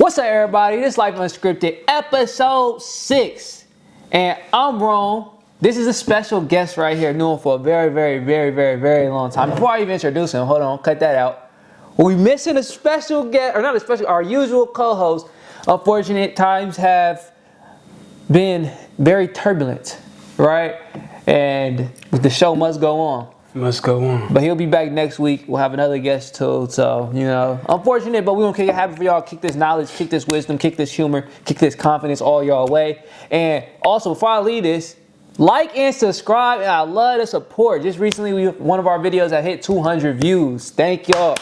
What's up, everybody? This is Life Unscripted, episode 6. And I'm wrong. This is a special guest right here, known for a very long time. Before I even introduce him, hold on, cut that out. We missing a special guest, or not a special, our usual co-host. Unfortunate times have been very turbulent, right? And the show must go on. Must go on. But he'll be back next week. We'll have another guest too. So, unfortunate, but we're going to kick it happy for y'all. Kick this knowledge, kick this wisdom, kick this humor, kick this confidence all y'all way. And also, before I leave this, like and subscribe. And I love the support. Just recently, one of our videos that hit 200 views. Thank y'all.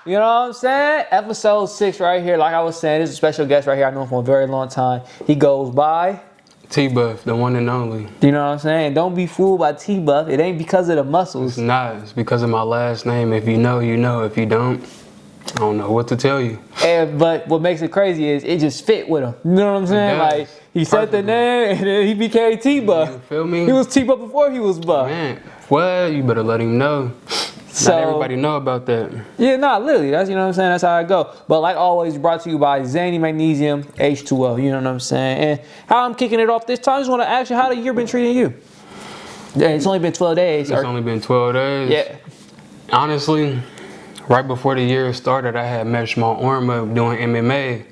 You know what I'm saying? Episode 6 right here. Like I was saying, this is a special guest right here. I know him for a very long time. He goes by Tbuff, the one and only. You know what I'm saying? Don't be fooled by Tbuff. It ain't because of the muscles. It's not. It's because of my last name. If you know, you know. If you don't, I don't know what to tell you. But what makes it crazy is it just fit with him. You know what I'm saying? Like, he said the name and then he became Tbuff. You feel me? He was Tbuff before he was Buff. Man, well, you better let him know. So, not everybody know about that. Yeah, literally. That's, you know what I'm saying? That's how I go. But like always, brought to you by Zany Magnesium H2O. You know what I'm saying? And how I'm kicking it off this time, I just want to ask you, how the year been treating you? Yeah, it's only been 12 days. It's only been 12 days. Yeah. Honestly, right before the year started, I had messed my arm up doing MMA.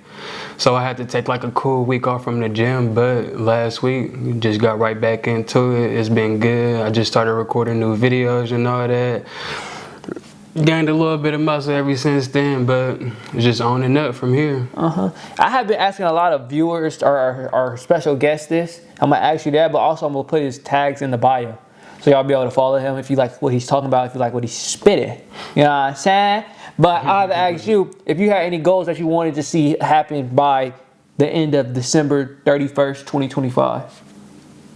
So I had to take like a cool week off from the gym, but last week, just got right back into it. It's been good. I just started recording new videos and all that. Gained a little bit of muscle ever since then, but it's just on and up from here. I have been asking a lot of viewers or our special guest this. I'm going to ask you that, but also I'm going to put his tags in the bio. So y'all be able to follow him if you like what he's talking about, if you like what he's spitting. You know what I'm saying? But I have to ask you, if you had any goals that you wanted to see happen by the end of December 31st, 2025.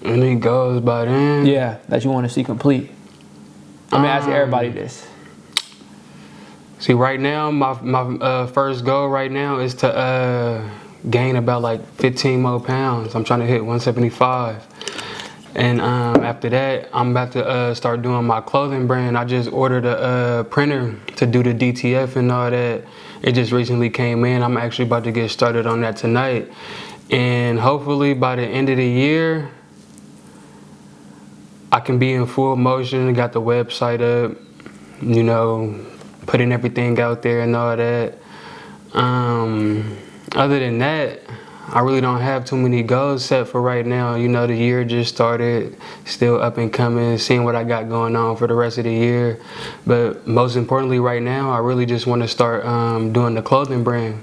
Any goals by then? Yeah, that you want to see complete. I'm going to ask everybody this. See, right now, my first goal right now is to gain about like 15 more pounds. I'm trying to hit 175. And after that, I'm about to start doing my clothing brand. I just ordered a printer to do the DTF and all that. It just recently came in. I'm actually about to get started on that tonight. And hopefully by the end of the year, I can be in full motion. Got the website up, putting everything out there and all that. Other than that, I really don't have too many goals set for right now. The year just started, still up and coming, seeing what I got going on for the rest of the year. But most importantly right now, I really just want to start doing the clothing brand.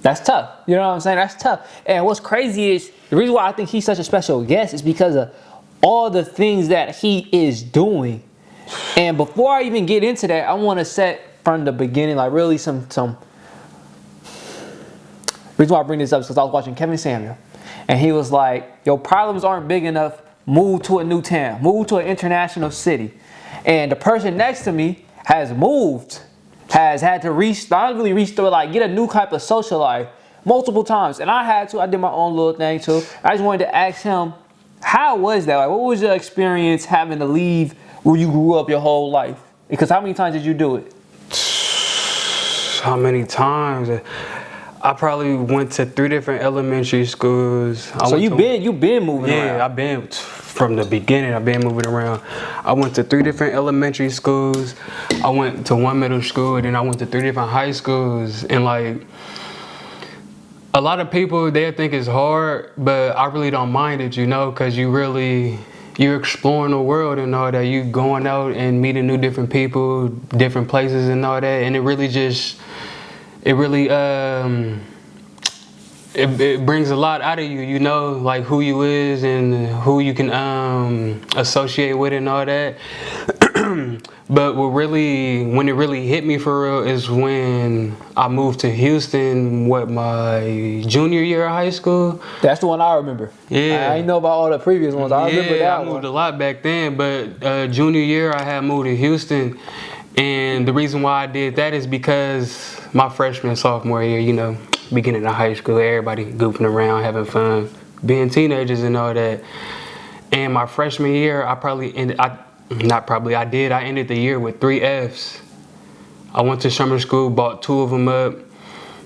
That's tough. You know what I'm saying? That's tough. And what's crazy is, the reason why I think he's such a special guest is because of all the things that he is doing. And before I even get into that, I want to set from the beginning, like really some reason why I bring this up is because I was watching Kevin Samuel, and he was like, your problems aren't big enough, move to a new town, move to an international city. And the person next to me has moved, has had to not really restore, like get a new type of social life multiple times. And I did my own little thing too. I just wanted to ask him, how was that? Like, what was your experience having to leave where you grew up your whole life? Because how many times did you do it? How many times? I probably went to 3 different elementary schools. So you've been moving around? Yeah, I've been from the beginning. I've been moving around. I went to 3 different elementary schools. I went to 1 middle school, and then I went to 3 different high schools. And like, a lot of people, they think it's hard, but I really don't mind it, because you're exploring the world and all that. You going out and meeting new different people, different places and all that. And it brings a lot out of you, like who you is and who you can associate with and all that. But when it really hit me for real is when I moved to Houston, my junior year of high school. That's the one I remember. Yeah. I didn't know about all the previous ones. I remember that one. I moved a lot back then, but junior year I had moved to Houston. And the reason why I did that is because my freshman, sophomore year, beginning of high school, everybody goofing around, having fun, being teenagers and all that. And my freshman year, I ended the year with 3 Fs. I went to summer school, bought 2 of them up.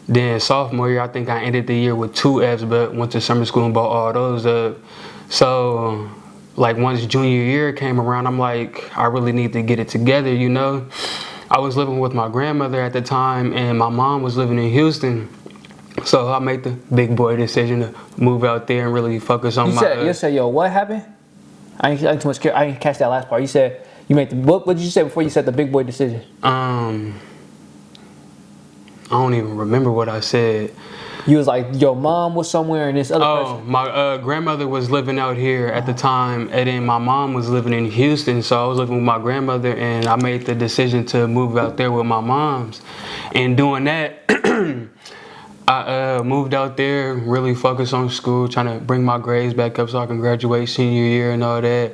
Then sophomore year, I think I ended the year with 2 Fs, but went to summer school and bought all those up. So, like, once junior year came around, I'm like, I really need to get it together, you know? I was living with my grandmother at the time, and my mom was living in Houston. So I made the big boy decision to move out there and really focus on You said, yo, what happened? I ain't too much care. I didn't catch that last part. You said you made the what did you say before you said the big boy decision? I don't even remember what I said. You was like, your mom was somewhere and this other person. My grandmother was living out here at the time, and then my mom was living in Houston, so I was living with my grandmother, and I made the decision to move out there with my moms. And doing that, I moved out there, really focused on school, trying to bring my grades back up so I can graduate senior year and all that.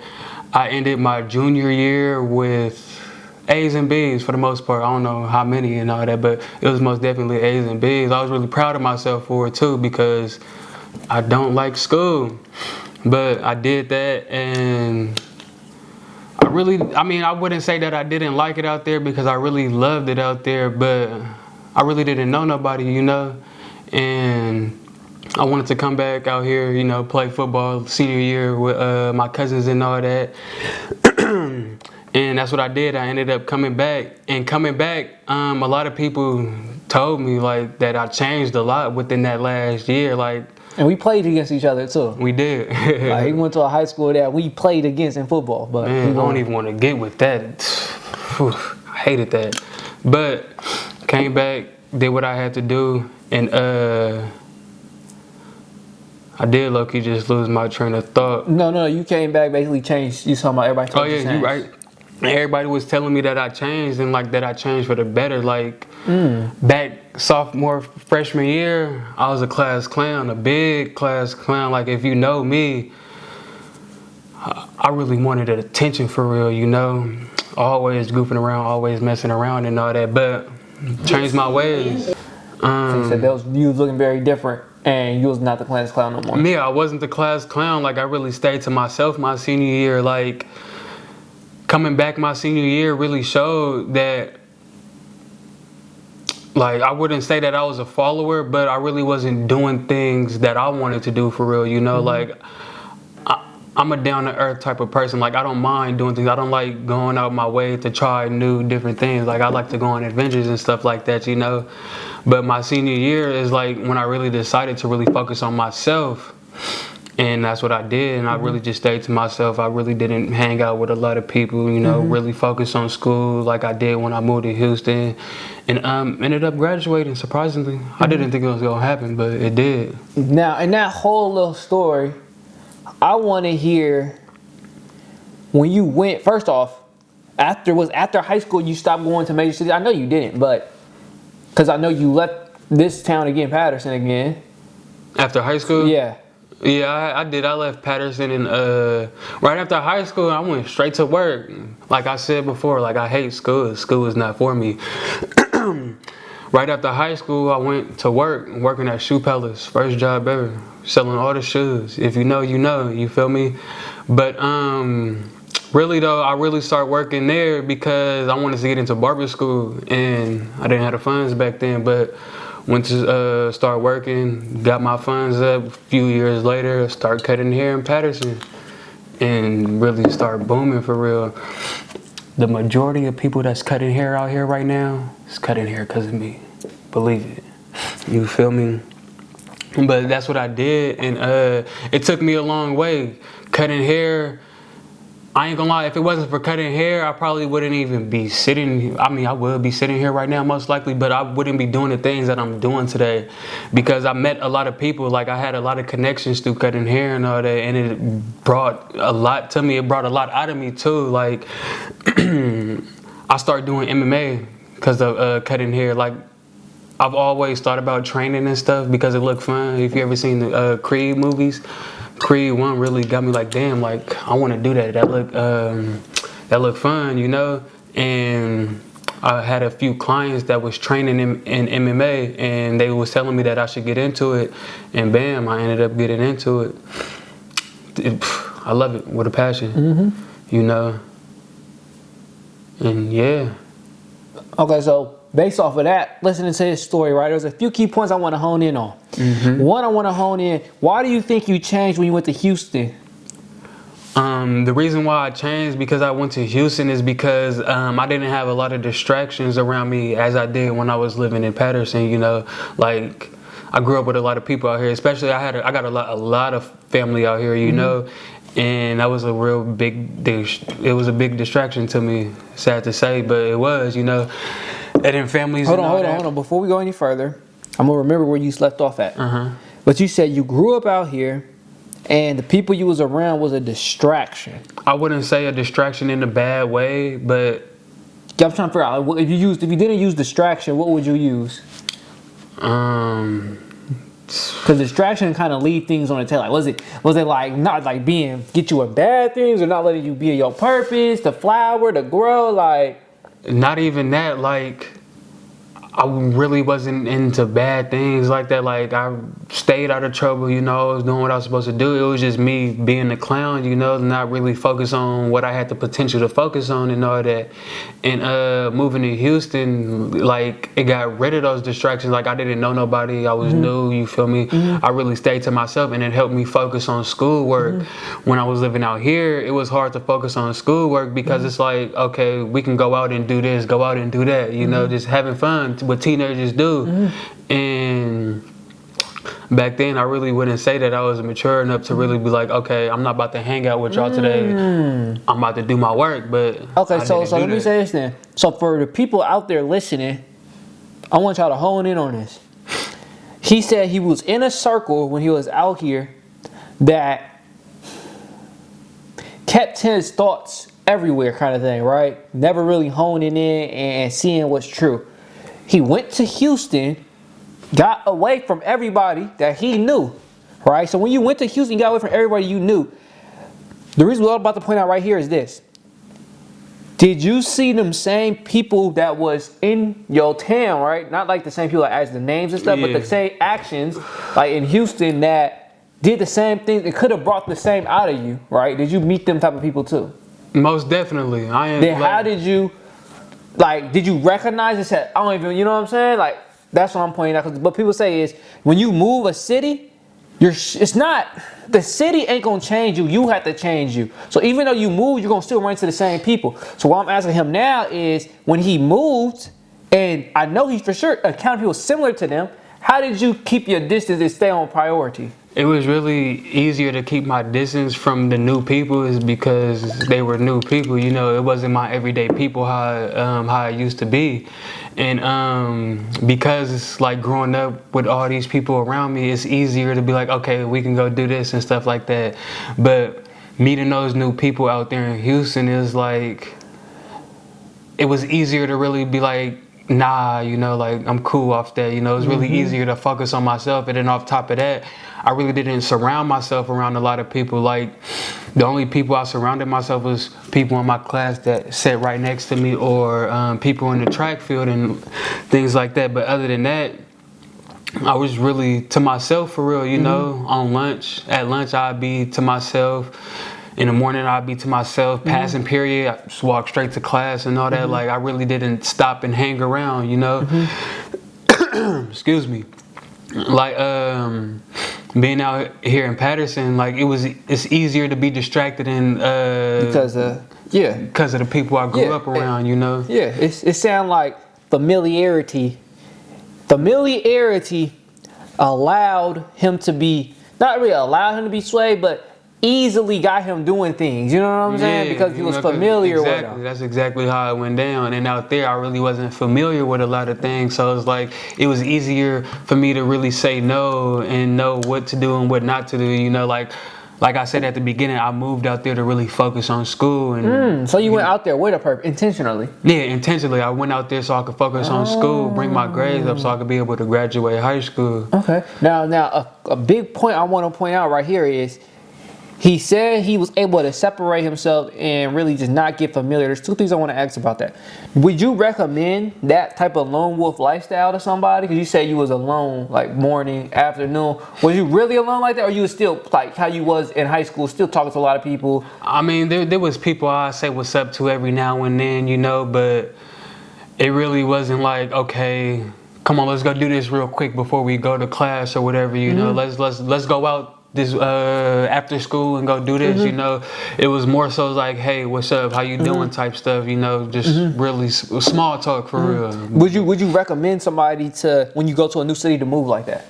I ended my junior year with A's and B's for the most part. I don't know how many and all that, but it was most definitely A's and B's. I was really proud of myself for it too, because I don't like school. But I did that, and I wouldn't say that I didn't like it out there, because I really loved it out there, but I really didn't know nobody, you know? And I wanted to come back out here, you know, play football senior year with my cousins and all that. And that's what I did. I ended up coming back. And coming back, a lot of people told me, like, that I changed a lot within that last year. Like, and we played against each other too. We did. Like, he went to a high school that we played against in football. But man, I don't even want to get with that. I hated that. But came back, did what I had to do, and I did low-key just lose my train of thought. No, you came back, basically changed. You talking about everybody told you to change. You right. And everybody was telling me that I changed, and like that I changed for the better. Like back sophomore, freshman year, I was a class clown, a big class clown. Like, if you know me, I really wanted attention for real, you know? Always goofing around, always messing around and all that, but changed my ways. So you said you was looking very different, and you was not the class clown no more. Yeah, I wasn't the class clown. Like, I really stayed to myself my senior year. Like, coming back my senior year really showed that, like, I wouldn't say that I was a follower, but I really wasn't doing things that I wanted to do for real, you know? Like, I'm a down-to-earth type of person. Like, I don't mind doing things. I don't like going out my way to try new, different things. Like, I like to go on adventures and stuff like that, you know? But my senior year is, like, when I really decided to really focus on myself. And that's what I did. And I really just stayed to myself. I really didn't hang out with a lot of people, you know, really focus on school like I did when I moved to Houston. And ended up graduating, surprisingly. I didn't think it was going to happen, but it did. Now, in that whole little story, I want to hear when you went, first off, after high school you stopped going to major cities. I know you didn't, but because I know you left this town again, Patterson again. After high school? Yeah. Yeah, I did. I left Patterson, and right after high school, I went straight to work. Like I said before, like, I hate school. School is not for me. Right after high school, I went to work, working at Shoe Palace. First job ever, selling all the shoes. If you know, you know, you feel me? But really though, I really started working there because I wanted to get into barber school, and I didn't have the funds back then, but went to start working, got my funds up. A few years later, start cutting hair in Patterson, and really start booming for real. The majority of people that's cutting hair out here right now is cutting hair because of me. Believe it. You feel me? But that's what I did, and it took me a long way. Cutting hair, I ain't gonna lie, if it wasn't for cutting hair, I probably wouldn't even be sitting. I mean, I would be sitting here right now most likely, but I wouldn't be doing the things that I'm doing today, because I met a lot of people. Like, I had a lot of connections through cutting hair and all that, and it brought a lot to me. It brought a lot out of me too. Like, I started doing MMA because of cutting hair. Like, I've always thought about training and stuff because it looked fun. If you ever seen the Creed movies, Creed 1 really got me like, damn, like, I want to do that. That looked fun, you know? And I had a few clients that was training in MMA, and they was telling me that I should get into it. And bam, I ended up getting into it. I love it with a passion, you know? And yeah. Okay, so based off of that, listening to his story, right, there's a few key points I want to hone in on. One, I want to hone in, why do you think you changed when you went to Houston? The reason why I changed because I went to Houston is because I didn't have a lot of distractions around me as I did when I was living in Patterson. You know, like I grew up with a lot of people out here. Especially I got a lot of family out here. You know, and that was a real big. It was a big distraction to me. Sad to say, but it was. You know, and then families. Hold on. Before we go any further, I'm gonna remember where you left off at. But you said you grew up out here. And the people you was around was a distraction. I wouldn't say a distraction in a bad way, but I'm trying to figure out if you didn't use distraction, what would you use? Because distraction kind of lead things on the tail. Like was it like not like get you in bad things or not letting you be in your purpose, the flower, the grow, like not even that. Like I really wasn't into bad things like that. Like I stayed out of trouble, you know, I was doing what I was supposed to do. It was just me being a clown, you know, not really focus on what I had the potential to focus on and all that. And moving to Houston, like it got rid of those distractions. Like I didn't know nobody, I was new, you feel me? I really stayed to myself and it helped me focus on schoolwork. When I was living out here, it was hard to focus on schoolwork because it's like, okay, we can go out and do this, go out and do that, you know, just having fun, what teenagers do. And back then I really wouldn't say that I was mature enough to really be like, okay, I'm not about to hang out with y'all today, I'm about to do my work. But okay, so let me say this then. So for the people out there listening, I want y'all to hone in on this. He said he was in a circle when he was out here that kept his thoughts everywhere kind of thing, right? Never really honing in and seeing what's true. He went to Houston, got away from everybody that he knew, right? So when you went to Houston, you got away from everybody you knew. The reason we're about to point out right here is this. Did you see them same people that was in your town, right? Not like the same people that as the names and stuff, but the same actions, like in Houston that did the same thing. It could have brought the same out of you, right? Did you meet them type of people too? Most definitely. How did you... Like, did you recognize it? Said, I don't even, you know what I'm saying? Like, that's what I'm pointing out. Cause what people say is, when you move a city, it's not, the city ain't gonna change you. You have to change you. So even though you move, you're gonna still run into the same people. So what I'm asking him now is, when he moved, and I know he for sure encountered people similar to them, how did you keep your distance and stay on priority? It was really easier to keep my distance from the new people is because they were new people. You know, it wasn't my everyday people how I used to be. And because it's like growing up with all these people around me, it's easier to be like, okay, we can go do this and stuff like that. But meeting those new people out there in Houston is like, it was easier to really be like, nah, you know, like I'm cool off that. You know, it's really easier to focus on myself. And then off top of that, I really didn't surround myself around a lot of people. Like the only people I surrounded myself was people in my class that sat right next to me, or people in the track field and things like that. But other than that, I was really to myself for real, you know. At lunch I'd be to myself. In the morning I'd be to myself. Passing period, I just walk straight to class and all that. Like I really didn't stop and hang around, you know. Excuse me. Like being out here in Patterson, like it's easier to be distracted and because of the people I grew up around, you know. Yeah, it sounds like familiarity allowed him to be, not really allowed him to be swayed, but easily got him doing things, you know what I'm saying? Because he was familiar with them. That's exactly how it went down. And out there, I really wasn't familiar with a lot of things. So it's like, it was easier for me to really say no and know what to do and what not to do. You know, like I said at the beginning, I moved out there to really focus on school. And so you went out there with a purpose, intentionally? Yeah, intentionally. I went out there so I could focus on school, bring my grades up so I could be able to graduate high school. Okay. Now a big point I want to point out right here is, he said he was able to separate himself and really just not get familiar. There's two things I want to ask about that. Would you recommend that type of lone wolf lifestyle to somebody? Because you say you was alone, like morning, afternoon. Was you really alone like that, or you was still like how you was in high school, still talking to a lot of people? I mean, there was people I say what's up to every now and then, you know, but it really wasn't like, okay, come on, let's go do this real quick before we go to class or whatever, you know, let's go out this after school and go do this, you know. It was more so like, hey, what's up, how you doing type stuff, you know, just really small talk for real. Would you recommend somebody to, when you go to a new city, to move like that?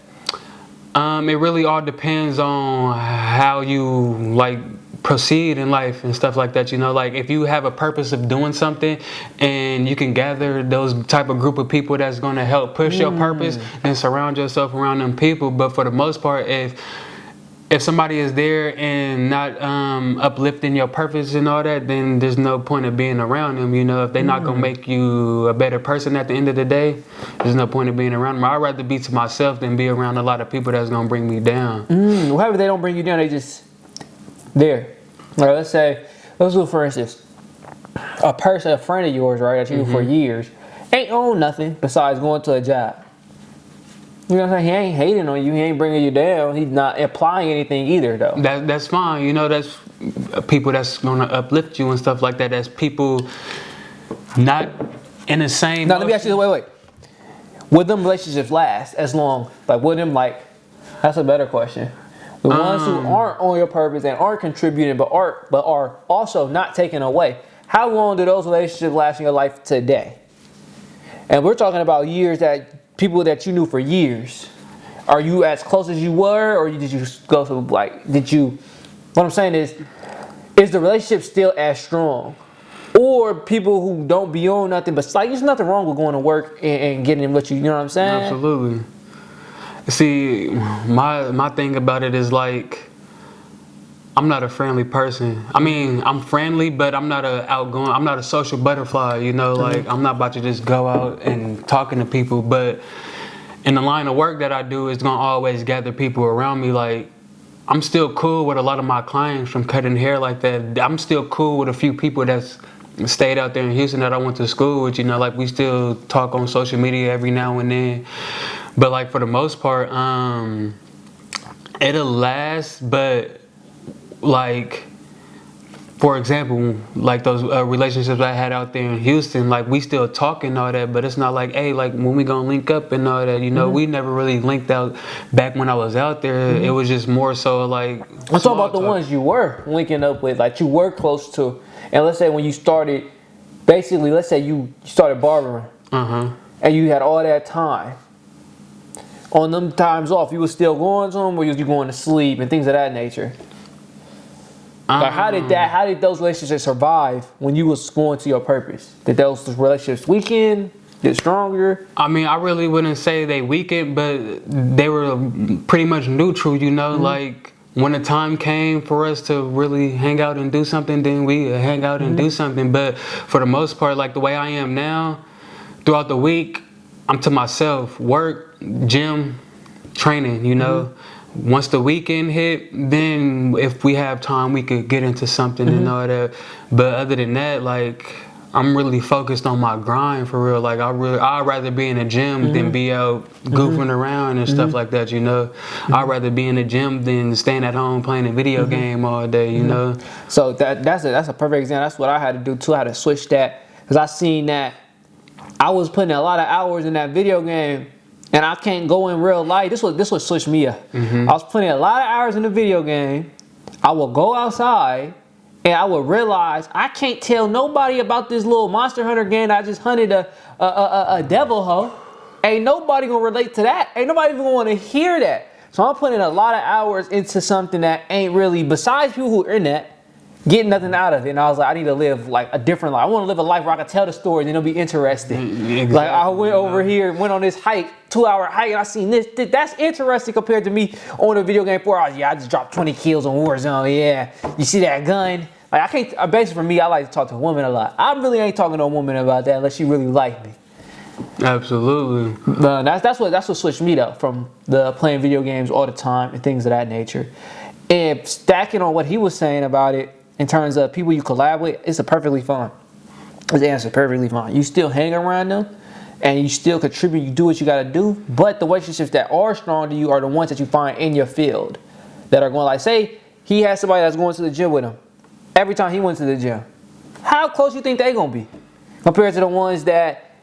It really all depends on how you like proceed in life and stuff like that, you know. Like if you have a purpose of doing something and you can gather those type of group of people that's going to help push your purpose, then surround yourself around them people. But for the most part, if somebody is there and not uplifting your purpose and all that, then there's no point of being around them, you know. If they're not gonna make you a better person at the end of the day, there's no point of being around them. I'd rather be to myself than be around a lot of people that's gonna bring me down. Whatever, they don't bring you down, they just there. Like let's do for instance, a friend of yours, right, that you knew for years, ain't own nothing besides going to a job. You know what I'm saying? He ain't hating on you. He ain't bringing you down. He's not applying anything either, though. That's fine. You know, that's people that's going to uplift you and stuff like that. That's people not in the same... Now, let me ask you, wait. Would them relationships last as long? Like, would them, like... That's a better question. The ones who aren't on your purpose and aren't contributing but are also not taken away, how long do those relationships last in your life today? And we're talking about years that... People that you knew for years. Are you as close as you were, or did you go to like? What I'm saying is the relationship still as strong, or people who don't be on nothing? But like, there's nothing wrong with going to work and getting what you know what I'm saying? Absolutely. See, my thing about it is like, I'm not a friendly person. I mean, I'm friendly, but I'm not I'm not a social butterfly, you know, like I'm not about to just go out and talking to people. But in the line of work that I do, it's gonna always gather people around me. Like I'm still cool with a lot of my clients from cutting hair like that. I'm still cool with a few people that's stayed out there in Houston that I went to school with, you know, like we still talk on social media every now and then. But like for the most part, it'll last, but like, for example, like those relationships I had out there in Houston, like we still talk and all that, but it's not like, hey, like when we gonna link up and all that, you know, we never really linked out back when I was out there. It was just more so like. I'm talking about the ones you were linking up with, like you were close to. And let's say when you started, basically, let's say you started barbering and you had all that time. On them times off, you was still going to them, or was you going to sleep and things of that nature? Like how did those relationships survive when you was going to your purpose? Did those relationships weaken? Get stronger? I mean, I really wouldn't say they weakened, but they were pretty much neutral, you know, like when the time came for us to really hang out and do something, then we hang out and do something. But for the most part, like the way I am now, throughout the week, I'm to myself, work, gym, training, you know. Once the weekend hit, then if we have time, we could get into something and all that. But other than that, like I'm really focused on my grind for real. Like I'd rather be in the gym than be out goofing around and stuff like that, you know. I'd rather be in the gym than staying at home playing a video game all day, you know. So that's a perfect example. That's what I had to do too. I had to switch that because I seen that I was putting a lot of hours in that video game. And I can't go in real life. This would switch me up. I was putting a lot of hours in the video game. I would go outside and I would realize I can't tell nobody about this little Monster Hunter game I just hunted a devil hoe. Ain't nobody gonna relate to that. Ain't nobody even gonna want to hear that. So I'm putting a lot of hours into something that ain't really, besides people who are in that, getting nothing out of it. And I was like, I need to live like a different life. I want to live a life where I can tell the story and it'll be interesting. Exactly. Like I went over here, went on this hike, 2-hour hike, and I seen this. That's interesting compared to me on a video game 4 hours. Yeah, I just dropped 20 kills on Warzone. Yeah, you see that gun? Like I can't. Basically, for me, I like to talk to women a lot. I really ain't talking to a woman about that unless she really like me. Absolutely. That's what switched me though from the playing video games all the time and things of that nature. And stacking on what he was saying about it. In terms of people you collab with, it's perfectly fine. His answer perfectly fine. You still hang around them and you still contribute, you do what you gotta do, but the relationships that are strong to you are the ones that you find in your field that are going, like say he has somebody that's going to the gym with him every time he went to the gym. How close you think they gonna be compared to the ones that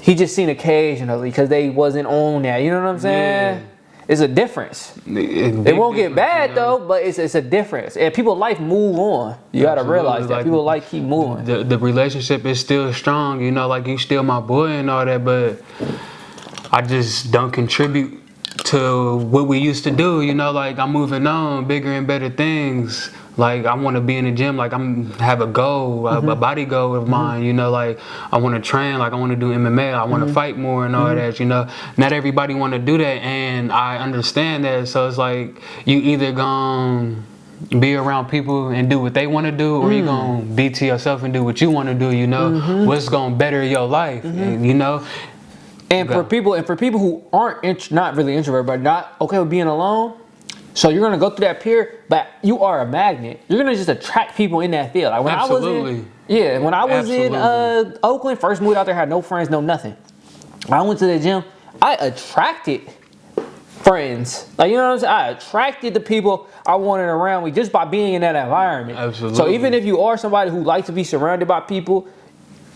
he just seen occasionally because they wasn't on that. You know what I'm saying? It's a difference. It won't get bad though, but it's a difference. And people life move on. You gotta realize that. Like, people life keep moving. The relationship is still strong, you know, like you still my boy and all that, but I just don't contribute to what we used to do, you know, like I'm moving on, bigger and better things. Like I want to be in the gym, like have a goal, a body goal of mine, you know, like I want to train, like I want to do MMA, I want to fight more and all that, you know. Not everybody want to do that, and I understand that. So it's like you either gonna be around people and do what they want to do, or you gonna be to yourself and do what you want to do, you know. What's gonna better your life, and, you know. And for people who aren't not really introverted, but not okay with being alone. So you're gonna go through that period, but you are a magnet. You're gonna just attract people in that field. Like when I was in Oakland, first moved out there, had no friends, no nothing. I went to the gym. I attracted friends. Like, you know what I'm saying? I attracted the people I wanted around me just by being in that environment. Absolutely. So even if you are somebody who likes to be surrounded by people,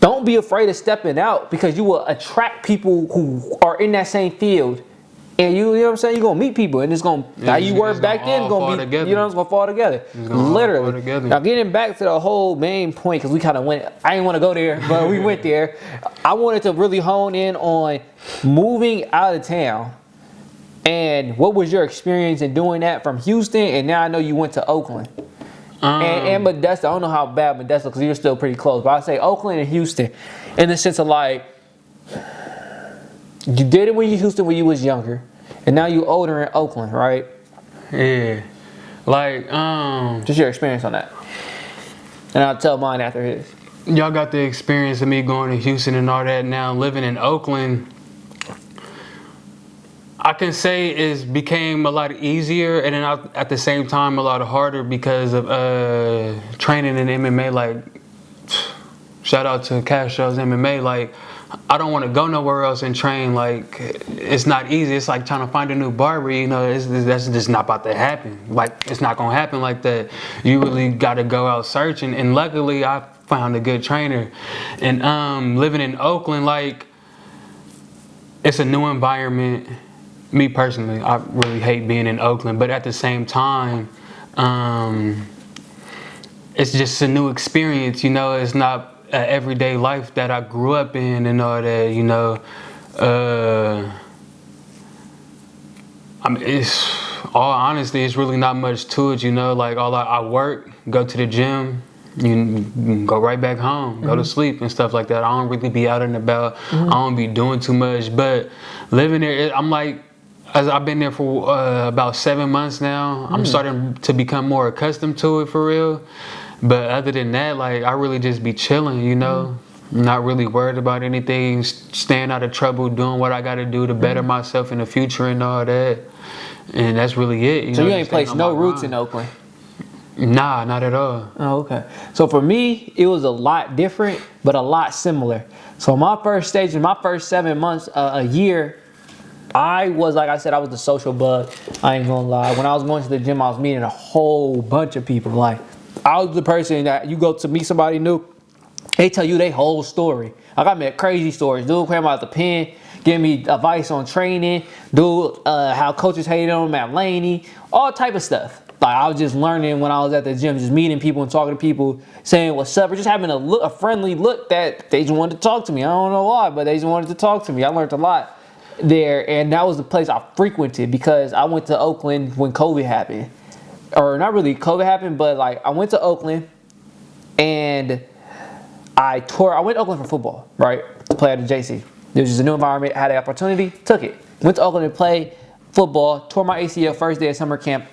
don't be afraid of stepping out, because you will attract people who are in that same field. And you know what I'm saying? You're going to meet people, and it's going to, how you were back then, it's going to be, you know, it's going to fall together. Literally. Now, getting back to the whole main point, because we kind of went, I didn't want to go there, but we went there. I wanted to really hone in on moving out of town. And what was your experience in doing that from Houston? And now I know you went to Oakland. And Modesto. I don't know how bad Modesto, because you're still pretty close. But I say Oakland and Houston, in the sense of like, you did it when you Houston when you was younger, and now you older in Oakland, right? Yeah. Like, just your experience on that. And I'll tell mine after his. Y'all got the experience of me going to Houston and all that. Now living in Oakland, I can say it became a lot easier, and then at the same time a lot harder because of training in MMA. Like, shout out to Castro's MMA. Like, I don't want to go nowhere else and train. Like, it's not easy. It's like trying to find a new barber. You know, that's just not about to happen. Like, it's not gonna happen like that. You really got to go out searching. And luckily, I found a good trainer. And living in Oakland, like, it's a new environment. Me personally, I really hate being in Oakland, but at the same time, it's just a new experience. You know, it's not everyday life that I grew up in and all that, you know. I mean, it's all honestly, it's really not much to it, you know. Like, I work, go to the gym, you go right back home, go to sleep and stuff like that. I don't really be out and about. I don't be doing too much, but living there, I'm like, as I've been there for about 7 months now, I'm starting to become more accustomed to it for real. But other than that, like, I really just be chilling, you know, not really worried about anything, staying out of trouble, doing what I got to do to better myself in the future and all that. And that's really it. So you ain't placed no roots in Oakland? Nah, not at all. Oh, okay. So for me, it was a lot different, but a lot similar. So my first stage, in my first 7 months, a year, I was, like I said, I was the social bug. I ain't gonna lie. When I was going to the gym, I was meeting a whole bunch of people. Like, I was the person that you go to meet somebody new, they tell you their whole story. Like, I met crazy stories. Dude came out the pen, giving me advice on training. Dude, how coaches hated on him at Laney. All type of stuff. Like, I was just learning when I was at the gym, just meeting people and talking to people, saying what's up, or just having a friendly look that they just wanted to talk to me. I don't know why, but they just wanted to talk to me. I learned a lot there, and that was the place I frequented, because I went to Oakland when COVID happened. Or not really COVID happened, but like, I went to Oakland and I went to Oakland for football, right? To play at the JC. It was just a new environment, I had the opportunity, took it. Went to Oakland to play football, tore my ACL first day of summer camp.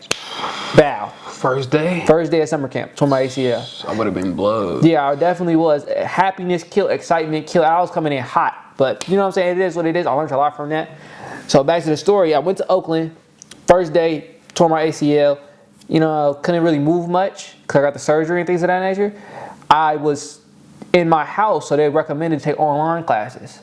Bow. First day? First day of summer camp, tore my ACL. I would have been blood. Yeah, I definitely was. Happiness killed, excitement killed. I was coming in hot, but you know what I'm saying? It is what it is. I learned a lot from that. So back to the story, I went to Oakland, first day, tore my ACL. You know, couldn't really move much because I got the surgery and things of that nature. I was in my house, so they recommended to take online classes.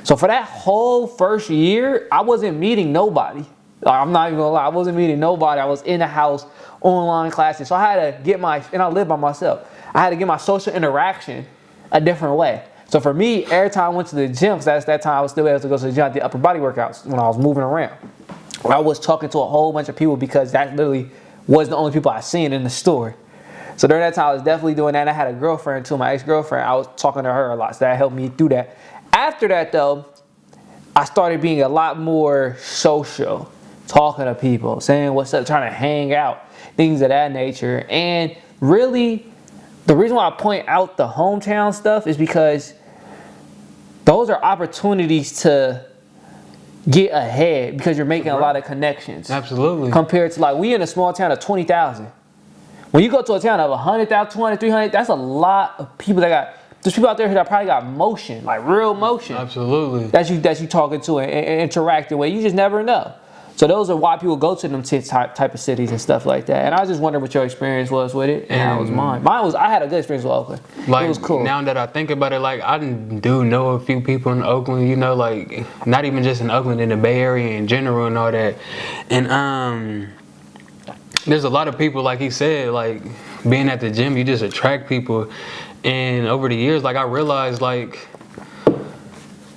So for that whole first year, I wasn't meeting nobody. Like, I'm not even gonna lie, I wasn't meeting nobody. I was in the house, online classes. So I had to get and I live by myself. I had to get my social interaction a different way. So for me, every time I went to the gym, because that's that time I was still able to go to the gym, I did upper body workouts when I was moving around. I was talking to a whole bunch of people because that literally was the only people I seen in the store. So during that time, I was definitely doing that. And I had a girlfriend too, my ex-girlfriend. I was talking to her a lot, so that helped me through that. After that though, I started being a lot more social, talking to people, saying what's up, trying to hang out, things of that nature. And really, the reason why I point out the hometown stuff is because those are opportunities to get ahead because you're making a lot of connections. Absolutely. Compared to like, we in a small town of 20,000. When you go to a town of 100,000, 200, 300, that's a lot of people that got, there's people out there that probably got motion, like real motion. Absolutely. That you talking to and interacting with. You just never know. So those are why people go to them type of cities and stuff like that. And I was just wondering what your experience was with it, and how was mine. I had a good experience with Oakland. Like, it was cool. Now that I think about it, like I do know a few people in Oakland, you know, like not even just in Oakland, in the Bay Area in general and all that. And there's a lot of people, like he said, like being at the gym, you just attract people. And over the years, like I realized like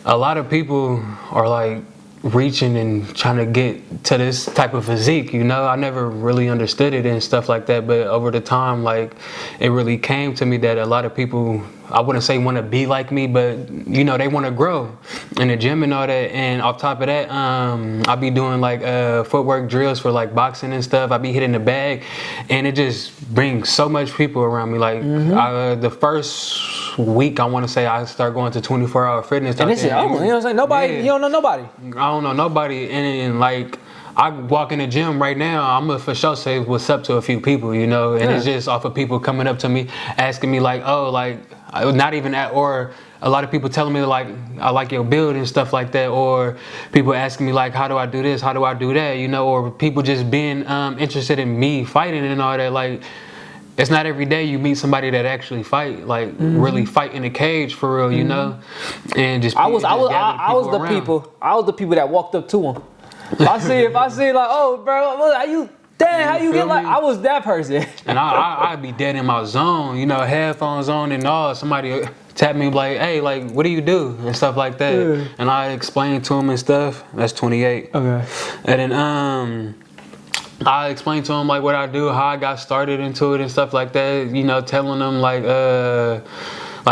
a lot of people are like reaching and trying to get to this type of physique, you know. I never really understood it and stuff like that, but over the time, like it really came to me that a lot of people, I wouldn't say want to be like me, but you know, they want to grow in the gym and all that. And off top of that, I'll be doing like footwork drills for like boxing and stuff. I be hitting the bag, and it just brings so much people around me. Like the first week, I want to say I start going to 24-hour fitness. And this is Oakland, you know what I'm saying? Nobody, yeah. You don't know nobody. I don't know nobody, and like I walk in the gym right now, I'm gonna for sure say what's up to a few people, you know, and it's just off of people coming up to me, asking me like, oh, like, not even that, or a lot of people telling me like, I like your build and stuff like that, or people asking me like, how do I do this, how do I do that, you know, or people just being interested in me fighting and all that. Like, it's not every day you meet somebody that actually fight, like really fight in a cage for real, you know, and just I was the people that walked up to them. If I see like, oh, bro, how you get like, I was that person. And I'd be dead in my zone, you know, headphones on and all. Somebody tap me like, hey, like, what do you do? And stuff like that. Yeah. And I explain to them and stuff. That's 28. Okay. And then I explained to them like what I do, how I got started into it and stuff like that. You know, telling them like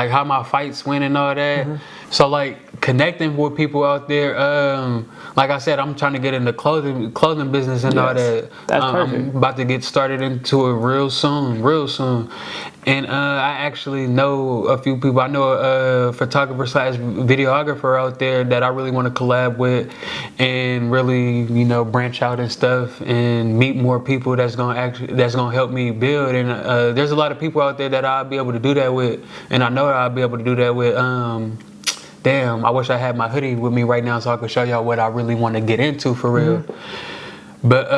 how my fights went and all that. So like connecting with people out there. Like I said, I'm trying to get into clothing business and all that. That's perfect. I'm about to get started into it real soon. And I actually know a few people. I know a photographer / videographer out there that I really want to collab with and really, you know, branch out and stuff and meet more people that's gonna help me build. And there's a lot of people out there that I'll be able to do that with, and I know that I'll be able to do that with. Damn, I wish I had my hoodie with me right now so I could show y'all what I really want to get into for real. But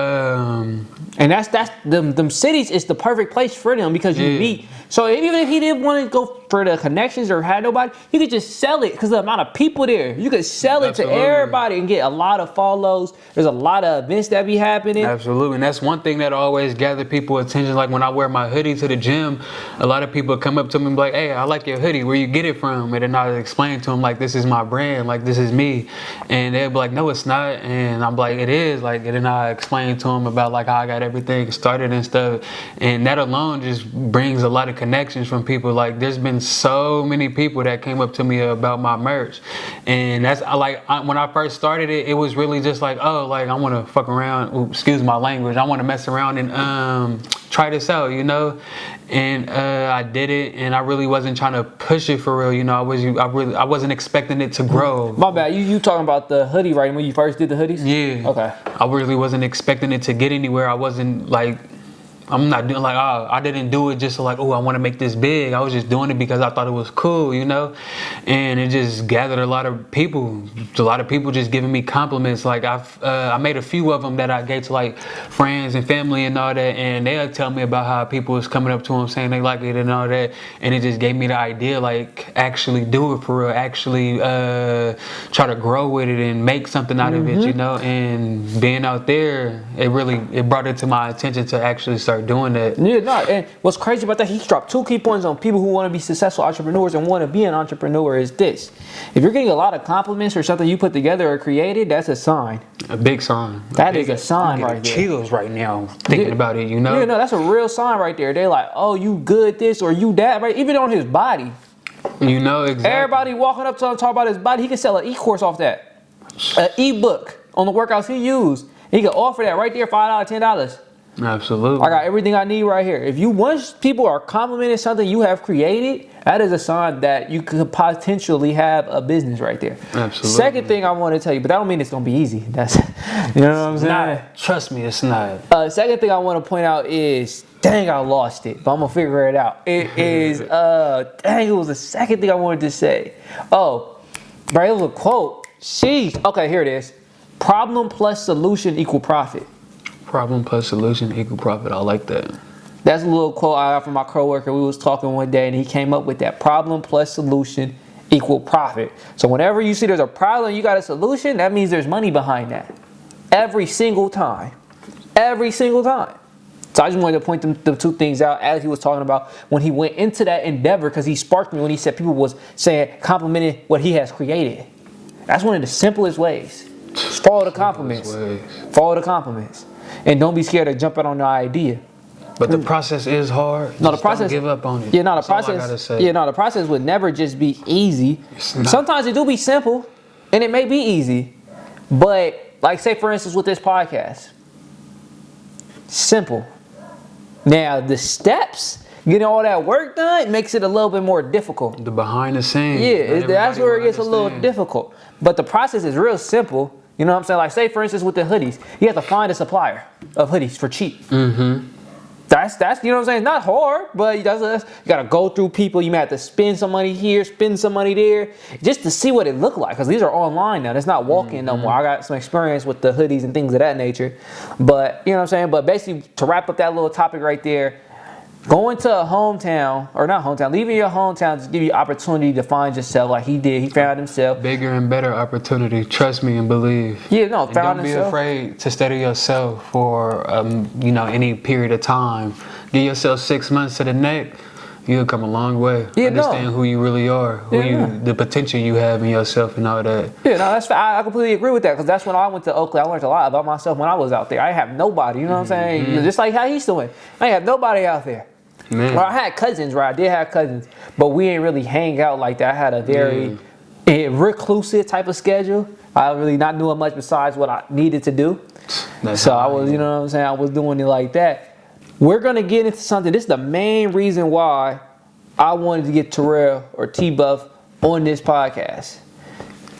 and that's them cities is the perfect place for them because you meet. So even if he didn't want to go for the connections or had nobody, you could just sell it because the amount of people there. You could sell it to everybody and get a lot of follows. There's a lot of events that be happening. Absolutely, and that's one thing that always gather people's attention. Like when I wear my hoodie to the gym, a lot of people come up to me and be like, hey, I like your hoodie, where you get it from? And then I explain to them like, this is my brand, like this is me. And they'll be like, no, it's not. And I'm like, it is. Like, and then I explain to them about like how I got everything started and stuff. And that alone just brings a lot of connections from people. Like there's been so many people that came up to me about my merch, and that's when I first started it, it was really just like, oh, like I want to fuck around, excuse my language, I want to mess around and try this out, you know. And I did it, and I really wasn't trying to push it for real, you know. I wasn't expecting it to grow. My bad. You talking about the hoodie, right? When you first did the hoodies? Yeah. Okay. I really wasn't expecting it to get anywhere. I wasn't like, I'm not doing like, I didn't do it just like, oh, I want to make this big. I was just doing it because I thought it was cool, you know. And it just gathered a lot of people. A lot of people just giving me compliments. Like I made a few of them that I gave to like friends and family and all that, and they'll tell me about how people was coming up to them saying they like it and all that. And it just gave me the idea, like actually do it for real, actually try to grow with it and make something out of it, you know. And being out there, it brought it to my attention to actually start start doing that. Yeah, no. And what's crazy about that, he dropped 2 key points on people who want to be successful entrepreneurs and want to be an entrepreneur is this. If you're getting a lot of compliments for something you put together or created, that's a sign. A big sign. That is a sign right there. Chills right now thinking about it, you know? Yeah, no, that's a real sign right there. They're like, oh, you good this or you that, right? Even on his body. You know exactly. Everybody walking up to him talking about his body, he can sell an e-course off that. An e-book on the workouts he used. He can offer that right there, $5, $10. Absolutely. I got everything I need right here. If you once people are complimenting something you have created, that is a sign that you could potentially have a business right there. Absolutely. Second thing I want to tell you, but that don't mean it's gonna be easy. That's you know what I'm saying? Not, trust me, it's not. Second thing I want to point out is, dang, I lost it, but I'm gonna figure it out. It is, dang, it was the second thing I wanted to say. Oh, bro, it was a quote. Okay, here it is. Problem plus solution equal profit. Problem plus solution equal profit. I like that. That's a little quote I got from my coworker. We was talking one day and he came up with that. Problem plus solution equal profit. So whenever you see there's a problem, you got a solution, that means there's money behind that. Every single time. Every single time. So I just wanted to point the 2 things out as he was talking about when he went into that endeavor, because he sparked me when he said people was saying, complimenting what he has created. That's one of the simplest ways. Just follow the compliments. Follow the compliments. And don't be scared to jump out on the idea. But the process is hard. No, the process. Don't give up on it. Yeah, no, the That's all I process. gotta say. Yeah, no, the process would never just be easy. Sometimes it do be simple, and it may be easy. But like, say for instance, with this podcast, simple. Now the steps, getting all that work done, makes it a little bit more difficult. The behind the scenes. Yeah, that's where it gets a little difficult. But the process is real simple. You know what I'm saying? Like, say for instance with the hoodies, you have to find a supplier of hoodies for cheap. Mm-hmm. That's you know what I'm saying? It's not hard, but you gotta go through people. You may have to spend some money here, spend some money there, just to see what it look like. Because these are online now. That's not walk-in no more. I got some experience with the hoodies and things of that nature. But you know what I'm saying? But basically, to wrap up that little topic right there, going to a hometown, or not hometown, leaving your hometown to give you opportunity to find yourself like he did. He found himself. Bigger and better opportunity. Trust me and believe. Yeah, no, found don't himself. Don't be afraid to study yourself for, any period of time. Give yourself 6 months to the neck. You'll come a long way. Yeah, understand who you really are, the potential you have in yourself and all that. Yeah, no, that's I completely agree with that, because that's when I went to Oakland. I learned a lot about myself when I was out there. I have nobody, you know what I'm saying? Just like how he's doing. I have nobody out there. Man. Well, I had cousins, right? I did have cousins, but we ain't really hang out like that. I had a very reclusive type of schedule. I really not doing much besides what I needed to do. So I was, you know what I'm saying? I was doing it like that. We're gonna get into something. This is the main reason why I wanted to get Terrell or Tbuff on this podcast,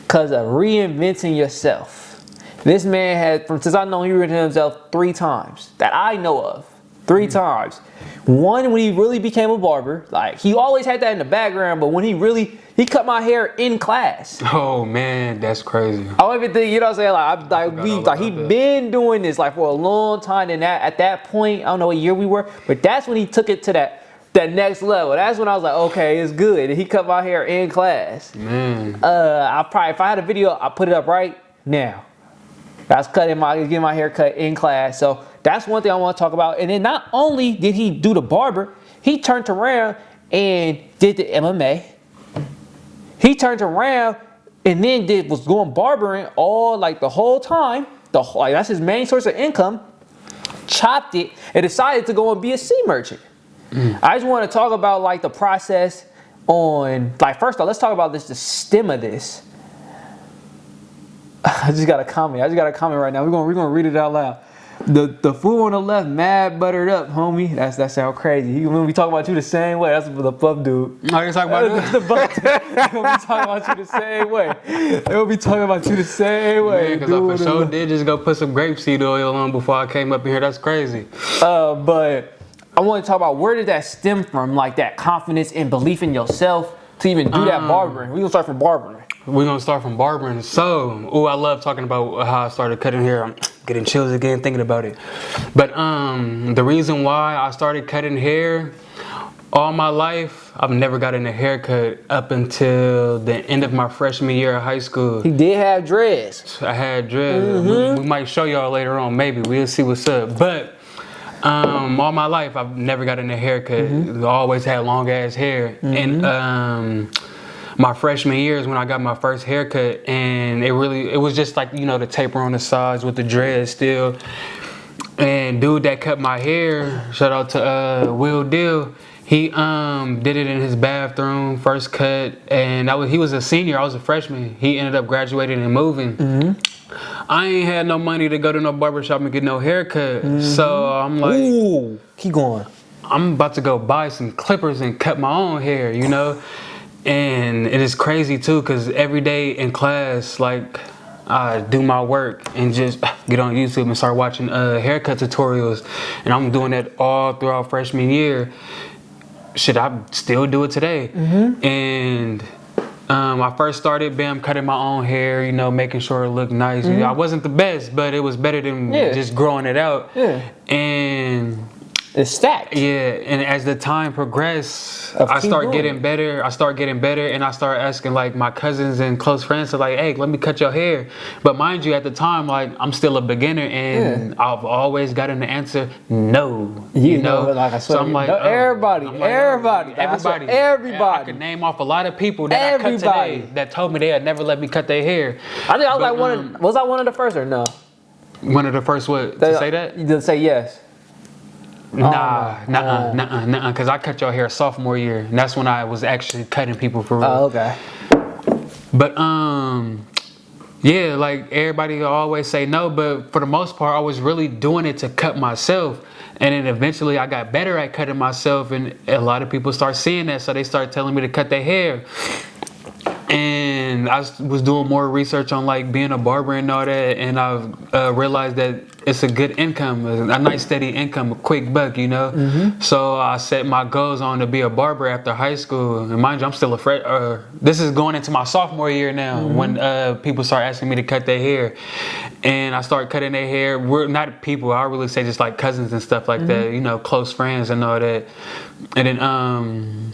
because of reinventing yourself. This man had, since I know he reinvented himself 3 times that I know of. 3 times. One, when he really became a barber. Like, he always had that in the background, but when he cut my hair in class. Oh man, that's crazy. I don't even think, you know what I'm saying? He been doing this like for a long time, and at that point, I don't know what year we were, but that's when he took it to that next level. That's when I was like, okay, it's good. And he cut my hair in class. Man. If I had a video, I'll put it up right now. That's getting my hair cut in class. So that's one thing I want to talk about. And then not only did he do the barber, he turned around and did the MMA. He turned around and then was going barbering all like the whole time. That's his main source of income. Chopped it and decided to go and be a sea merchant. I just want to talk about like the process on, like, first off, let's talk about the stem of this. I just got a comment right now. We're gonna read it out loud. The fool on the left, mad buttered up, homie. That sound crazy. He gonna be talking about you the same way. That's the Tbuff dude. Oh, you're talking about the Tbuff dude. They gonna be talking about you the same way. They gonna be talking about you the same way. Because I for sure did just go put some grapeseed oil on before I came up in here. That's crazy. But I want to talk about, where did that stem from? Like, that confidence and belief in yourself to even do that barbering. We gonna start from barbering. We're gonna start from barbering. So, I love talking about how I started cutting hair. I'm getting chills again thinking about it. But the reason why I started cutting hair, all my life, I've never gotten a haircut up until the end of my freshman year of high school. He did have dreads. I had dreads. We might show y'all later on, maybe. We'll see what's up. But All my life, I've never gotten a haircut. I always had long ass hair. And my freshman year is when I got my first haircut, and it was just like, you know, the taper on the sides with the dreads still. And dude that cut my hair, shout out to Will Dill, he did it in his bathroom, first cut, and he was a senior, I was a freshman. He ended up graduating and moving. I ain't had no money to go to no barbershop and get no haircut. So I'm like, ooh, keep going. I'm about to go buy some clippers and cut my own hair, you know? And it is crazy too, because every day in class, like, I do my work and just get on YouTube and start watching haircut tutorials. And I'm doing that all throughout freshman year. Shit, I still do it today. And I first started, cutting my own hair, you know, making sure it looked nice. I wasn't the best, but it was better than just growing it out. And it's stacked. Yeah, and as the time progressed, I start getting better, and I start asking like my cousins and close friends to like, hey, let me cut your hair. But mind you, at the time, like, I'm still a beginner, and I've always gotten the answer, no. You know, like I said, so I'm like, no, everybody. I could name off a lot of people that I cut today that told me they'd never let me cut their hair. I think I was was I one of the first or no? One of the first what? To say that? You didn't say yes. Nah, because I cut your hair sophomore year, and that's when I was actually cutting people for real. Oh, okay. But yeah, like everybody always say no, but for the most part, I was really doing it to cut myself. And then eventually I got better at cutting myself, and a lot of people start seeing that, so they start telling me to cut their hair. And I was doing more research on like being a barber and all that, and I realized that it's a good income, a nice steady income, a quick buck, you know. So I set my goals on to be a barber after high school. And mind you, I'm still this is going into my sophomore year now, when people start asking me to cut their hair, and I start cutting their hair. We're not people, I really say just like cousins and stuff like that, you know, close friends and all that. And then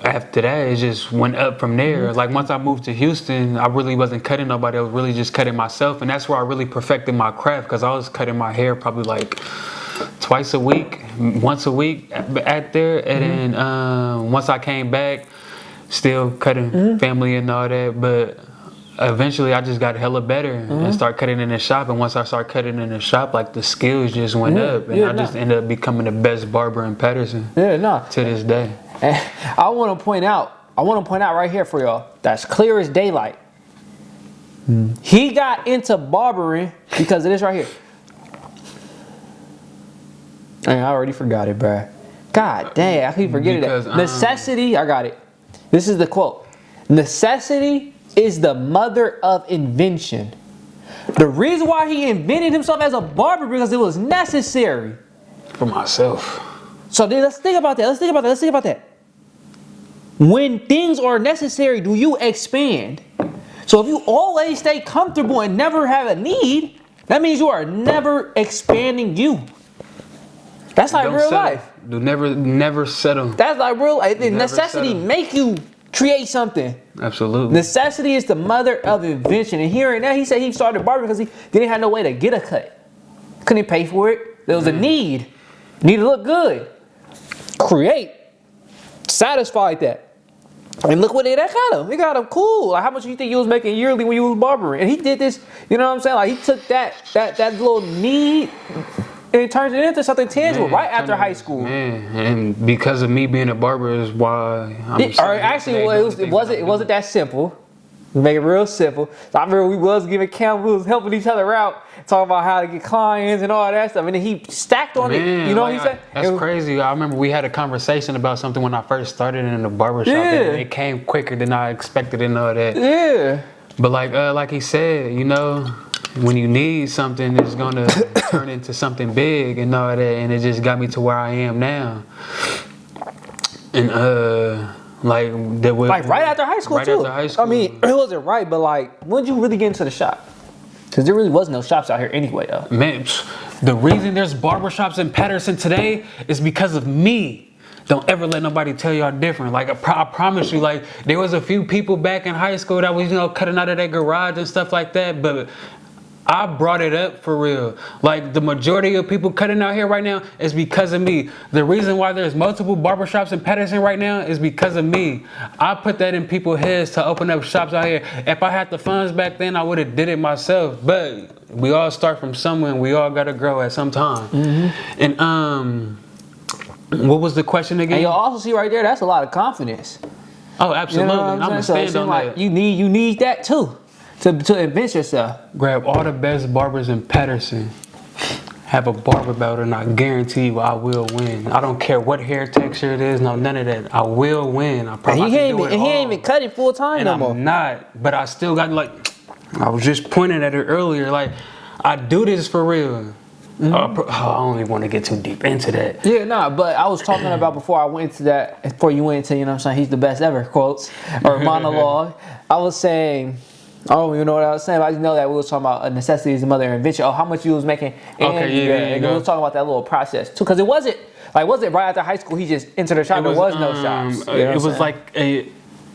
after that, it just went up from there. Like once I moved to Houston, I really wasn't cutting nobody. I was really just cutting myself. And that's where I really perfected my craft, because I was cutting my hair probably like twice a week, once a week at there. And then once I came back, still cutting family and all that. But eventually I just got hella better and started cutting in the shop. And once I started cutting in the shop, like the skills just went up. And I just ended up becoming the best barber in Patterson to this day. And I want to point out right here for y'all, that's clear as daylight. He got into barbering because of this right here. I already forgot it, bruh. God dang, I keep forgetting that. Necessity, I got it. This is the quote. Necessity is the mother of invention. The reason why he invented himself as a barber, because it was necessary. For myself. So then let's think about that. When things are necessary, do you expand? So if you always stay comfortable and never have a need, that means you are never expanding you. That's like real life. Do never settle. That's like real life. Necessity make you create something. Absolutely. Necessity is the mother of invention. And hearing that, he said he started barbering because he didn't have no way to get a cut. Couldn't pay for it. There was a need. Need to look good. Create. Satisfied that. And look what that got him. It got him cool. Like, how much do you think you was making yearly when you was barbering? And he did this, you know what I'm saying? Like, he took that little need and it turned it into something tangible right after high school. Man, and because of me being a barber is why I'm it wasn't that simple. We make it real simple. So I remember we was giving camp, we was helping each other out, talking about how to get clients and all that stuff. And then he stacked on it. You know what he said? That's crazy. I remember we had a conversation about something when I first started in the barbershop. And it came quicker than I expected and all that. Yeah. But like he said, you know, when you need something, it's gonna turn into something big and all that. And it just got me to where I am now. And like right after high school too. After high school. I mean, it wasn't right, but like, when did you really get into the shop? Because there really was no shops out here anyway, though. Man, the reason there's barbershops in Patterson today is because of me. Don't ever let nobody tell y'all different. Like, I promise you, like, there was a few people back in high school that was, you know, cutting out of their garage and stuff like that, but I brought it up for real. Like the majority of people cutting out here right now is because of me. The reason why there's multiple barbershops in Patterson right now is because of me. I put that in people's heads to open up shops out here. If I had the funds back then, I would have did it myself. But we all start from somewhere and we all gotta grow at some time. And what was the question again? And you'll also see right there, that's a lot of confidence. Oh, absolutely. You know I'm gonna stand on that. You need that too. To invent yourself. Grab all the best barbers in Patterson. Have a barber battle, and I guarantee you I will win. I don't care what hair texture it is, no, none of that. I will win. I promise. He ain't even cutting full time no more. I'm not, but I still got I was just pointing at it earlier. Like, I do this for real. I don't even want to get too deep into that. Yeah, nah, but I was talking about before I went into that, before you went into, you know what I'm saying, he's the best ever quotes or monologue. I was saying, I don't even know what I was saying, but I just know that we was talking about necessity is the mother of invention. Oh, how much you was making. And we was talking about that little process too, because it wasn't right after high school he just entered the shop. There was no shops. It was like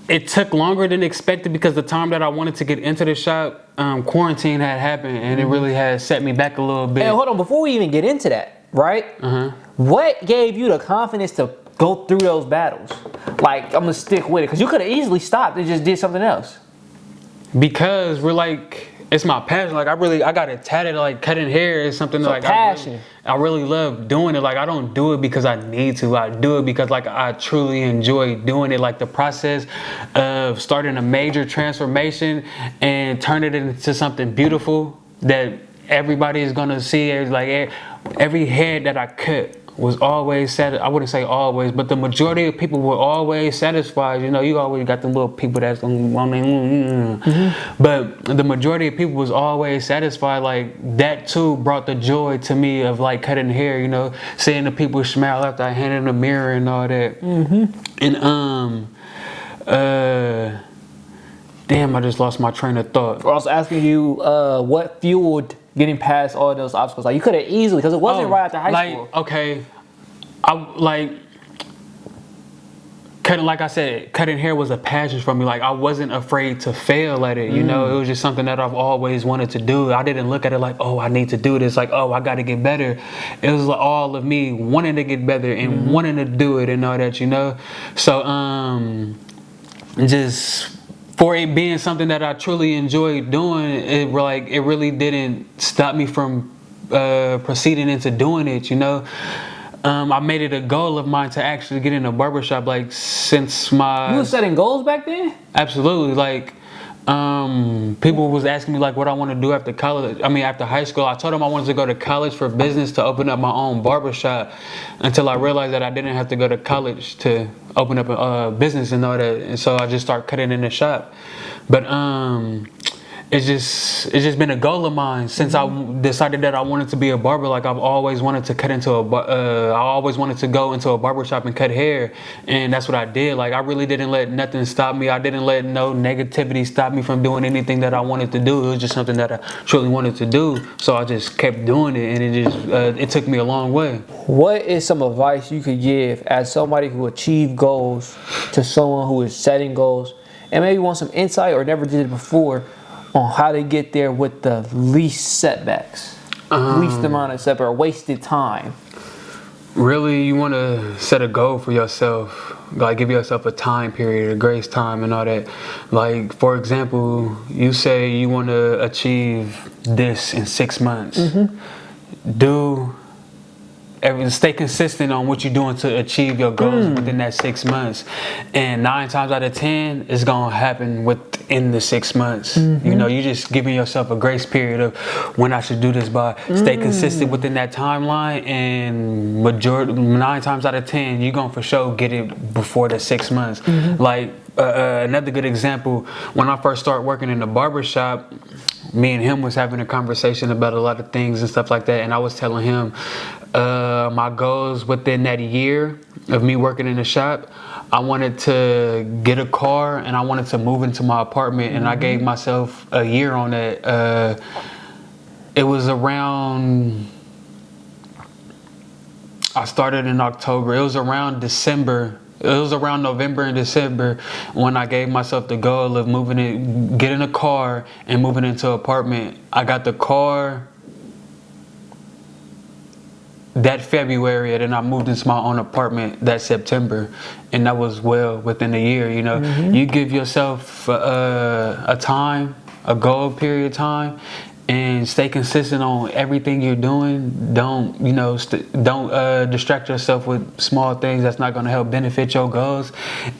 it took longer than expected because the time that I wanted to get into the shop, quarantine had happened, and it really had set me back a little bit. And hold on, before we even get into that, right? What gave you the confidence to go through those battles? Like, I'm gonna stick with it, because you could have easily stopped and just did something else. Because we're like, it's my passion. Like I got it tatted. Like cutting hair is something like passion. I really love doing it. Like I don't do it because I need to. I do it because like I truly enjoy doing it. Like the process of starting a major transformation and turning it into something beautiful that everybody is gonna see. Like every head that I cut was always I wouldn't say always, but the majority of people were always satisfied. You know, you always got them little people that's but the majority of people was always satisfied. Like that too brought the joy to me of like cutting hair, you know, seeing the people smile after I handed them a mirror and all that. And damn, I just lost my train of thought. I was asking you what fueled getting past all those obstacles. Like you could have easily, because it wasn't right after high school. Okay, I cutting. Like I said, cutting hair was a passion for me. Like I wasn't afraid to fail at it. You know, it was just something that I've always wanted to do. I didn't look at it like, oh, I need to do this. Like, oh, I got to get better. It was like all of me wanting to get better and wanting to do it and all that. You know, so just. For it being something that I truly enjoyed doing, it really didn't stop me from proceeding into doing it, you know. I made it a goal of mine to actually get in a barbershop, like since my... You were setting goals back then? Absolutely, like people was asking me like what I want to do after college. I mean after high school. I told them I wanted to go to college for business to open up my own barbershop, until I realized that I didn't have to go to college to open up a business and all that. And so I just started cutting in the shop. But it's just been a goal of mine since I decided that I wanted to be a barber. Like I've always wanted to cut into I always wanted to go into a barbershop and cut hair, and that's what I did. Like I really didn't let nothing stop me. I didn't let no negativity stop me from doing anything that I wanted to do. It was just something that I truly wanted to do. So I just kept doing it, and it took me a long way. What is some advice you could give as somebody who achieved goals to someone who is setting goals and maybe want some insight or never did it before, on how to get there with the least setbacks, least amount of setback or wasted time? Really, you want to set a goal for yourself. Like give yourself a time period, a grace time and all that. Like for example, you say you want to achieve this in 6 months. Stay consistent on what you're doing to achieve your goals within that 6 months, and 9 times out of 10 it's gonna happen within the 6 months. You know, you just giving yourself a grace period of when I should do this by. Stay consistent within that timeline, and 9 times out of 10 you're gonna for sure get it before the 6 months. Like another good example, when I first started working in the barbershop, me and him was having a conversation about a lot of things and stuff like that, and I was telling him my goals within that year of me working in the shop. I wanted to get a car and I wanted to move into my apartment, and I gave myself a year on that. It was around, I started in October. It was around December It was around November and December when I gave myself the goal of getting a car and moving into an apartment. I got the car that February, and then I moved into my own apartment that September, and that was well within a year. You know, you give yourself a time, a goal period of time, and stay consistent on everything you're doing. Don't distract yourself with small things that's not going to help benefit your goals,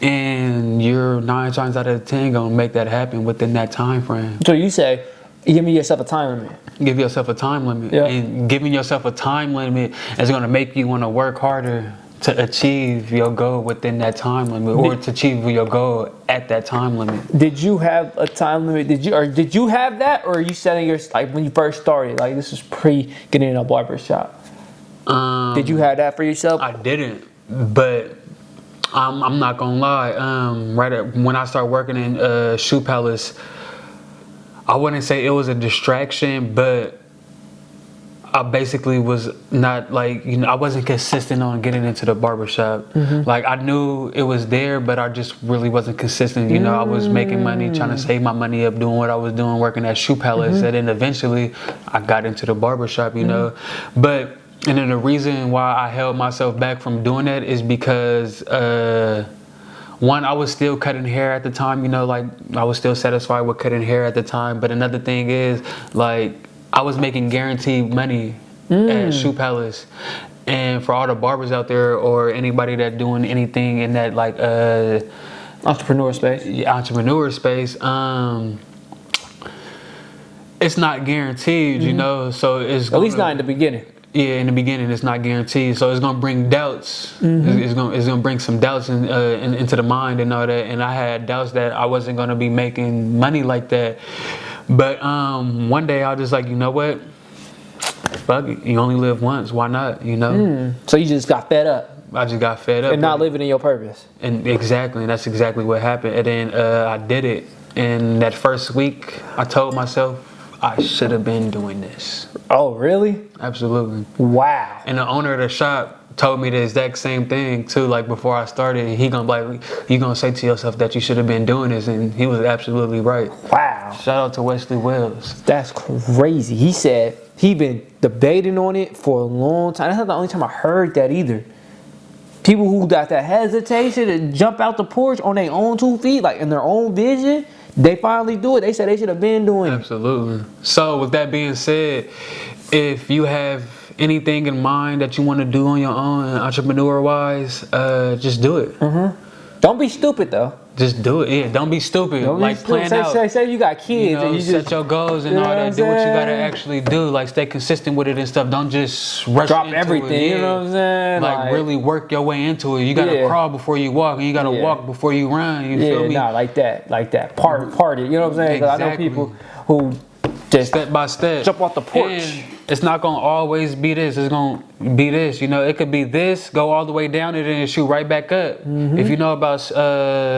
and you're 9 times out of 10 going to make that happen within that time frame. So you say, give me yourself a time limit. Give yourself a time limit. Yeah. And giving yourself a time limit is going to make you want to work harder to achieve your goal within that time limit, or to achieve your goal at that time limit. Did you have a time limit? Did you have that, or are you setting your, like when you first started, like this was pre getting in a barber shop? Did you have that for yourself? I didn't, but I'm not gonna lie. When I started working in Shoe Palace, I wouldn't say it was a distraction, but I basically was not I wasn't consistent on getting into the barbershop. Like I knew it was there, but I just really wasn't consistent. You know, I was making money, trying to save my money up, doing what I was doing, working at Shoe Palace, and then eventually I got into the barbershop, you know. And then the reason why I held myself back from doing that is because one, I was still cutting hair at the time, you know, like I was still satisfied with cutting hair at the time. But another thing is, like, I was making guaranteed money at Shoe Palace. And for all the barbers out there or anybody that doing anything in that like entrepreneur space. Yeah, entrepreneur space, it's not guaranteed, you know, so it's at least not in the beginning. Yeah, in the beginning, it's not guaranteed, so it's gonna bring doubts. It's gonna bring some doubts into the mind and all that. And I had doubts that I wasn't gonna be making money like that. But one day I was just like, you know what? Fuck it. You only live once. Why not? You know. So you just got fed up. I just got fed up and not living in your purpose. And exactly, and that's exactly what happened. And then I did it. And that first week, I told myself I should have been doing this. Oh, really? Absolutely. Wow. And the owner of the shop told me the exact same thing too. Like before I started, he gonna be like, you gonna say to yourself that you should have been doing this, and he was absolutely right. Wow. Shout out to Wesley Wells. That's crazy. He said he been debating on it for a long time. That's not the only time I heard that either. People who got that hesitation to jump out the porch on their own 2 feet, like in their own vision, they finally do it. They said they should have been doing it. Absolutely. So with that being said, if you have anything in mind that you want to do on your own, entrepreneur-wise, just do it. Don't be stupid though. Just do it. Yeah, don't be stupid. Plan out. Say you got kids, you know, and you set your goals and all that. Do what you gotta actually do. Like stay consistent with it and stuff. Don't just rush drop into everything. It. Yeah. You know what I'm saying? Like really work your way into it. You gotta crawl before you walk, and you gotta walk before you run. You feel me? Nah, like that. Part it. You know what I'm saying? 'Cause I know people who just step by step jump off the porch. And it's not gonna always be this. It's gonna be this. You know, it could be this, go all the way down and then shoot right back up. If you know about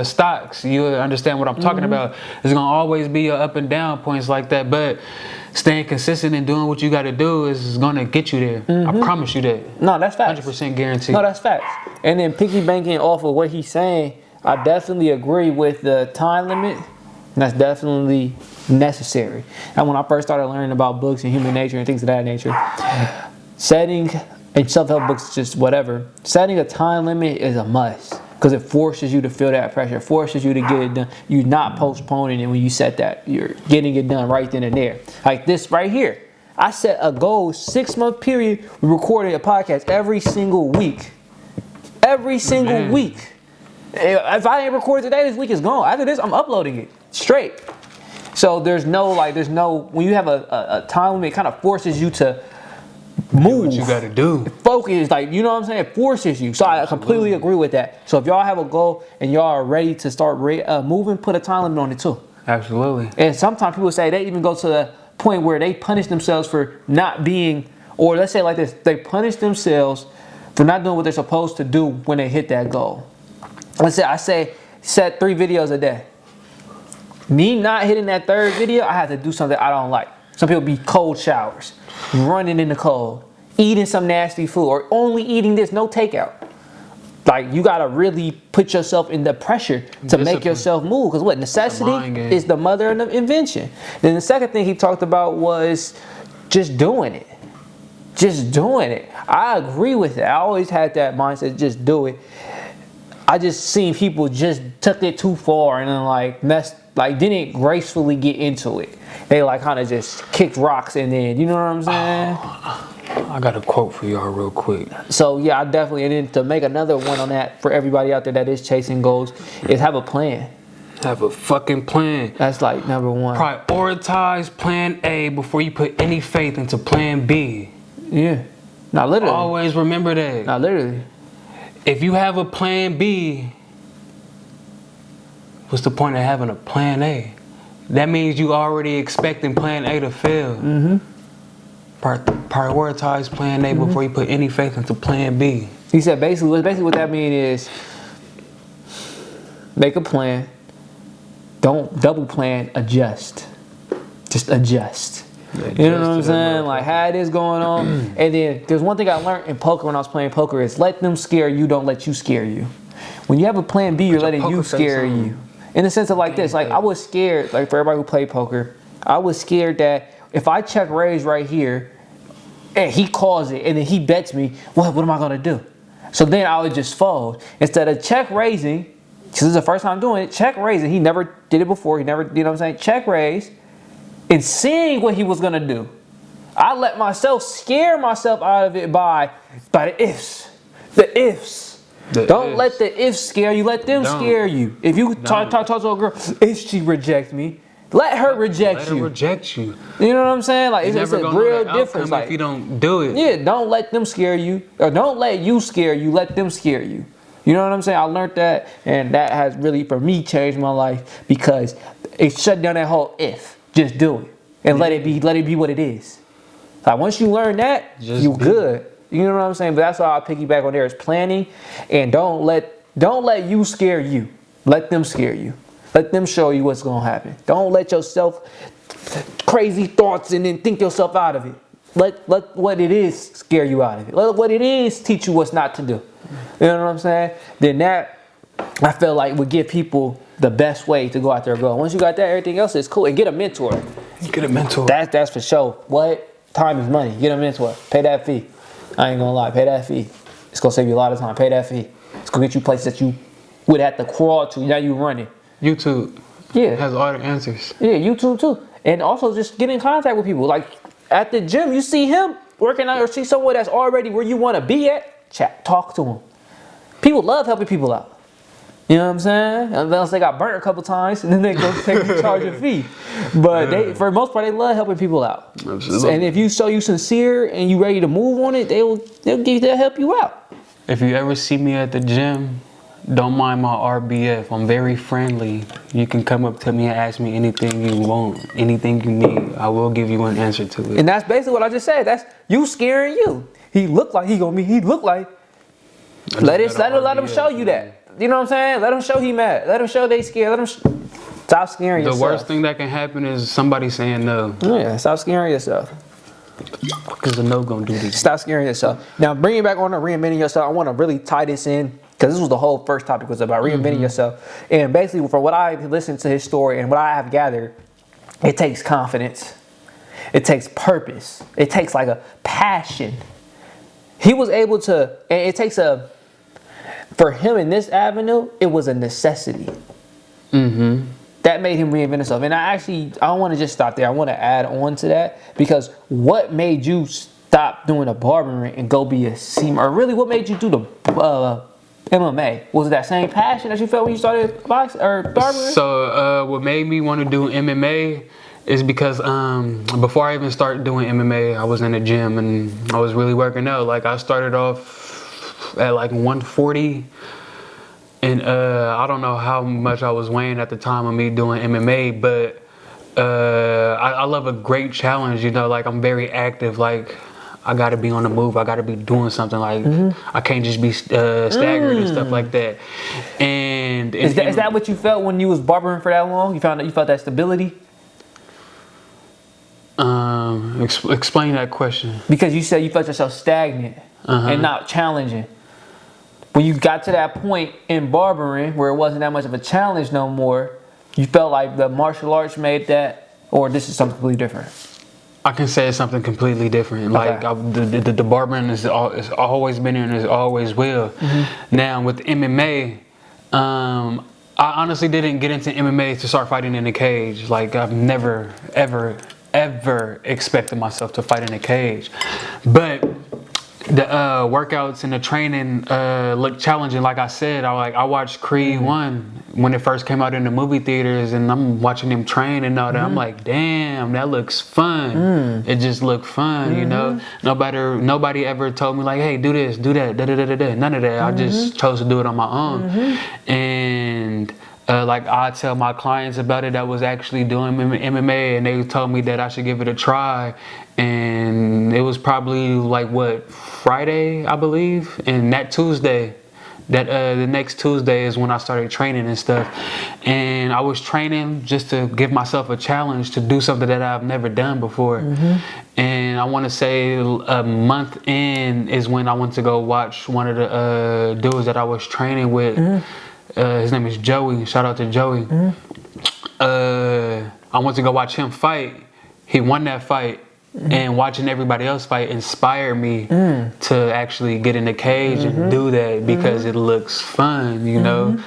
stocks, you understand what I'm talking about. It's gonna always be your up and down points like that. But staying consistent and doing what you gotta do is gonna get you there. I promise you that. No, that's facts. 100% guaranteed. No, that's facts. And then piggy banking off of what he's saying, I definitely agree with the time limit. That's definitely necessary. And when I first started learning about books and human nature and things of that nature, setting and self-help books, just whatever, setting a time limit is a must because it forces you to feel that pressure. It forces you to get it done. You're not postponing it when you set that. You're getting it done right then and there. Like this right here. I set a goal, 6-month period. We recorded a podcast every single week. Every single week. If I ain't recorded today, this week is gone. After this, I'm uploading it straight. So there's no, when you have a time limit, it kind of forces you to move. Do what you gotta do. Focus, you know what I'm saying? It forces you. So I completely agree with that. So if y'all have a goal and y'all are ready to start moving, put a time limit on it too. Absolutely. And sometimes people say they even go to the point where they punish themselves for not being, or let's say like this, they punish themselves for not doing what they're supposed to do when they hit that goal. Let's say I set 3 videos a day. Me not hitting that 3rd video, I have to do something I don't like. Some people be cold showers, running in the cold, eating some nasty food, or only eating this, no takeout. Like, you gotta really put yourself in the pressure to make yourself move. Because what, necessity is the mother of invention. Then the second thing he talked about was just doing it. Just doing it. I agree with it. I always had that mindset, just do it. I just seen people just took it too far and then didn't gracefully get into it. They like kind of just kicked rocks and then, you know what I'm saying? I got a quote for y'all real quick. So yeah, I definitely, and then to make another one on that for everybody out there that is chasing goals, is have a plan. Have a fucking plan. That's like number one. Prioritize plan A before you put any faith into plan B. Yeah. Not literally. Always remember that. Not literally. If you have a plan B, what's the point of having a plan A? That means you already expecting plan A to fail. Mm-hmm. Prioritize plan A before you put any faith into plan B. He said basically what that means is make a plan. Don't double plan, adjust. Just adjust. You know what I'm saying? Like, how it is going on. And then there's one thing I learned in poker when I was playing poker is let them scare you, don't let you scare you. When you have a plan B, you're letting you scare you. In the sense of like this, like I was scared, like for everybody who played poker, I was scared that if I check raise right here and he calls it and then he bets me, what am I gonna do? So then I would just fold. Instead of check raising, because this is the first time doing it, check raising. He never did it before. He never, you know what I'm saying? Check raise and seeing what he was gonna do. I let myself scare myself out of it by the ifs. The ifs. Don't let the ifs scare you. Let them scare you. If you talk to a girl, if she rejects me, let her reject you. Let her reject you. You know what I'm saying? Like, it's a real difference. Like, if you don't do it. Yeah, don't let them scare you. Or don't let you scare you. Let them scare you. You know what I'm saying? I learned that, and that has really, for me, changed my life because it shut down that whole if. Just do it. And let it be what it is. Like, once you learn that, you good. You know what I'm saying? But that's why I piggyback on there is planning, and don't let you scare you. Let them scare you. Let them show you what's gonna happen. Don't let yourself crazy thoughts and then think yourself out of it. Let what it is scare you out of it. Let what it is teach you what's not to do. You know what I'm saying? Then that, I feel like, would give people the best way to go out there and go. Once you got that, everything else is cool. And get a mentor. Get a mentor. That's for sure. What? Time is money. Get a mentor. Pay that fee. I ain't gonna lie. Pay that fee. It's gonna save you a lot of time. Pay that fee. It's gonna get you places that you would have to crawl to. Now you running. YouTube. Yeah. Has all the answers. Yeah, YouTube too. And also just get in contact with people. Like at the gym, you see him working out or see someone that's already where you want to be at, chat, talk to him. People love helping people out. You know what I'm saying? Unless they got burnt a couple times and then they go charge a fee. But for the most part, they love helping people out. Absolutely. And if you show you sincere and you ready to move on it, they'll help you out. If you ever see me at the gym, don't mind my RBF. I'm very friendly. You can come up to me and ask me anything you want, anything you need. I will give you an answer to it. And that's basically what I just said. That's you scaring you. He look like he look like. Let him show you that. You know what I'm saying? Let him show he mad. Let him show they scared. Let him stop scaring yourself. The worst thing that can happen is somebody saying no. Yeah, stop scaring yourself. Because the no gonna do this. Stop scaring yourself. Now, bringing back on to reinventing yourself, I want to really tie this in because this was the whole first topic was about reinventing yourself. And basically, from what I've listened to his story and what I have gathered, it takes confidence. It takes purpose. It takes like a passion. He was able to, and it takes for him in this avenue, it was a necessity. Mm-hmm. That made him reinvent himself. And I don't want to just stop there. I want to add on to that because what made you stop doing a barbering and go be a seamer? Or really, what made you do the MMA? Was it that same passion that you felt when you started boxing or barbering? So what made me want to do MMA is because before I even started doing MMA, I was in the gym and I was really working out. Like I started off at like 140 and I don't know how much I was weighing at the time of me doing MMA, but I love a great challenge, you know, like I'm very active, like I gotta be on the move, I gotta be doing something, like I can't just be staggered and stuff like that. And is that what you felt when you was barbering for that long? You felt that stability? Explain that question. Because you said you felt yourself stagnant and not challenging. when you got to that point in barbering where it wasn't that much of a challenge no more, you felt like the martial arts made that, or this is something completely different? I can say it's something completely different. Okay. Like the barbering is it's always been here and it always will. Mm-hmm. Now with MMA, I honestly didn't get into MMA to start fighting in a cage. Like I've never ever expected myself to fight in a cage, but the workouts and the training look challenging. Like I said, I watched Creed 1 when it first came out in the movie theaters, and I'm watching him train and all that. I'm like, damn, that looks fun. It just looked fun, you know. Nobody ever told me like, hey, do this, do that, da da da da. None of that. I just chose to do it on my own, and. Like I tell my clients about it that was actually doing MMA, and they told me that I should give it a try, and it was probably like Friday, I believe, and that Tuesday, the next Tuesday is when I started training and stuff, and I was training just to give myself a challenge to do something that I've never done before, and I want to say a month in is when I went to go watch one of the dudes that I was training with. His name is Joey. Shout out to Joey. I went to go watch him fight. He won that fight. And watching everybody else fight inspired me to actually get in the cage and do that because it looks fun, you know.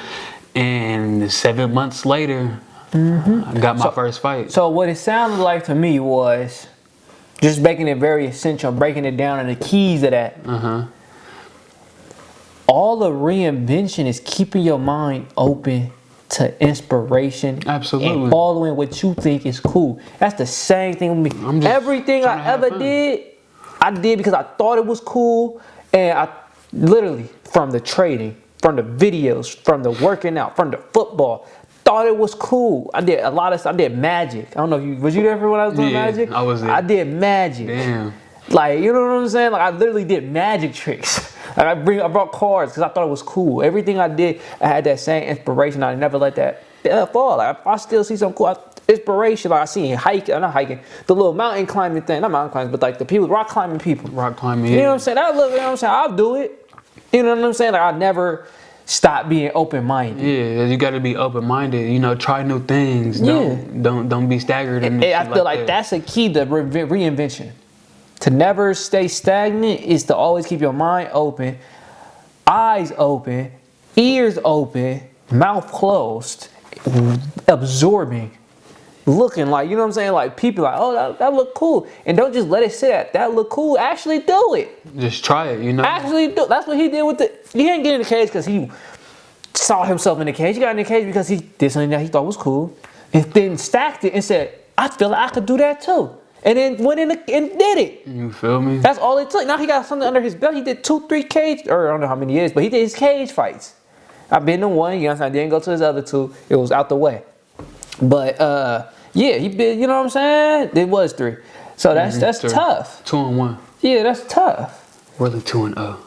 And 7 months later, I got my first fight. So what it sounded like to me was just making it very essential, breaking it down and the keys of that. All the reinvention is keeping your mind open to inspiration. Absolutely. And following what you think is cool. That's the same thing with me. Everything I ever did, I did because I thought it was cool. And I literally, from the trading, from the videos, from the working out, from the football, thought it was cool. I did a lot of stuff. I did magic. I don't know if you, was you there for when I was doing magic? I was there. I did magic. Damn. Like, you know what I'm saying? Like, I literally did magic tricks. Like, I brought cards because I thought it was cool. Everything I did, I had that same inspiration. I never let that fall. Like, if I still see some cool inspiration, like I see hiking, not hiking, the little mountain climbing thing, not mountain climbing, but like the people, rock climbing people. Rock climbing, You know what I'm saying? You know what I'm saying? I'll do it. You know what I'm saying? Like, I never stop being open-minded. Yeah, you got to be open-minded. You know, try new things. Don't be staggered. And I feel like that's a key to reinvention. To never stay stagnant is to always keep your mind open, eyes open, ears open, mouth closed, absorbing, looking like, you know what I'm saying? Like people like, oh, that look cool. And don't just let it sit at that look cool. Actually do it. Just try it, you know? Actually do. That's what he did with he didn't get in the cage because he saw himself in the cage. He got in the cage because he did something that he thought was cool. And then stacked it and said, I feel like I could do that too. And then went in and did it. You feel me? That's all it took. Now he got something under his belt. He did 2-3 cage, or I don't know how many years, but he did his cage fights. I've been to one, you know what I'm saying? I didn't go to his other 2. It was out the way. But yeah, he been, you know what I'm saying? It was 3. So that's tough. 2-1. Yeah, that's tough. Really 2-0.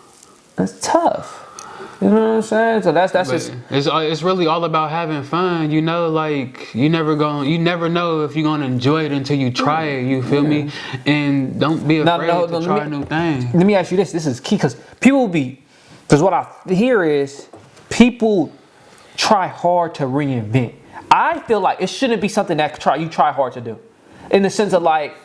That's tough. You know what I'm saying? So that's just. It's really all about having fun, you know. Like you never know if you're gonna enjoy it until you try it. You feel me? And don't be afraid to try new things. Let me ask you this. This is key because because what I hear is people try hard to reinvent. I feel like it shouldn't be something that you try hard to do, in the sense of like.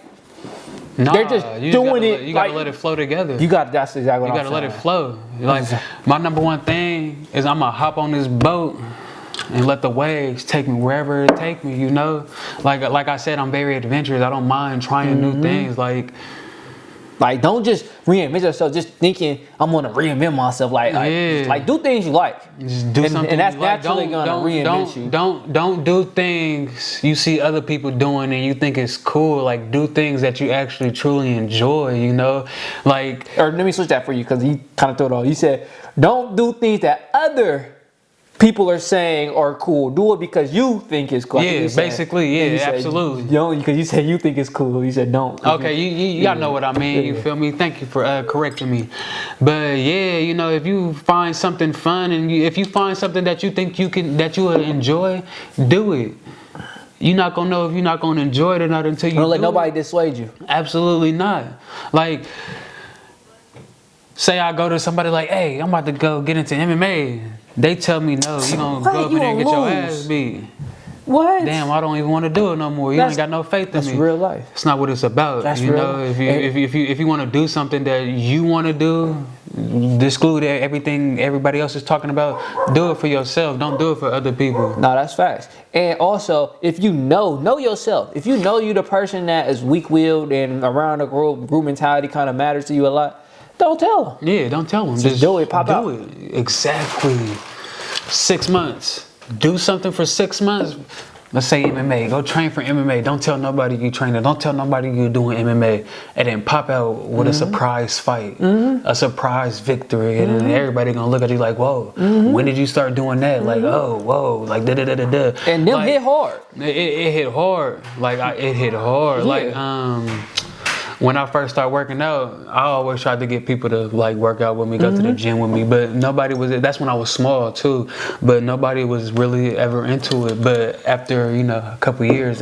They're just doing it. You gotta let it flow together. That's exactly what I'm saying. You gotta let it flow. Like my number one thing is I'm gonna hop on this boat and let the waves take me wherever it take me. You know, like I said, I'm very adventurous. I don't mind trying new things. Like don't just reinvent yourself. Just thinking I'm gonna reinvent myself. Like do things you like. Just do something, and that's you like. naturally gonna reinvent you. Don't do things you see other people doing and you think it's cool. Like do things that you actually truly enjoy. You know, like. Or let me switch that for you because you kind of threw it all. You said don't do things that other people are saying are cool. Do it because you think it's cool. Yeah, basically, yeah, absolutely. Because you said you think it's cool. You said don't. Okay, y'all know what I mean. You feel me? Thank you for correcting me. But yeah, you know, if you find something fun and if you find something that you think that you will enjoy, do it. You're not gonna know if you're not gonna enjoy it or not until you don't let nobody dissuade you. Absolutely not. Like say I go to somebody like, hey, I'm about to go get into MMA. They tell me no, you gonna go up in there and get your ass beat. What? Damn, I don't even want to do it no more. You ain't got no faith in me. That's real life. It's not what it's about. That's you real know, life. if you want to do something that you want to do, exclude everything everybody else is talking about. Do it for yourself. Don't do it for other people. No, that's facts. And also, if you know yourself. If you know you the person that is weak-willed and around the group mentality kind of matters to you a lot, don't tell them. Yeah, don't tell them. Just do it. Pop out. Do it. Exactly. 6 months. Do something for 6 months. Let's say MMA. Go train for MMA. Don't tell nobody you training. Don't tell nobody you doing MMA. And then pop out with a surprise fight, a surprise victory, and then everybody gonna look at you like, "Whoa, when did you start doing that?" Like, "Oh, whoa, like da da da da da." And them hit hard. It hit hard. Like it hit hard. Yeah. Like when I first started working out, I always tried to get people to like work out with me, go to the gym with me, but nobody was. That's when I was small too, but nobody was really ever into it. But after a couple years,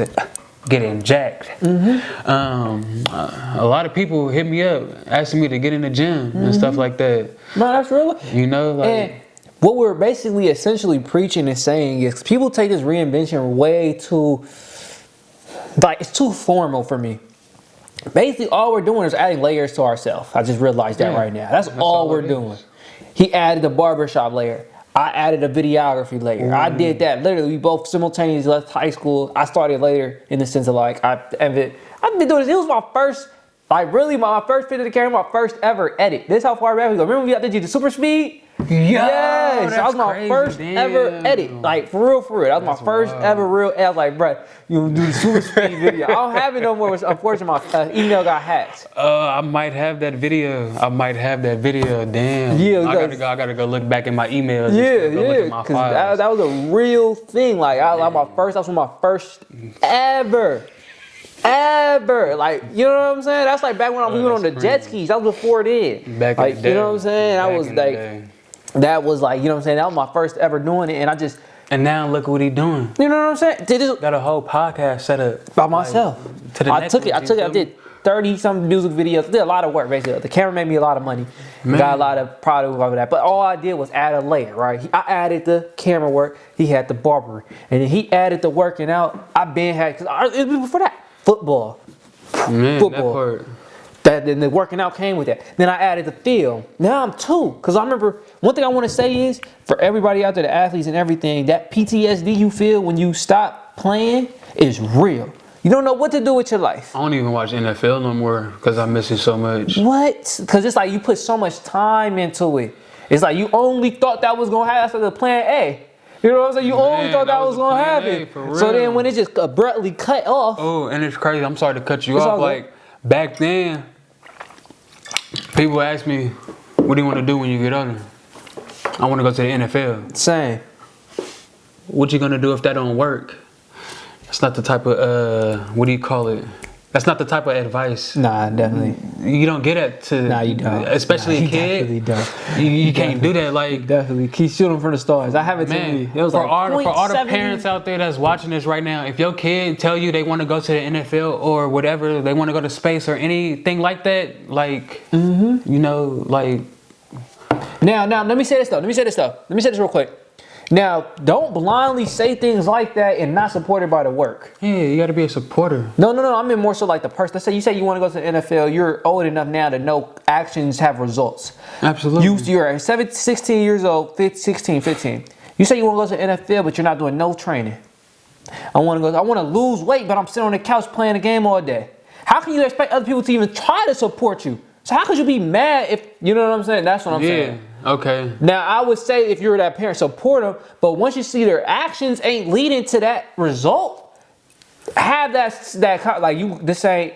getting jacked, a lot of people hit me up asking me to get in the gym and stuff like that. No, that's real. Like. And what we're basically essentially preaching and saying is people take this reinvention way too, like it's too formal for me. Basically, all we're doing is adding layers to ourselves. I just realized that right now. That's all we're doing. He added the barbershop layer. I added a videography layer. I did that. Literally, we both simultaneously left high school. I started later in the sense of like, I've been doing this. It was my first, like really my first fit to the camera, my first ever edit. This is how far back we go. Remember we did the super speed? Yes, that was my first ever edit. Like for real. That was my first ever real edit. I was like, bro, you do the super speed video. I don't have it no more. Unfortunately, my email got hacked. I might have that video. Damn. Yeah, I gotta go look back in my emails. Yeah. Because that was a real thing. Like that was one of my first ever. Like, you know what I'm saying? That's like back when we went on the jet skis. That was before then. Back like, in the day. You know what I'm saying? I was like, that was like, you know what I'm saying? That was my first ever doing it. And and now look what he doing. You know what I'm saying? Got a whole podcast set up. By myself. I took it. I did 30-something music videos. I did a lot of work, basically. The camera made me a lot of money. Got a lot of product over that. But all I did was add a layer, right? I added the camera work. He had the barbering. And then he added the working out. I been had, because it was before that. Football. Man, football. That part. Then the working out came with that. Then I added the film. Now I'm 2. Because I remember, one thing I want to say is, for everybody out there, the athletes and everything, that PTSD you feel when you stop playing is real. You don't know what to do with your life. I don't even watch NFL no more because I miss it so much. What? Because it's like you put so much time into it. It's like you only thought that was going to happen after the plan A. You know what I'm saying? You only thought that was going to happen. So then when it just abruptly cut off. Oh, and it's crazy. I'm sorry to cut you off. Like, back then, people ask me, what do you want to do when you get older? I want to go to the NFL. Same. What you going to do if that don't work? That's not the type of, what do you call it? That's not the type of advice. Nah, definitely. You don't get it to. Nah, you don't. Especially a kid. You definitely don't. You can't do that. Like, definitely. Keep shooting for the stars. I have it to me. It was for all the parents out there that's watching this right now, if your kid tell you they want to go to the NFL or whatever, they want to go to space or anything like that, like, like. Now, let me say this real quick. Now, don't blindly say things like that and not supported by the work. Yeah, you got to be a supporter. No. I mean more so like the person. Let's say you say you want to go to the NFL. You're old enough now to know actions have results. Absolutely. You're 16 years old, 15. You say you want to go to the NFL, but you're not doing no training. I want to lose weight, but I'm sitting on the couch playing a game all day. How can you expect other people to even try to support you? So how could you be mad if, you know what I'm saying? That's what I'm saying. Okay. Now, I would say if you're that parent, support them. But once you see their actions ain't leading to that result, have that like you this ain't,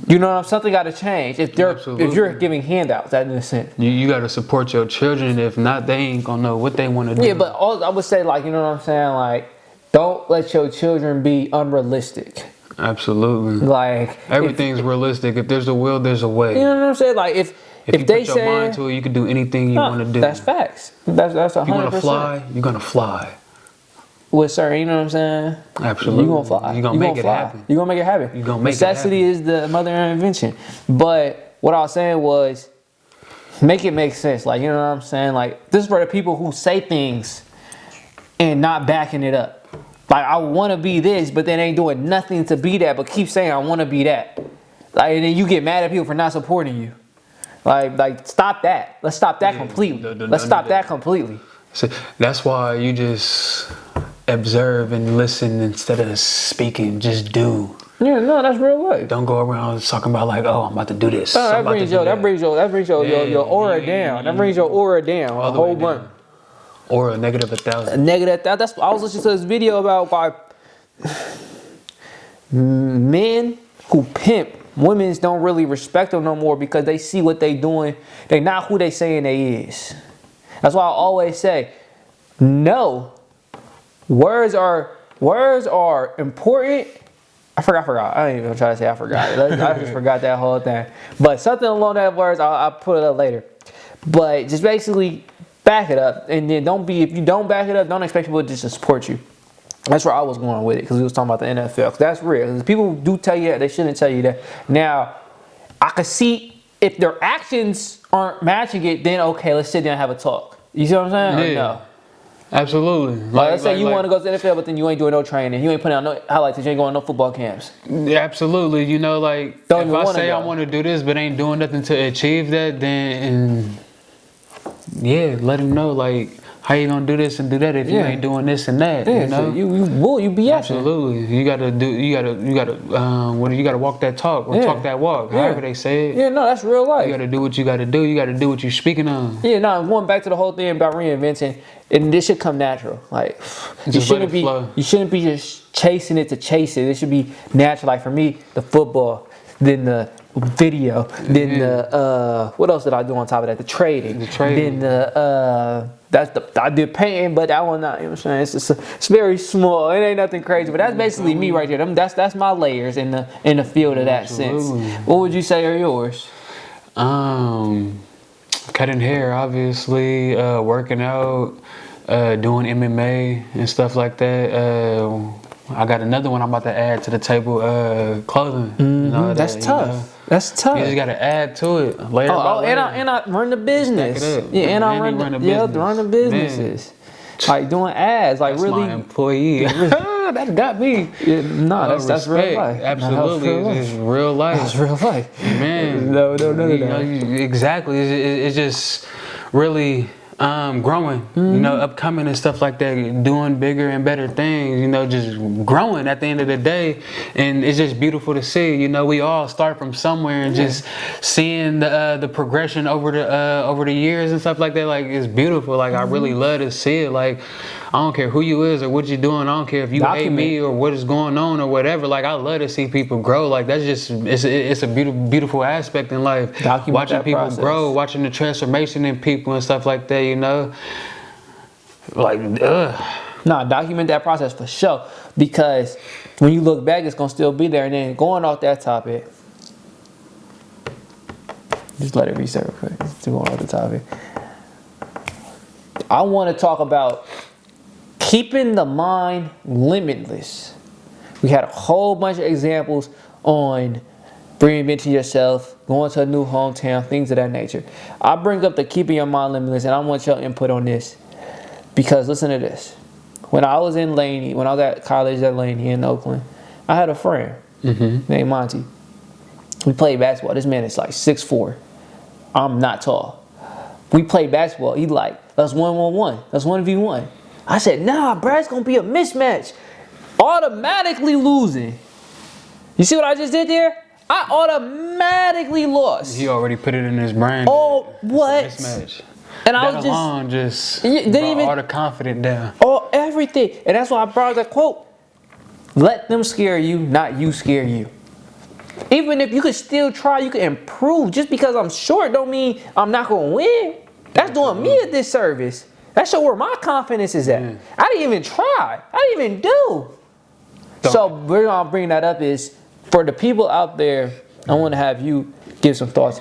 you know, something got to change. If you're giving handouts, that in a sense. You got to support your children. If not, they ain't gonna know what they want to do. Yeah, but I would say, like, you know what I'm saying, like, don't let your children be unrealistic. Absolutely. Like everything's realistic. If there's a will, there's a way. You know what I'm saying? Like if you they put your mind to it, you can do anything you want to do. That's facts. That's 100%. You want to fly, you're gonna fly. With certain, you know what I'm saying? Absolutely. You're gonna fly. You're gonna make it happen. You're gonna make it happen. You're gonna make Necessity it happen. is the mother of invention. But what I was saying was, Make it make sense. Like, you know what I'm saying? Like, this is for the people who say things and not backing it up. Like, I want to be this, but then ain't doing nothing to be that, but keep saying I want to be that. Like, and then you get mad at people for not supporting you. Like stop that. Let's stop that completely. Let's stop that completely. So that's why you just observe and listen instead of speaking. Just do. Yeah, no, that's real life. Don't go around talking about like, oh, I'm about to do this. That brings your aura down. That brings your aura down a whole bunch. Aura negative 1,000. Negative. That's I was listening to this video about why men who pimp women don't really respect them no more because they see what they doing. They not who they saying they is. That's why I always say, no. Words are important. I forgot. I ain't even try to say I forgot. I just forgot that whole thing. But something along that words, I'll put it up later. But just basically back it up, and then if you don't back it up, don't expect people just to support you. That's where I was going with it, because we was talking about the NFL. Cause that's real. Cause people do tell you that, they shouldn't tell you that. Now, I could see if their actions aren't matching it, then okay, let's sit down and have a talk. You see what I'm saying? Yeah. Or no? Absolutely. Let's say you want to go to the NFL, but then you ain't doing no training. You ain't putting out no highlights. You ain't going to no football camps. Yeah, absolutely. You know, like, if I say I want to do this, but ain't doing nothing to achieve that, then, yeah, let him know, like, how you gonna do this and do that if you ain't doing this and that? Yeah, you know, so you be absolutely. You gotta walk that talk or talk that walk. However they say it. Yeah, no, that's real life. You gotta do what you gotta do. You gotta do what you're speaking on. Yeah, no, going back to the whole thing about reinventing, and this should come natural. Like, you shouldn't be just chasing it to chase it. It should be natural. Like for me, the football, then the video, then the what else did I do on top of that? The trading. Then I did painting, but that one not. You know what I'm saying? It's very small. It ain't nothing crazy, but that's basically me right there. That's my layers in the field of that sense. What would you say are yours? Cutting hair, obviously. Working out, doing MMA and stuff like that. I got another one I'm about to add to the table. Clothing. That's tough. That's tough. You just gotta add to it. Later and I run the business. Yeah, and I run the businesses. Man. Like doing ads, like that's really. My employee. That got me. Yeah, that's real life. Absolutely, it's real life. That's real life. Man, no. Exactly. It's just really. Growing, upcoming and stuff like that, doing bigger and better things, just growing at the end of the day. And it's just beautiful to see, we all start from somewhere and just seeing the progression over the years and stuff like that. Like, it's beautiful. Like, I really love to see it. Like, I don't care who you is or what you're doing. I don't care if you hate me or what is going on or whatever. Like, I love to see people grow. Like, that's just, it's a beautiful aspect in life. Watching people grow, watching the transformation in people and stuff like that, Like, Nah, document that process for sure. Because when you look back, it's going to still be there. And then going off that topic, just let it reset real quick. Just going off the topic. I want to talk about keeping the mind limitless. We had a whole bunch of examples on reinventing yourself, going to a new hometown, things of that nature. I bring up the keeping your mind limitless, and I want your input on this. Because listen to this. When I was at college at Laney in Oakland, I had a friend named Monty. We played basketball. This man is like 6'4". I'm not tall. We played basketball. He like, let's 1-1-1. Let's 1v1. I said, nah, bro, it's going to be a mismatch. Automatically losing. You see what I just did there? I automatically lost. He already put it in his brain. Oh, what? Mismatch. And that I was alone just brought all the confidence down. Oh, everything. And that's why I brought that quote. Let them scare you, not you scare you. Even if you could still try, you can improve. Just because I'm short don't mean I'm not going to win. That's doing me a disservice. That shows where my confidence is at. I didn't even try. I didn't even do. So we're going to bring that up is, for the people out there, I want to have you give some thoughts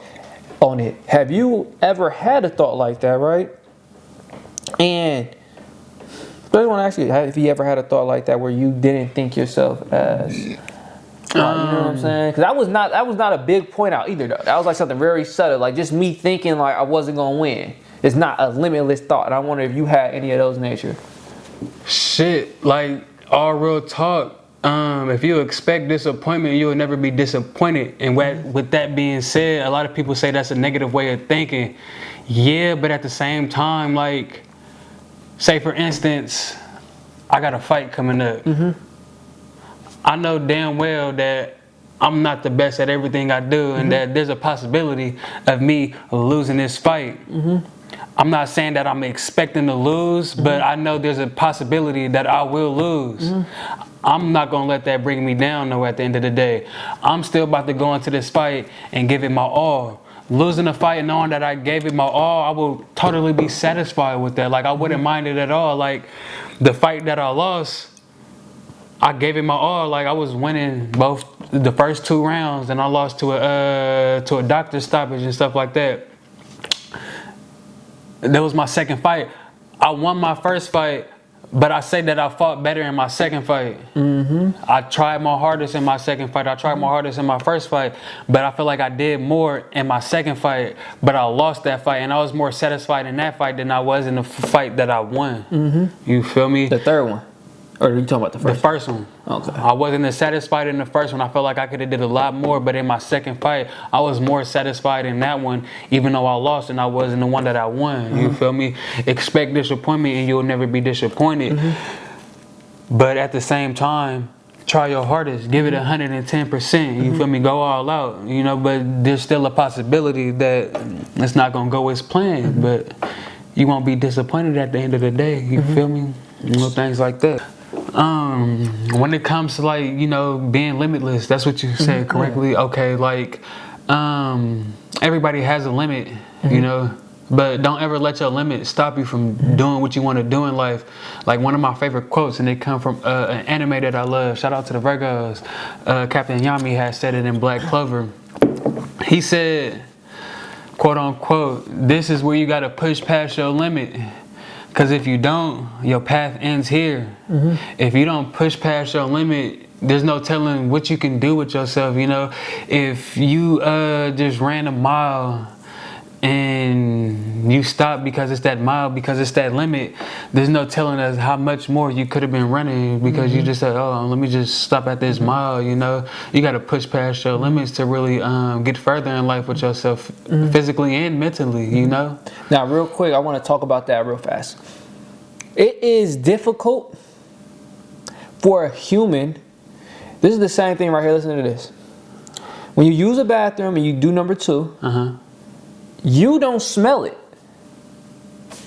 on it. Have you ever had a thought like that, right? And I just want to ask you, have you ever had a thought like that where you didn't think yourself as Like, you know what I'm saying? Because that was not a big point out either, though. That was like something very subtle, like just me thinking like I wasn't gonna win. It's not a limitless thought. And I wonder if you had any of those nature. Shit, like all real talk. If you expect disappointment, you will never be disappointed. And with that being said, a lot of people say that's a negative way of thinking. Yeah, but at the same time, like, say for instance, I got a fight coming up. I know damn well that I'm not the best at everything I do, and that there's a possibility of me losing this fight. I'm not saying that I'm expecting to lose, but I know there's a possibility that I will lose. I'm not going to let that bring me down, though, at the end of the day. I'm still about to go into this fight and give it my all. Losing a fight, knowing that I gave it my all, I will totally be satisfied with that. Like, I wouldn't mind it at all. Like, the fight that I lost, I gave it my all. Like, I was winning both the first 2 rounds, and I lost to a doctor's stoppage and stuff like that. That was my second fight. I won my first fight, but I say that I fought better in my second fight. I tried my hardest in my second fight. I tried my hardest in my first fight, but I feel like I did more in my second fight, but I lost that fight, and I was more satisfied in that fight than I was in the fight that I won. You feel me? The third one? Or are you talking about the first? The first one. Okay. I wasn't as satisfied in the first one. I felt like I could have did a lot more, but in my second fight, I was more satisfied in that one, even though I lost and I was in the one that I won. You feel me? Expect disappointment and you'll never be disappointed. But at the same time, try your hardest. Give it 110%. You feel me? Go all out. You know, but there's still a possibility that it's not going to go as planned, but you won't be disappointed at the end of the day. You feel me? You know, things like that. When it comes to, like, you know, being limitless, that's what you said correctly. Okay, like, everybody has a limit, you know, but don't ever let your limit stop you from doing what you want to do in life. Like, one of my favorite quotes, and it come from an anime that I love. Shout out to the Virgos. Captain Yami has said it in Black Clover. He said, quote unquote, "This is where you got to push past your limit. Because if you don't, your path ends here." If you don't push past your limit, there's no telling what you can do with yourself, you know. If you just ran a mile and you stop because it's that mile, because it's that limit, there's no telling us how much more you could have been running because you just said, oh, let me just stop at this mile, you know. You got to push past your limits to really get further in life with yourself, physically and mentally, you know. Now, real quick, I want to talk about that real fast. It is difficult for a human. This is the same thing right here. Listen to this. When you use a bathroom and you do number 2, you don't smell it.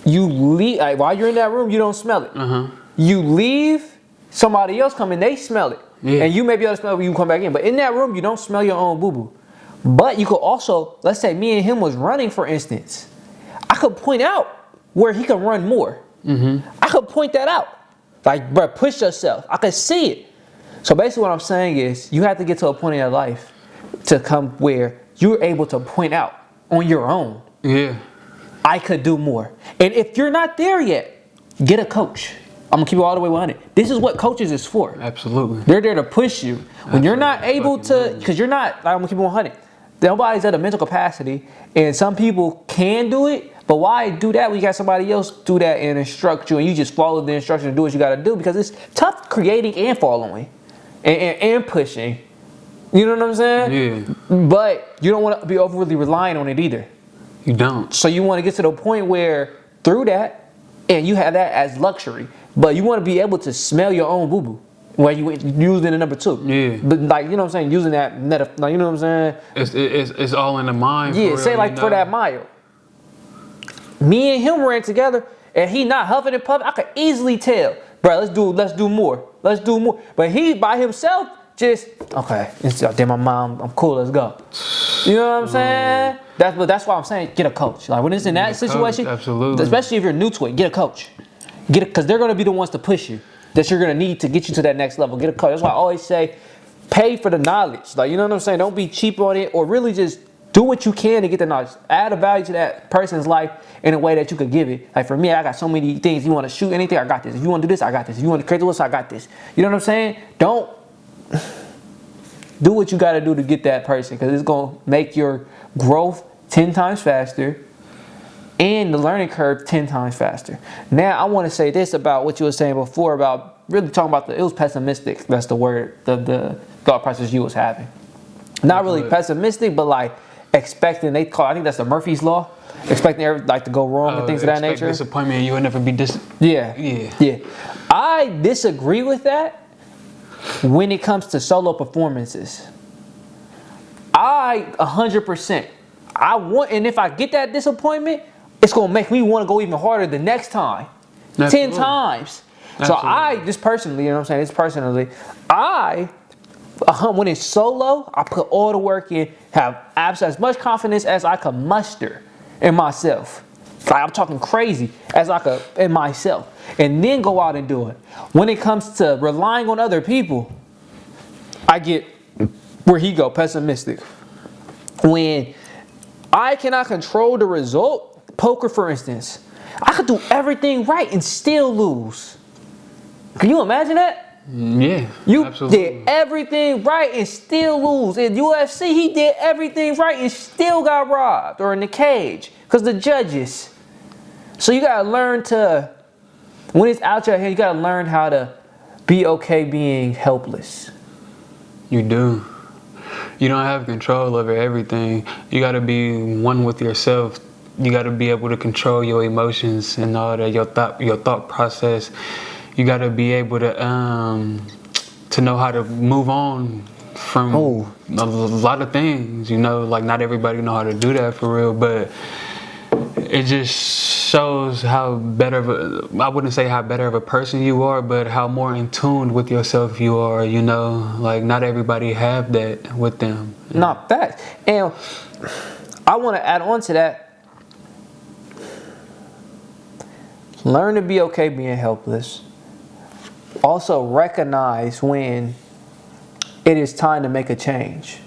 You leave, like, while you're in that room, you don't smell it. You leave, somebody else come in, they smell it. And you may be able to smell it when you come back in. But in that room, you don't smell your own boo-boo. But you could also, let's say me and him was running, for instance. I could point out where he could run more. I could point that out. Like, bro, push yourself. I could see it. So basically what I'm saying is you have to get to a point in your life to come where you're able to point out on your own. I could do more. And if you're not there yet, get a coach. I'm gonna keep it all the way 100. This is what coaches is for. Absolutely. They're there to push you. When you're not able to, because you're not, like, I'm gonna keep it 100. Nobody's at a mental capacity, and some people can do it, but why do that when you got somebody else do that and instruct you, and you just follow the instructions and do what you gotta do? Because it's tough creating and following and pushing. You know what I'm saying? But you don't want to be overly relying on it either. You don't. So you want to get to the point where through that, and you have that as luxury, but you want to be able to smell your own boo-boo while you using the number 2. But, like, you know what I'm saying, using that like, you know what I'm saying? It's all in the mind. Yeah, for say real, like, you know? for that mile. Me and him ran together, and he not huffing and puffing. I could easily tell, bro, let's do more. Let's do more. But he by himself just, okay, it's damn, my mom, I'm cool, let's go. You know what I'm saying? That's why I'm saying get a coach. Like, when it's in that situation, absolutely. Especially if you're new to it, get a coach. Because they're gonna be the ones to push you. That you're gonna need to get you to that next level. Get a coach. That's why I always say, pay for the knowledge. Like, you know what I'm saying? Don't be cheap on it, or really just do what you can to get the knowledge. Add a value to that person's life in a way that you could give it. Like, for me, I got so many things. You want to shoot anything, I got this. If you want to do this, I got this. If you want to create this, I got this. You know what I'm saying? Don't Do what you got to do to get that person, because it's going to make your growth 10 times faster and the learning curve 10 times faster. Now, I want to say this about what you were saying before about really talking about it was pessimistic. That's the word, the thought process you was having. Not really pessimistic, but like expecting, I think that's the Murphy's Law, expecting everything like to go wrong and things of that nature. Disappointment, you will never be Yeah. I disagree with that when it comes to solo performances. 100%. And if I get that disappointment, it's gonna make me want to go even harder the next time. Absolutely. 10 times. Absolutely. So I just personally, you know what I'm saying? When it's solo, I put all the work in, have as much confidence as I can muster in myself. Like I'm talking crazy as I could in myself. And then go out and do it. When it comes to relying on other people, I get where he go, pessimistic. When I cannot control the result, poker for instance, I could do everything right and still lose. Can you imagine that? Yeah, you absolutely. Did everything right and still lose. In UFC, he did everything right and still got robbed or in the cage because the judges. So you gotta learn to, when it's out your head, you gotta learn how to be okay being helpless. You do. You don't have control over everything. You gotta be one with yourself. You gotta be able to control your emotions and all that, your thought process. You gotta be able to know how to move on from a lot of things. You know, like not everybody know how to do that for real, but it just shows how better of I wouldn't say how better of a person you are, but how more in tune with yourself you are, you know. Like not everybody have that with them. Not that. And I want to add on to that. Learn to be okay being helpless. Also recognize when it is time to make a change.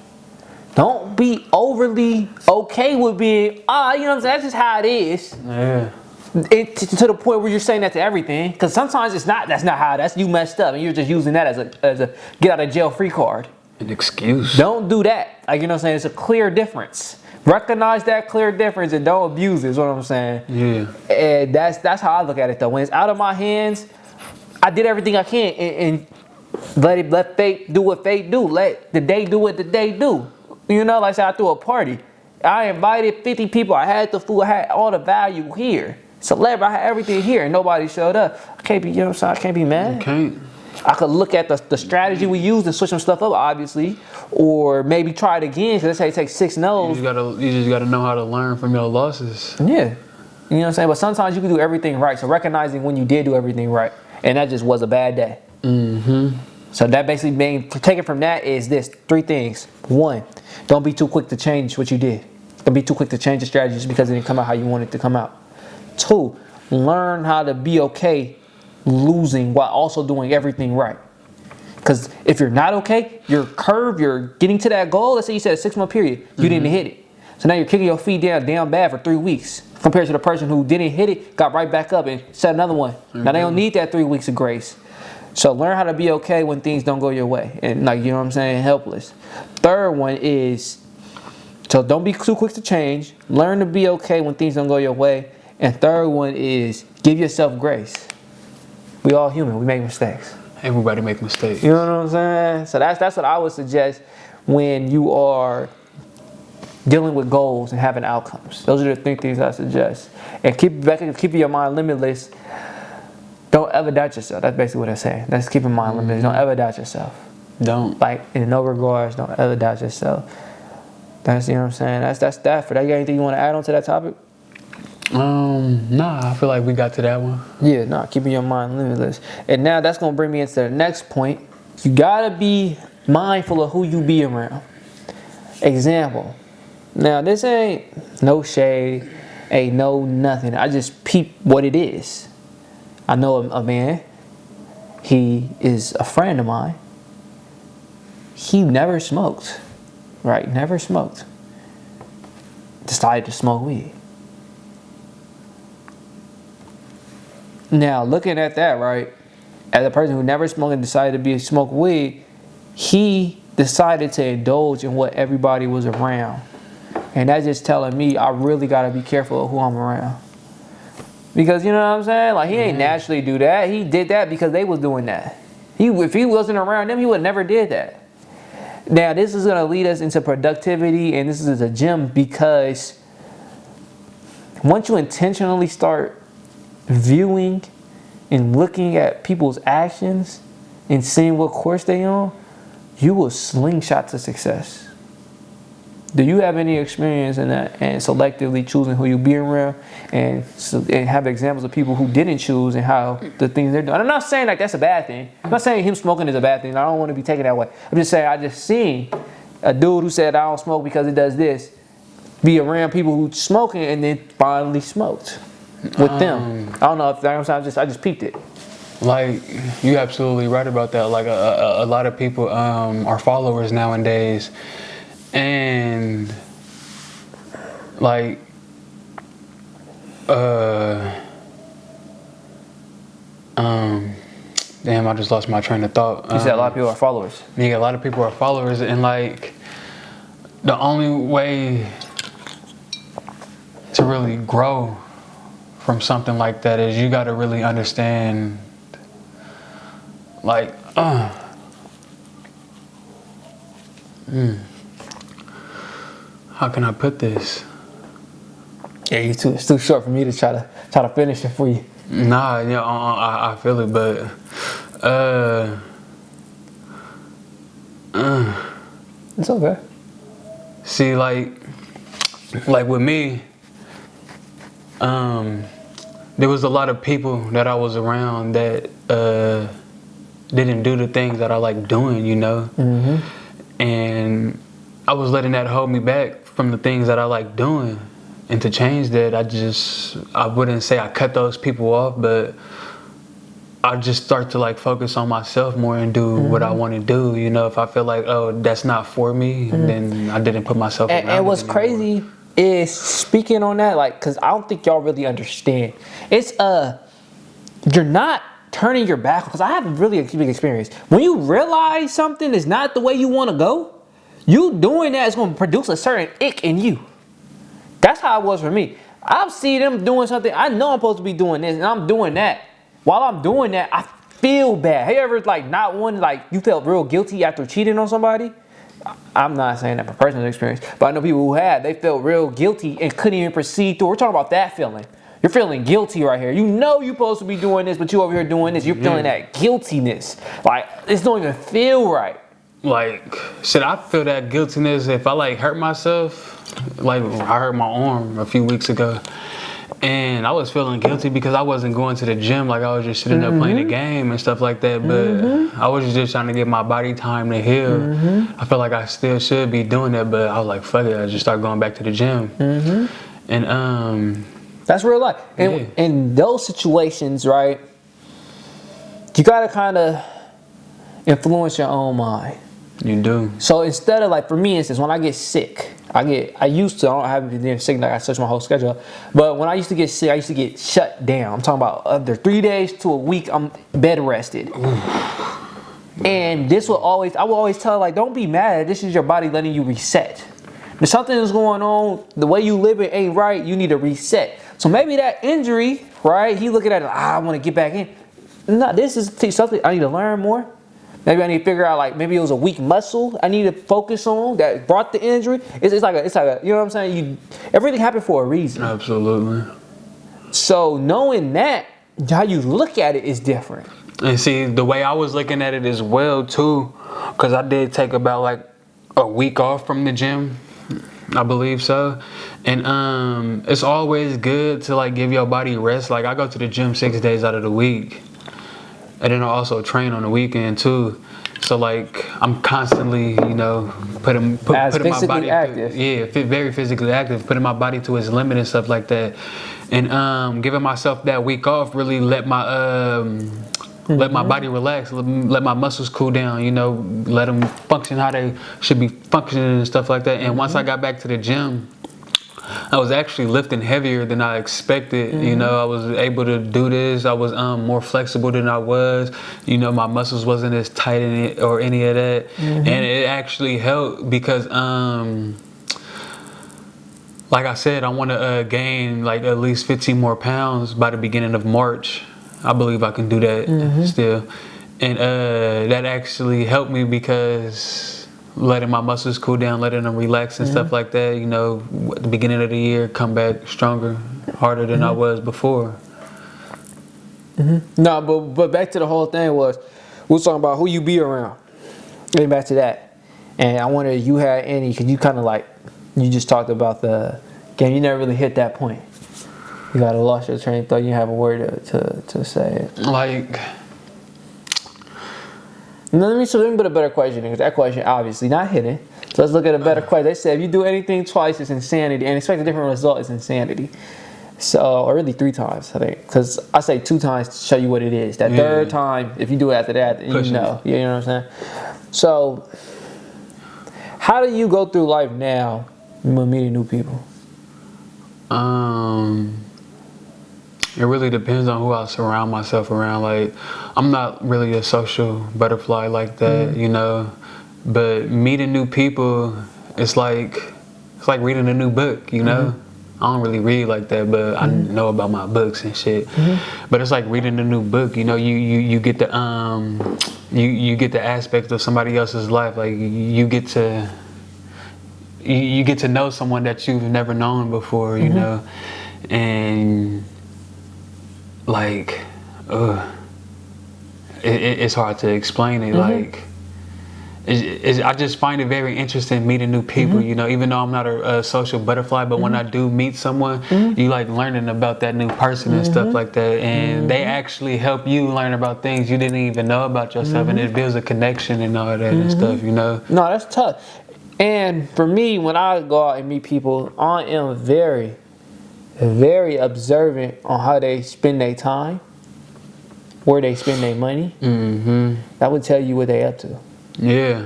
Don't be overly okay with being, you know what I'm saying? That's just how it is. Yeah. To the point where you're saying that to everything. Because sometimes that's not how, that's you messed up. And you're just using that as a get out of jail free card. An excuse. Don't do that. Like, you know what I'm saying? It's a clear difference. Recognize that clear difference and don't abuse it, is what I'm saying. Yeah. And that's how I look at it though. When it's out of my hands, I did everything I can and let fate do what fate do. Let the day do what the day do. You know, like I said, I threw a party. I invited 50 people. I had the food. I had all the value here. Celebrity, I had everything here and nobody showed up. I can't be, you know what I'm saying? I can't be mad. You can't. I could look at the strategy we used and switch some stuff up, obviously, or maybe try it again. Because let's say it takes 6 no's. You just gotta know how to learn from your losses. Yeah, you know what I'm saying. But sometimes you can do everything right. So recognizing when you did do everything right, and that just was a bad day. Mm-hmm. So that basically means taken from that is this 3 things. 1, don't be too quick to change what you did. Don't be too quick to change the strategy just because it didn't come out how you want it to come out. 2, learn how to be okay losing while also doing everything right. Because if you're not okay, your curve, you're getting to that goal. Let's say you said a 6-month period, you didn't hit it. So now you're kicking your feet down bad for 3 weeks compared to the person who didn't hit it, got right back up and set another one. Now they don't need that 3 weeks of grace. So learn how to be okay when things don't go your way. And like, you know what I'm saying, helpless. 3rd one is, so don't be too quick to change. Learn to be okay when things don't go your way. And 3rd one is give yourself grace. We all human, we make mistakes. Everybody make mistakes. You know what I'm saying? So that's what I would suggest when you are dealing with goals and having outcomes. Those are the 3 things I suggest. And keep your mind limitless. Don't ever doubt yourself. That's basically what I say. That's keeping mind limitless. Don't ever doubt yourself. Don't. Like, in no regards, don't ever doubt yourself. That's, you know what I'm saying? That's that. For that, you got anything you want to add on to that topic? Nah, I feel like we got to that one. Yeah, keeping your mind limitless. And now that's going to bring me into the next point. You got to be mindful of who you be around. Example. Now, this ain't no shade, ain't no nothing. I just peep what it is. I know a man. He is a friend of mine. He never smoked. Right? Never smoked. Decided to smoke weed. Now, looking at that, right, as a person who never smoked and decided to smoke weed, he decided to indulge in what everybody was around. And that's just telling me I really gotta be careful of who I'm around. Because you know what I'm saying? Like, he ain't naturally do that. He did that because they was doing that. If he wasn't around them, he would never did that. Now, this is gonna lead us into productivity, and this is a gem, because once you intentionally start viewing and looking at people's actions and seeing what course they on, you will slingshot to success. Do you have any experience in that, and selectively choosing who you be around, and have examples of people who didn't choose and how the things they're doing? I'm not saying like that's a bad thing. I'm not saying him smoking is a bad thing. I don't want to be taken that way. I'm just saying I just seen a dude who said I don't smoke because it does this, be around people who smoking and then finally smoked with them. I don't know if that, I just peeped it. Like, you're absolutely right about that. Like, a lot of people are followers nowadays, and like damn, I just lost my train of thought. You said a lot of people are followers. Yeah, a lot of people are followers, and like, the only way to really grow from something like that is you got to really understand, like, how can I put this? Yeah, it's too short for me to try to finish it for you. Nah, yeah, I feel it, but It's okay. see, like with me, there was a lot of people that I was around that didn't do the things that I like doing, you know? And I was letting that hold me back from the things that I like doing. And to change that, I wouldn't say I cut those people off, but I just start to like focus on myself more and do what I want to do. You know, if I feel like, oh, that's not for me, then I didn't put myself around. And what's crazy is, speaking on that, like, because I don't think y'all really understand. It's you're not turning your back, because I have a really big experience. When you realize something is not the way you want to go, you doing that is going to produce a certain ick in you. That's how it was for me. I've seen them doing something. I know I'm supposed to be doing this, and I'm doing that. While I'm doing that, I feel bad. Have you ever not one, you felt real guilty after cheating on somebody? I'm not saying that from personal experience, but I know people who had. They felt real guilty and couldn't even proceed through. We're talking about that feeling. You're feeling guilty right here. You know you're supposed to be doing this, but you over here doing this. You're feeling that guiltiness. This don't even feel right. Should I feel that guiltiness if I hurt myself? I hurt my arm a few weeks ago, and I was feeling guilty because I wasn't going to the gym. I was just sitting there playing the game and stuff like that. But I was just trying to give my body time to heal. I feel like I still should be doing that, but I was like, fuck it. I just started going back to the gym. And that's real life. And in those situations, right, you gotta kind of influence your own mind. You do. So instead of, for me instance, when I get sick, I haven't been sick, I switched my whole schedule up. But when I used to get sick, I used to get shut down. I'm talking about under 3 days to a week, I'm bed rested. And I will always tell don't be mad. This is your body letting you reset. If something is going on, the way you live it ain't right, you need to reset. So maybe that injury, right, he looking at it, I want to get back in. No, this is something I need to learn more. Maybe I need to figure out maybe it was a weak muscle I need to focus on that brought the injury. It's like a you know what I'm saying? Everything happened for a reason. Absolutely. So knowing that, how you look at it is different. And see, the way I was looking at it as well too, because I did take about a week off from the gym, I believe so. And it's always good to give your body rest. I go to the gym 6 days out of the week. And then I also train on the weekend too. So I'm constantly, putting my body active. Very physically active, putting my body to its limit and stuff like that. And giving myself that week off really let my body relax, let my muscles cool down, let them function how they should be functioning and stuff like that. And once I got back to the gym, I was actually lifting heavier than I expected. You know, I was able to do this. I was more flexible than I was. You know, my muscles wasn't as tight in it or any of that. And it actually helped because, like I said, I want to gain like at least 15 more pounds by the beginning of March. I believe I can do that still. And that actually helped me because letting my muscles cool down, letting them relax and stuff like that, you know, at the beginning of the year, come back stronger, harder than I was before. No, but back to the whole thing was, we was talking about who you be around. Getting back to that. And I wonder if you had any, because you kind of like, you just talked about the game, you never really hit that point. You got to lost your train of thought, you have a word to say it. Like... Now, let me put a better question, because that question obviously not hidden. So let's look at a better question. They said if you do anything twice, it's insanity, and expect a different result, it's insanity. So, or really 3 times, I think, because I say 2 times to show you what it is. That third time, if you do it after that, you know. You know what I'm saying? So, how do you go through life now when meeting new people? It really depends on who I surround myself around. Like, I'm not really a social butterfly like that, you know. But meeting new people, it's like reading a new book, you know. I don't really read like that, but I know about my books and shit. But it's like reading a new book, you know. You get the you get the aspect of somebody else's life. Like you get to know someone that you've never known before, you know, and like, it's hard to explain it. Like, I just find it very interesting meeting new people. You know, even though I'm not a social butterfly, but when I do meet someone, you like learning about that new person and stuff like that, and they actually help you learn about things you didn't even know about yourself, and it builds a connection and all that and stuff. You know. No, that's tough. And for me, when I go out and meet people, I am very observant on how they spend their time, where they spend their money. That would tell you what they up to. Yeah,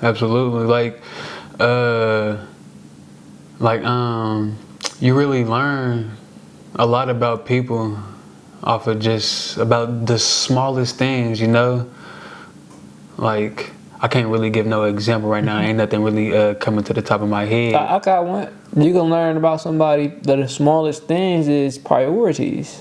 absolutely. You really learn a lot about people off of just about the smallest things, you know. Like, I can't really give no example right now. Ain't nothing really coming to the top of my head. I got one. You can learn about somebody that the smallest things is priorities.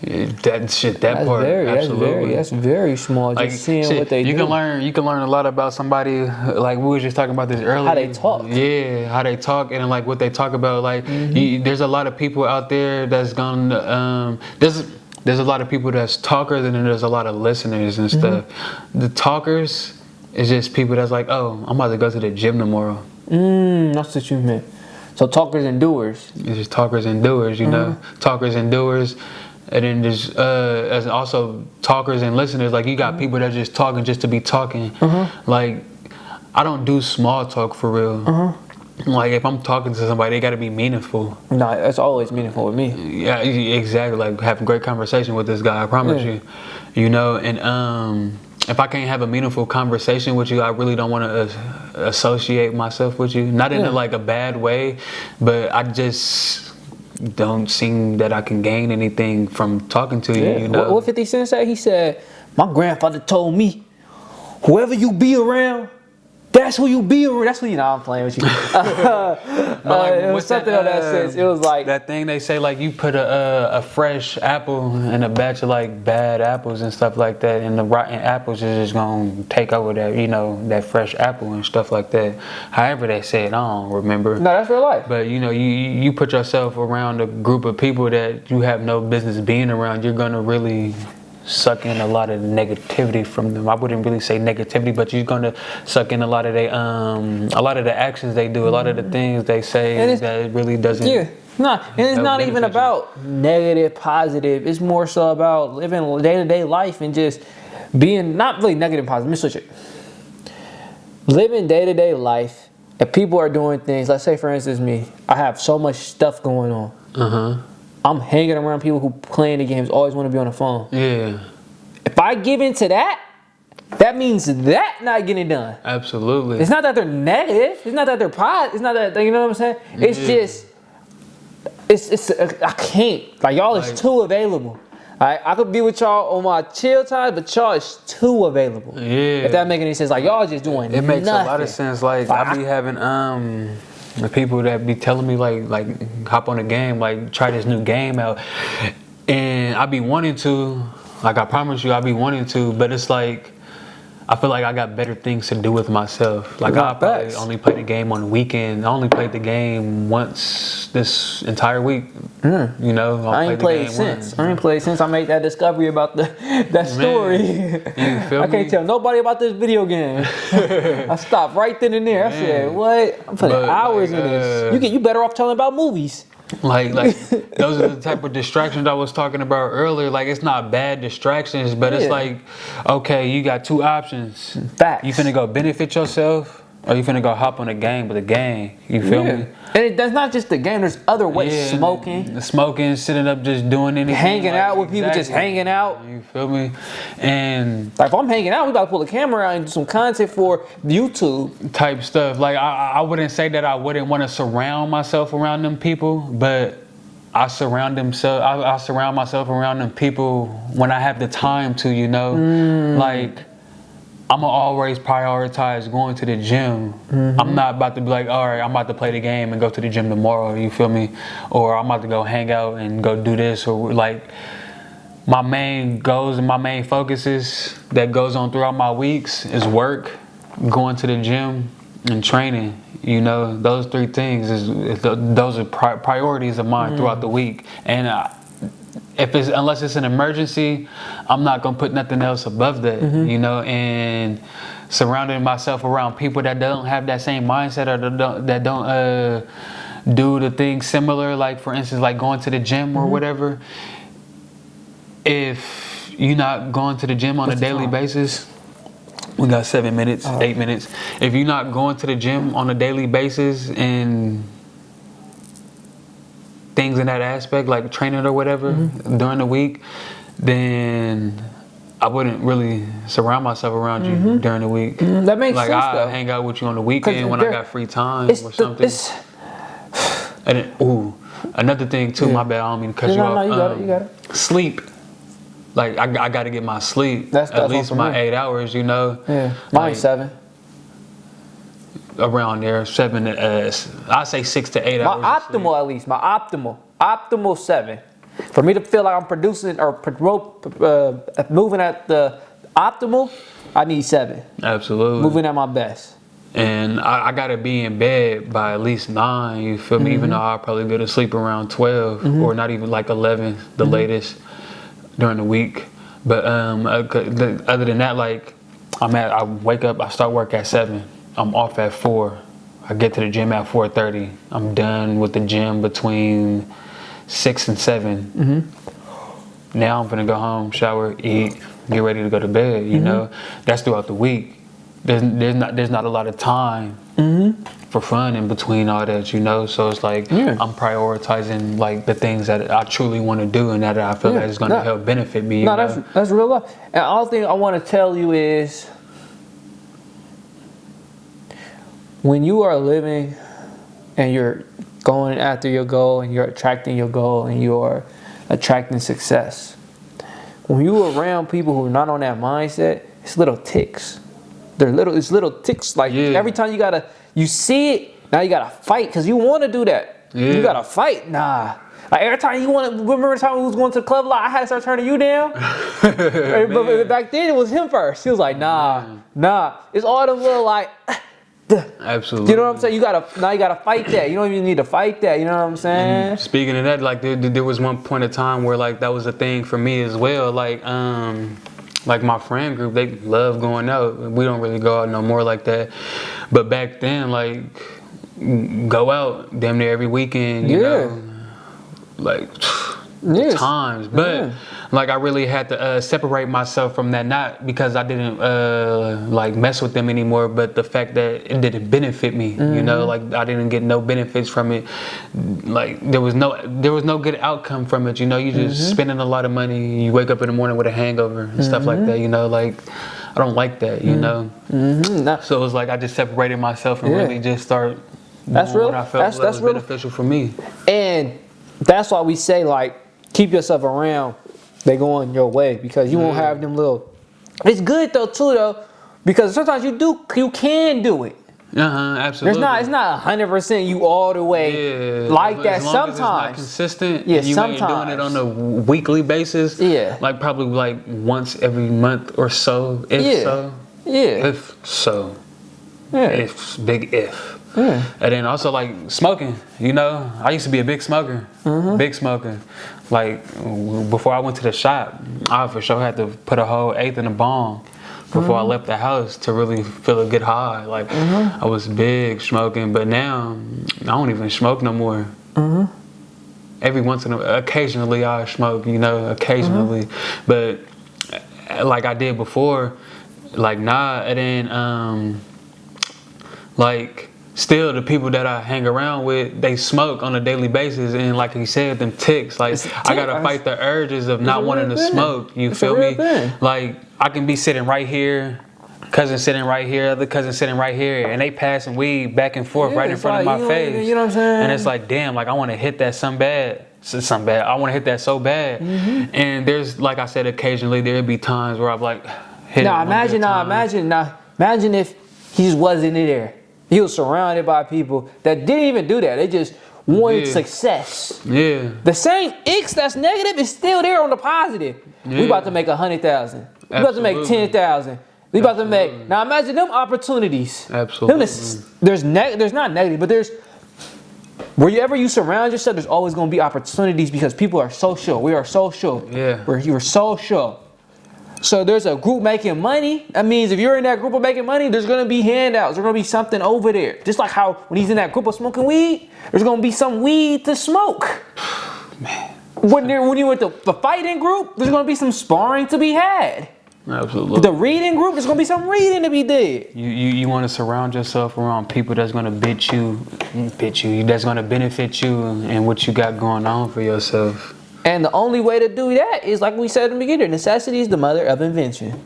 Yeah, that part, absolutely. That's very small. Just seeing what they do. You can learn a lot about somebody. Like we were just talking about this earlier. How they talk. Yeah, how they talk and like what they talk about. Like there's a lot of people out there that's gonna there's a lot of people that's talkers and then there's a lot of listeners and stuff. The talkers is just people that's like, oh, I'm about to go to the gym tomorrow. That's what you meant. So talkers and doers. It's just talkers and doers, you know. Talkers and doers. And then there's as also talkers and listeners. Like you got people that just talking just to be talking. Like I don't do small talk for real. Like if I'm talking to somebody, they got to be meaningful. No, it's always meaningful with me. Yeah, exactly. Like having a great conversation with this guy, I promise you. You know, and if I can't have a meaningful conversation with you, I really don't want to associate myself with you. Not in like a bad way, but I just don't seem that I can gain anything from talking to you. You know what 50 Cent said? He said, "My grandfather told me, whoever you be around, that's who you be around." That's who you know. I'm playing with you. It was something on that sense. It was like that thing they say, like you put a fresh apple in a batch of like bad apples and stuff like that, and the rotten apples is just gonna take over that, you know, that fresh apple and stuff like that. However they say it, I don't remember. No, that's real life. But you know, you put yourself around a group of people that you have no business being around, you're gonna really suck in a lot of negativity from them. I wouldn't really say negativity, but you're gonna suck in a lot of the actions they do, a lot of the things they say that really doesn't. Yeah, no, and it's not even about negative, positive. It's more so about living day-to-day life and just being not really negative, positive. Let me switch it. Living day-to-day life, and people are doing things. Let's say, for instance, me. I have so much stuff going on. I'm hanging around people who playing the games, always want to be on the phone. Yeah. If I give into that, that means that not getting done. Absolutely. It's not that they're negative. It's not that they're positive. It's not that, you know what I'm saying? It's just, I can't. Like y'all is too available. I could be with y'all on my chill time, but y'all is too available. Yeah. If that make any sense, like y'all just doing It makes nothing. a lot of sense. Like I be having the people that be telling me like hop on the game, like try this new game out, and I be wanting to. Like I promise you, I be wanting to, but it's like I feel like I got better things to do with myself. Like I probably only play the game on the weekend. I only played the game once this entire week. You know, I ain't played since. I made that discovery about that story. You feel I can't tell nobody about this video game. I stopped right then and there. I said, "What? I'm putting hours in this. You better off telling about movies." Like those are the type of distractions I was talking about earlier. Like it's not bad distractions, but it's like, okay, you got two options. Facts. You finna go benefit yourself, or you finna go hop on a game with a gang. You feel me? And that's not just the game. There's other ways. Smoking, sitting up, just doing anything. Hanging out with people, just hanging out. You feel me? And like if I'm hanging out, we about to pull the camera out and do some content for YouTube. Type stuff. Like I wouldn't say that I wouldn't want to surround myself around them people, but I surround myself around them people when I have the time to, you know? Like I'ma always prioritize going to the gym. I'm not about to be like, all right, I'm about to play the game and go to the gym tomorrow, you feel me? Or I'm about to go hang out and go do this, or like my main goals and my main focuses that goes on throughout my weeks is work, going to the gym, and training. You know, those three things those are priorities of mine throughout the week. And unless it's an emergency, I'm not gonna put nothing else above that. You know, and surrounding myself around people that don't have that same mindset, or that don't do the things similar. Like for instance, like going to the gym or whatever. If you're not going to the gym on a daily basis, we got 7 minutes, 8 minutes. If you're not going to the gym on a daily basis and things in that aspect, like training or whatever, during the week, then I wouldn't really surround myself around you during the week. That makes sense, I'll hang out with you on the weekend when I got free time or something. And then, another thing too, my bad, I don't mean to cut you off. No, you got it. Sleep. Like I got to get my sleep. That's at least my 8 hours, you know. Yeah, mine's 7. Around there, 7. I say 6 to 8 hours. My optimal, at least. My optimal 7. For me to feel like I'm producing or moving at the optimal, I need 7. Absolutely. Moving at my best. And I gotta be in bed by at least 9. You feel me? Even though I'll probably go to sleep around 12 or not even like 11, the latest during the week. But other than that, like I wake up, I start work at 7. I'm off at 4. I get to the gym at 4:30. I'm done with the gym between 6 and 7. Now I'm gonna go home, shower, eat, get ready to go to bed. You know, that's throughout the week. There's not a lot of time for fun in between all that, you know. So it's like I'm prioritizing like the things that I truly want to do and that I feel like is gonna help benefit me. That's real life. And all thing I want to tell you is, when you are living and you're going after your goal and you're attracting your goal and you're attracting success, when you're around people who are not on that mindset, it's little ticks. It's little ticks. Like every time you see it, now you gotta fight because you want to do that. You gotta fight. Nah. Like every time remember the time we was going to the club, like I had to start turning you down. But back then it was him first. He was like, nah. It's all them little like. Absolutely. You know what I'm saying? You gotta fight that. You don't even need to fight that. You know what I'm saying? Speaking of that, like there was one point of time where like that was a thing for me as well. Like my friend group, they love going out. We don't really go out no more like that. But back then, like go out damn near every weekend. You know, like times. But like I really had to separate myself from that, not because I didn't like mess with them anymore, but the fact that it didn't benefit me. You know, like I didn't get no benefits from it. Like there was no good outcome from it. You know, you just spending a lot of money. You wake up in the morning with a hangover and stuff like that. You know, like I don't like that. You know, so it was like I just separated myself and really just start. That's real. What I felt was beneficial for me. And That's why we say, like, keep yourself around. They going your way because you won't have them little. It's good though too though, because sometimes you can do it. Absolutely. It's not 100% you all the way like that. As long Sometimes as it's not consistent. Yeah, and you sometimes ain't doing it on a weekly basis. Yeah, like probably like once every month or so. If so. If big if. And then also like smoking. You know, I used to be a big smoker. Big smoker. Like before I went to the shop, I for sure had to put a whole eighth in a bong before I left the house to really feel a good high. Like I was big smoking, but now I don't even smoke no more. Every once in occasionally I smoke, you know, occasionally, but like I did before, like nah. And then like still the people that I hang around with, they smoke on a daily basis, and like he said, them ticks, like I gotta fight the urges of not wanting to smoke. You feel me? Like I can be sitting right here, cousin sitting right here, other cousin sitting right here, and they passing weed back and forth right in front of my face. You know what I'm saying? And it's like, damn, like I want to hit that some bad. I want to hit that so bad. And there's, like I said, occasionally there'll be times where I'm like, imagine if he just wasn't in there. He was surrounded by people that didn't even do that. They just wanted success. The same X that's negative is still there on the positive. We about to make 100,000. We about to make 10,000. We about to make. Now imagine them opportunities. Absolutely. There's not negative, but there's. Wherever you surround yourself, there's always going to be opportunities because people are social. We are social. You're social. So there's a group making money. That means if you're in that group of making money, there's going to be handouts. There's going to be something over there. Just like how when he's in that group of smoking weed, there's going to be some weed to smoke. Man. When you're with the fighting group, there's going to be some sparring to be had. Absolutely. The reading group, there's going to be some reading to be did. You want to surround yourself around people that's going to that's going to benefit you and what you got going on for yourself. And the only way to do that is, like we said in the beginning, necessity is the mother of invention.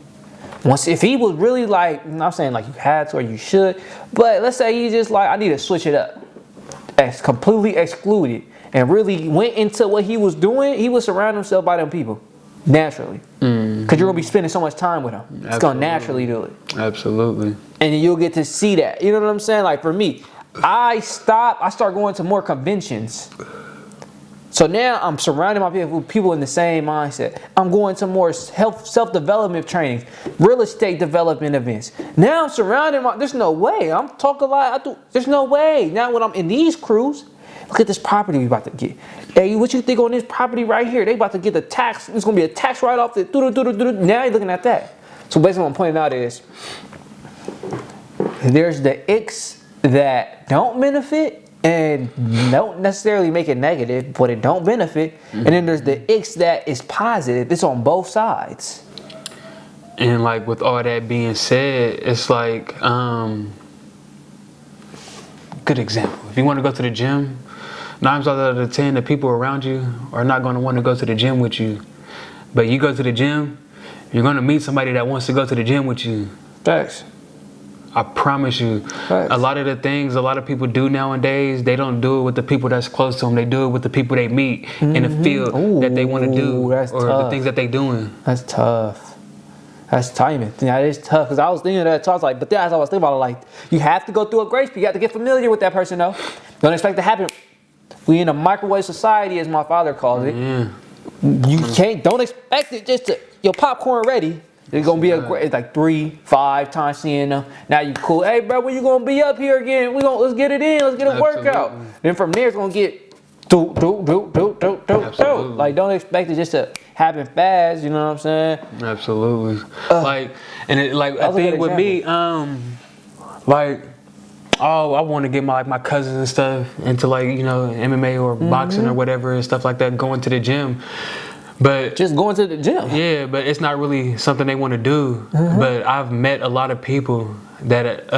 If he was really like, I'm not saying like you had to or you should, but let's say he just like, I need to switch it up. Completely excluded and really went into what he was doing, he would surround himself by them people. Naturally. Because you're going to be spending so much time with them. It's going to naturally do it. Absolutely. And you'll get to see that. You know what I'm saying? Like for me, I start going to more conventions. So now I'm surrounding myself with people in the same mindset. I'm going to more self-development trainings, real estate development events. Now I'm surrounding there's no way. I'm talking a lot. There's no way. Now when I'm in these crews, look at this property we about to get. Hey, what you think on this property right here? They about to get the tax. It's going to be a tax write-off. Now you're looking at that. So basically what I'm pointing out is there's the X that don't benefit and don't necessarily make it negative, but it don't benefit. And then there's the X that is positive. It's on both sides. And like with all that being said, it's like, good example. If you want to go to the gym, 9 times out of 10, the people around you are not going to want to go to the gym with you. But you go to the gym, you're going to meet somebody that wants to go to the gym with you. Thanks. I promise you. Thanks. A lot of the things a lot of people do nowadays, they don't do it with the people that's close to them. They do it with the people they meet in the field that they want to do or tough. The things that they doing. That's tough. That's timing. Yeah, it is tough because I was thinking that. So I was like, but that's what I was thinking about. Like, you have to go through a grace period. You have to get familiar with that person, though. Don't expect it to happen. We in a microwave society, as my father calls it. Don't expect it just to, your popcorn ready. It's gonna be it's like 3-5 times seeing them. Now you cool. Hey, bro, when you gonna be up here again? Let's get it in. Let's get a workout. Then from there, it's gonna get do. Like, don't expect it just to happen fast. You know what I'm saying? Absolutely. I think with me, I want to get my cousins and stuff into MMA or boxing or whatever and stuff like that, going to the gym. But just going to the gym. Yeah, but it's not really something they want to do. But I've met a lot of people that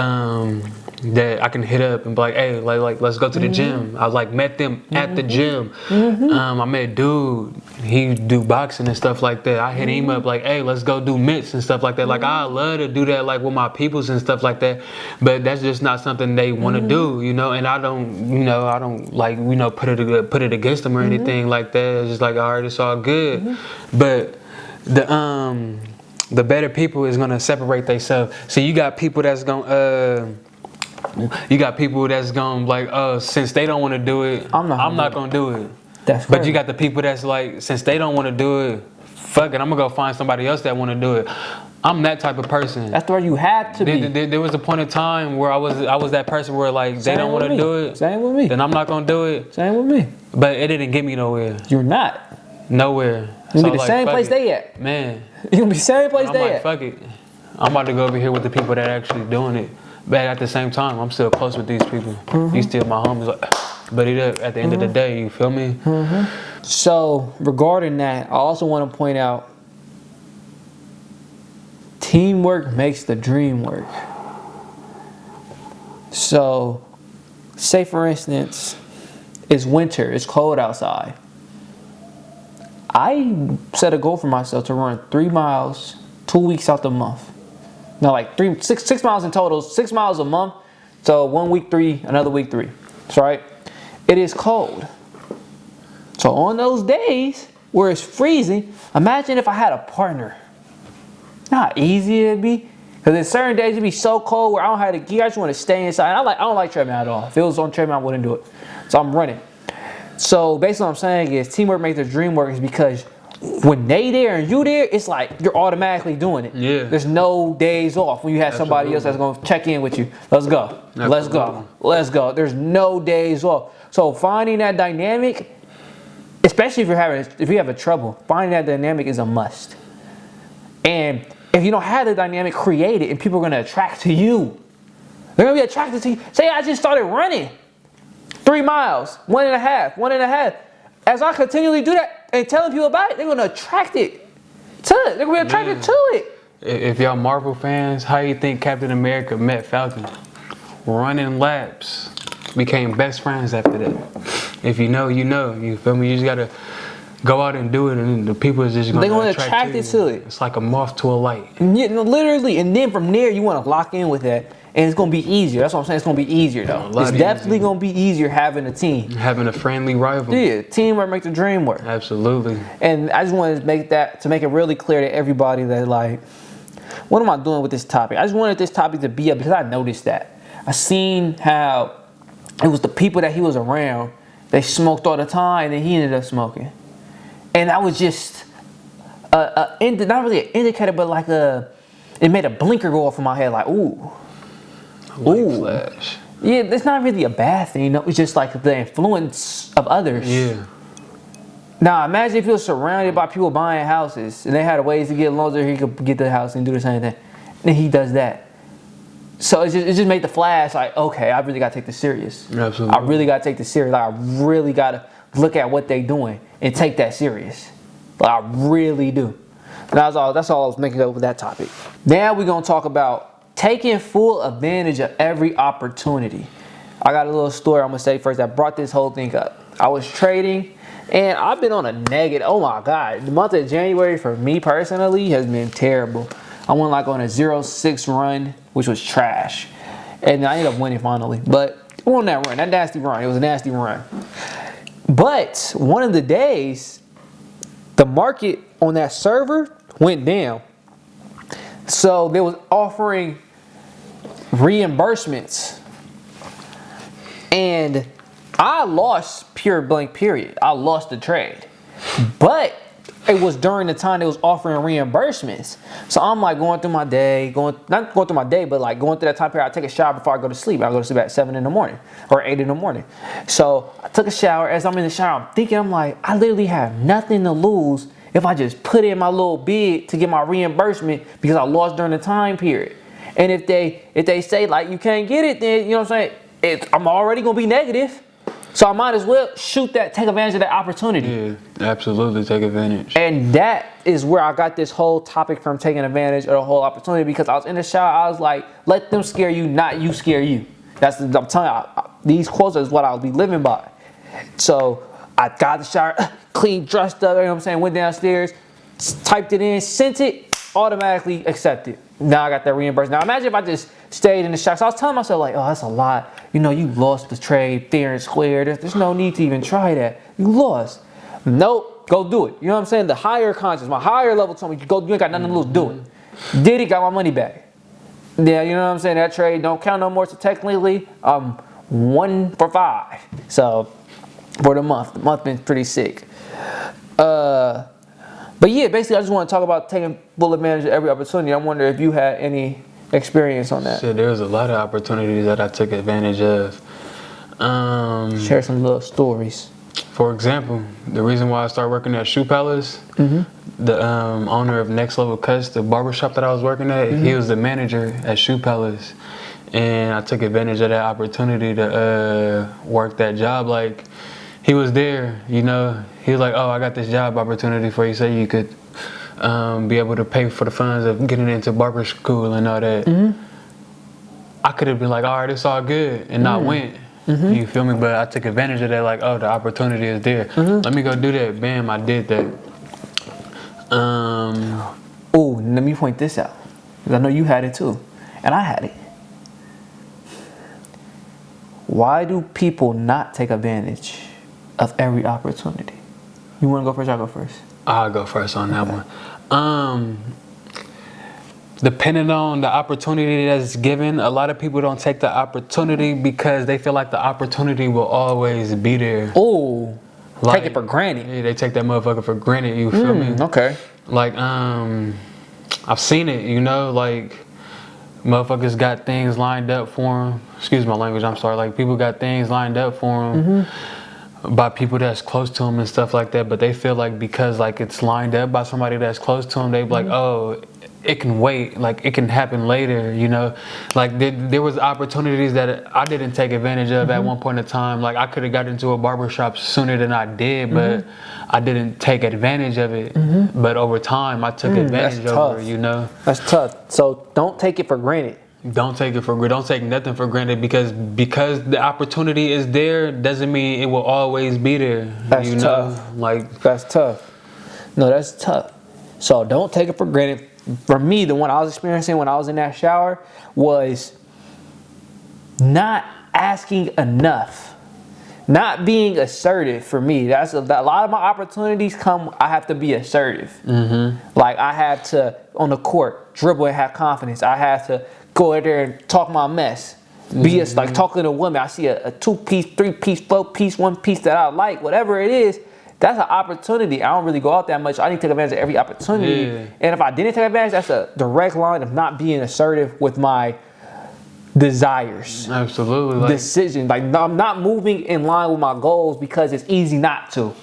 that I can hit up and be like, hey, like let's go to the gym. I like met them at the gym. I met dude, he do boxing and stuff like that. I hit him up like, hey, let's go do mitts and stuff like that. Like I love to do that like with my peoples and stuff like that, but that's just not something they want to do, you know. And I don't like, you know, put it against them or anything like that. It's just like, all right, it's all good. But the better people is gonna separate themselves. So you got people that's gonna like, since they don't want to do it, I'm not gonna do it. That's but you got the people that's like, since they don't want to do it, fuck it, I'm gonna go find somebody else that want to do it. I'm that type of person. That's where you have to be. There was a point in time where I was that person where like they don't want to do it. Same with me. Then I'm not gonna do it. Same with me. But it didn't get me nowhere. You're not. Nowhere. You be the same place they at. Man. You gonna be the same place they at. Fuck it. I'm about to go over here with the people that are actually doing it. But at the same time, I'm still close with these people. These still my homies. Like, but at the end of the day, you feel me? So regarding that, I also want to point out, teamwork makes the dream work. So, say for instance, it's winter, it's cold outside. I set a goal for myself to run 3 miles 2 weeks out the month. No, like 6 miles in total, 6 miles a month. So 1 week 3, another week 3. That's right. It is cold. So on those days where it's freezing, imagine if I had a partner. Not easy it'd be. Because in certain days it'd be so cold where I don't have the gear. I just want to stay inside. I don't like treadmill at all. If it was on treadmill, I wouldn't do it. So I'm running. So basically what I'm saying is teamwork makes the dream work, is because when they there and you there, it's like you're automatically doing it. Yeah. There's no days off when you have somebody else that's gonna check in with you. Let's go. Let's go. Let's go. There's no days off. So finding that dynamic, especially if you have a trouble, finding that dynamic is a must. And if you don't have the dynamic, create it, and people are gonna attract to you. They're gonna be attracted to you. Say I just started running 3 miles, 1.5. As I continually do that and telling people about it, they're gonna attract it to it. They're gonna be attracted to it. If y'all Marvel fans, how you think Captain America met Falcon? Running laps. Became best friends after that. If you know, you know. You feel me? You just gotta go out and do it, and the people is just gonna attract you to it. It's like a moth to a light. Yeah, no, literally. And then from there, you want to lock in with that. And it's going to be easier. That's what I'm saying. It's going to be easier, though. It's definitely going to be easier having a team. Having a friendly rival. Yeah, teamwork makes the dream work. Absolutely. And I just wanted to make it really clear to everybody that, like, what am I doing with this topic? I just wanted this topic to be up because I noticed that. I seen how it was the people that he was around. They smoked all the time, and then he ended up smoking. And that was just, not really an indicator, but like it made a blinker go off in my head, like, ooh. Light flash. Yeah, it's not really a bad thing. You know? It's just like the influence of others. Yeah. Now imagine if you were surrounded by people buying houses and they had ways to get loans, or he could get the house and do the same thing. And he does that. So it just made the flash like, okay, I really gotta take this serious. Absolutely. I really gotta take this serious. Like, I really gotta look at what they doing and take that serious. Like, I really do. And that's all I was making up with that topic. Now we're gonna talk about taking full advantage of every opportunity. I got a little story I'm gonna say first that brought this whole thing up. I was trading and I've been on a negative. Oh my God, the month of January for me personally has been terrible. I went like on a 0-6 run, which was trash. And I ended up winning finally. But it wasn't that run, that nasty run. It was a nasty run. But one of the days, the market on that server went down. So they was offering reimbursements, and I lost pure blank period. I lost the trade, but it was during the time they was offering reimbursements. So I'm like going through my day, not going through my day, but like going through that time period. I take a shower before I go to sleep. I go to sleep at 7 in the morning or 8 in the morning. So I took a shower. As I'm in the shower, I'm thinking, I'm like, I literally have nothing to lose if I just put in my little bid to get my reimbursement because I lost during the time period. And if they say like you can't get it, then you know what I'm saying, I'm already gonna be negative. So I might as well take advantage of that opportunity. Yeah, absolutely take advantage. And that is where I got this whole topic from, taking advantage of the whole opportunity, because I was in the shower, I was like, let them scare you, not you scare you. I'm telling you, these quotes is what I'll be living by. So I got the shower, clean, dressed up, you know what I'm saying, went downstairs, typed it in, sent it, automatically accepted. Now I got that reimbursement. Now imagine if I just stayed in the shower. So I was telling myself like, oh, that's a lot. You know, you lost the trade fair and square. There's no need to even try that. You lost. Nope, go do it. You know what I'm saying? The higher conscious, my higher level told me, go, you ain't got nothing to lose, do it. Did it, got my money back. Yeah, you know what I'm saying? That trade don't count no more. So technically, I'm 1 for 5. So for the month been pretty sick. But yeah, basically, I just want to talk about taking full advantage of every opportunity. I wonder if you had any experience on that. Shit, there's a lot of opportunities that I took advantage of. Share some little stories. For example, the reason why I started working at Shoe Palace, the owner of Next Level Cuts, the barbershop that I was working at, he was the manager at Shoe Palace. And I took advantage of that opportunity to work that job. Like, he was there, you know. He was like, oh, I got this job opportunity for you so you could be able to pay for the funds of getting into barber school and all that. I could have been like, all right, it's all good, and not went. You feel me? But I took advantage of that, like, oh, the opportunity is there. Let me go do that. Bam, I did that. Oh, let me point this out. Because I know you had it too. And I had it. Why do people not take advantage of every opportunity? You want to go first? I'll go first. I'll go first on that one. Depending on the opportunity that's given, a lot of people don't take the opportunity because they feel like the opportunity will always be there. Oh, like, take it for granted. Yeah, they take that motherfucker for granted, you feel me? Okay. Like, I've seen it, you know, like, motherfuckers got things lined up for them. Excuse my language, I'm sorry. Like, people got things lined up for them by people that's close to them and stuff like that, but they feel like because, like, it's lined up by somebody that's close to them, they be like, oh, it can wait, like it can happen later, you know. Like there was opportunities that I didn't take advantage of at one point in time. Like I could have got into a barbershop sooner than I did, but I didn't take advantage of it. But over time, I took advantage of it, you know. That's tough. So don't take it for granted. Don't take it for granted. Don't take nothing for granted because the opportunity is there doesn't mean it will always be there. That's you tough. know? Like that's tough. No, that's tough. So don't take it for granted. For me, the one I was experiencing when I was in that shower was not asking enough, not being assertive. For me, that's a lot of my opportunities come. I have to be assertive. Like I had to on the court dribble and have confidence. I had to go in there and talk my mess. Be like talking to a woman. I see a 2-piece, 3-piece, 4-piece, 1-piece that I like, whatever it is. That's an opportunity. I don't really go out that much. I need to take advantage of every opportunity. Yeah. And if I didn't take advantage, that's a direct line of not being assertive with my desires. Absolutely. Like, decisions. Like I'm not moving in line with my goals because it's easy not to.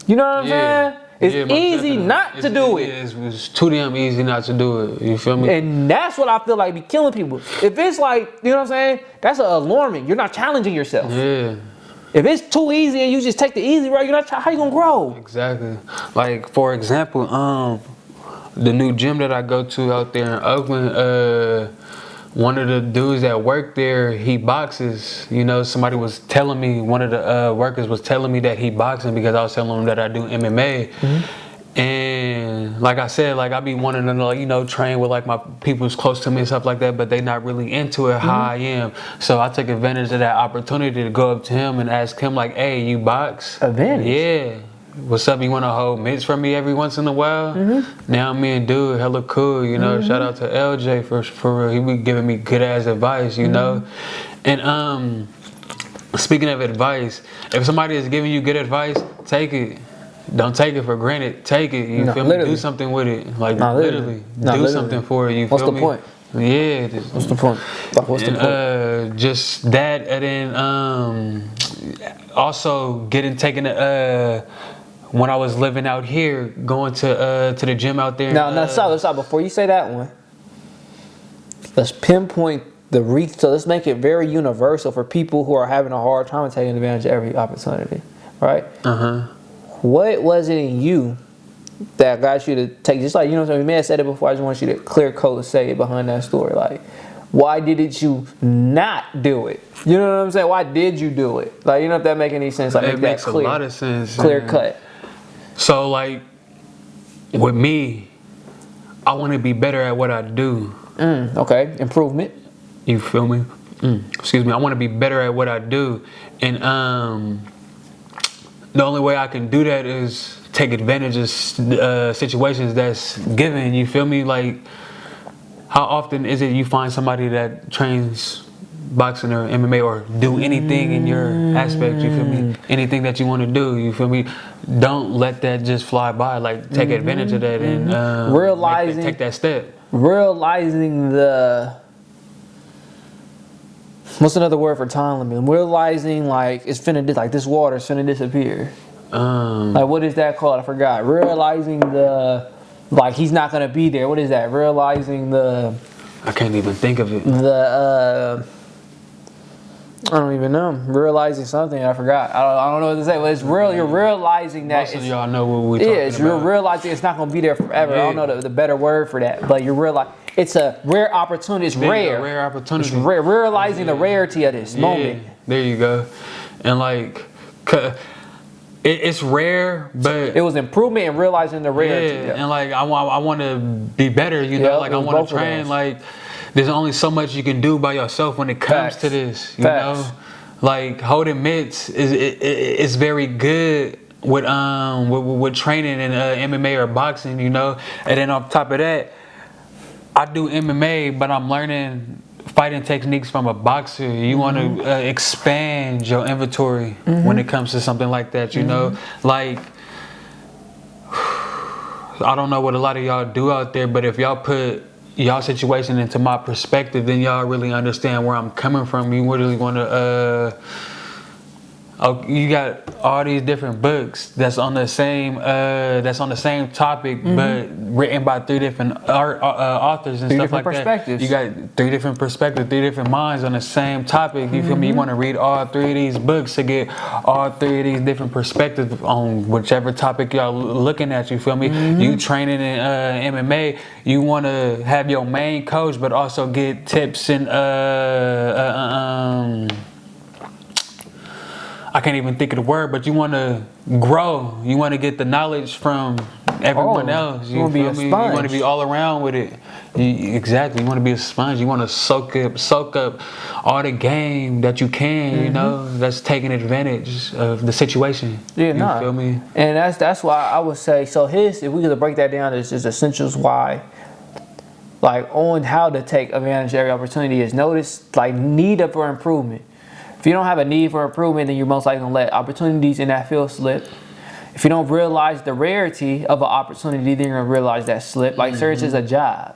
You know what I'm saying? It's easy not to do it. It's too damn easy not to do it. You feel me? And that's what I feel like be killing people. If it's like, you know what I'm saying? That's alarming. You're not challenging yourself. Yeah. If it's too easy and you just take the easy route, you're not how you gonna grow? Exactly. Like for example, the new gym that I go to out there in Oakland, one of the dudes that work there, he boxes. You know, somebody was telling me, one of the workers was telling me that he boxing because I was telling him that I do MMA. And like I said, like I be wanting to, like, you know, train with like my people's close to me and stuff like that, but they not really into it how I am. So I took advantage of that opportunity to go up to him and ask him like, hey, you box? Advantage? Yeah. What's up? You want to hold mitts for me every once in a while? Now me and dude, hella cool, you know. Shout out to LJ for real. He be giving me good ass advice, you know. And speaking of advice, if somebody is giving you good advice, take it. Don't take it for granted. Take it. You feel me? Do something with it. Like literally. Do something for it. You feel me? What's the point? Yeah. What's the point? What's the point? Just that, and then also taking when I was living out here, going to the gym out there. Now, stop. Before you say that one, let's pinpoint the reach. So let's make it very universal for people who are having a hard time taking advantage of every opportunity, right? What was it in you that got you to take, just like, you know what I'm saying, we may have said it before, I just want you to clear code and say it behind that story. Like, why didn't you not do it? You know what I'm saying? Why did you do it? Like, you know, if that make any sense? Like, It makes a lot of sense. Clear cut. So, like, with me, I want to be better at what I do. Okay, improvement. You feel me? Excuse me. I want to be better at what I do, and the only way I can do that is take advantage of situations that's given. You feel me? Like, how often is it you find somebody that trains boxing or MMA or do anything in your aspect? You feel me? Anything that you want to do. You feel me? Don't let that just fly by. Like, take advantage of that and take that step. Realizing what's another word for time limit? Realizing like it's finna like this water's finna disappear. Like, what is that called? I forgot. Realizing like he's not gonna be there. What is that? Realizing I can't even think of it. I don't even know. Realizing something, I forgot. I don't know what to say. But it's real. You're realizing that. Most of y'all know what we're talking about. You're realizing it's not gonna be there forever. Yeah. I don't know the better word for that, but you're realizing it's a rare opportunity. It's rare. A rare opportunity. It's rare. Realizing the rarity of this moment. There you go. And like, it's rare, but it was improvement and realizing the rarity. Yeah. And like, I want to be better. You know, like I want to train. Like, there's only so much you can do by yourself when it comes to this. You know, like holding mitts is very good with training in MMA or boxing. You know, and then on top of that, I do MMA, but I'm learning fighting techniques from a boxer. You want to expand your inventory when it comes to something like that. You know, like, I don't know what a lot of y'all do out there, but if y'all put y'all situation into my perspective, then y'all really understand where I'm coming from. You really want to you got all these different books that's on the same topic, but written by 3 different authors and stuff like that. You got 3 different perspectives, 3 different minds on the same topic. You feel me? You want to read all 3 of these books to get all 3 of these different perspectives on whichever topic y'all looking at. You feel me? You training in MMA, you want to have your main coach, but also get tips and I can't even think of the word, but you want to grow. You want to get the knowledge from everyone else. You want to be a sponge. You want to be all around with it. Exactly. You want to be a sponge. You want to soak up all the game that you can. You know, that's taking advantage of the situation. Yeah, you feel me? And that's why I would say. So if we could break that down, is essentials why. Like, on how to take advantage of every opportunity is notice like need for improvement. If you don't have a need for improvement, then you're most likely going to let opportunities in that field slip. If you don't realize the rarity of an opportunity, then you're going to realize that slip. Like, search is a job.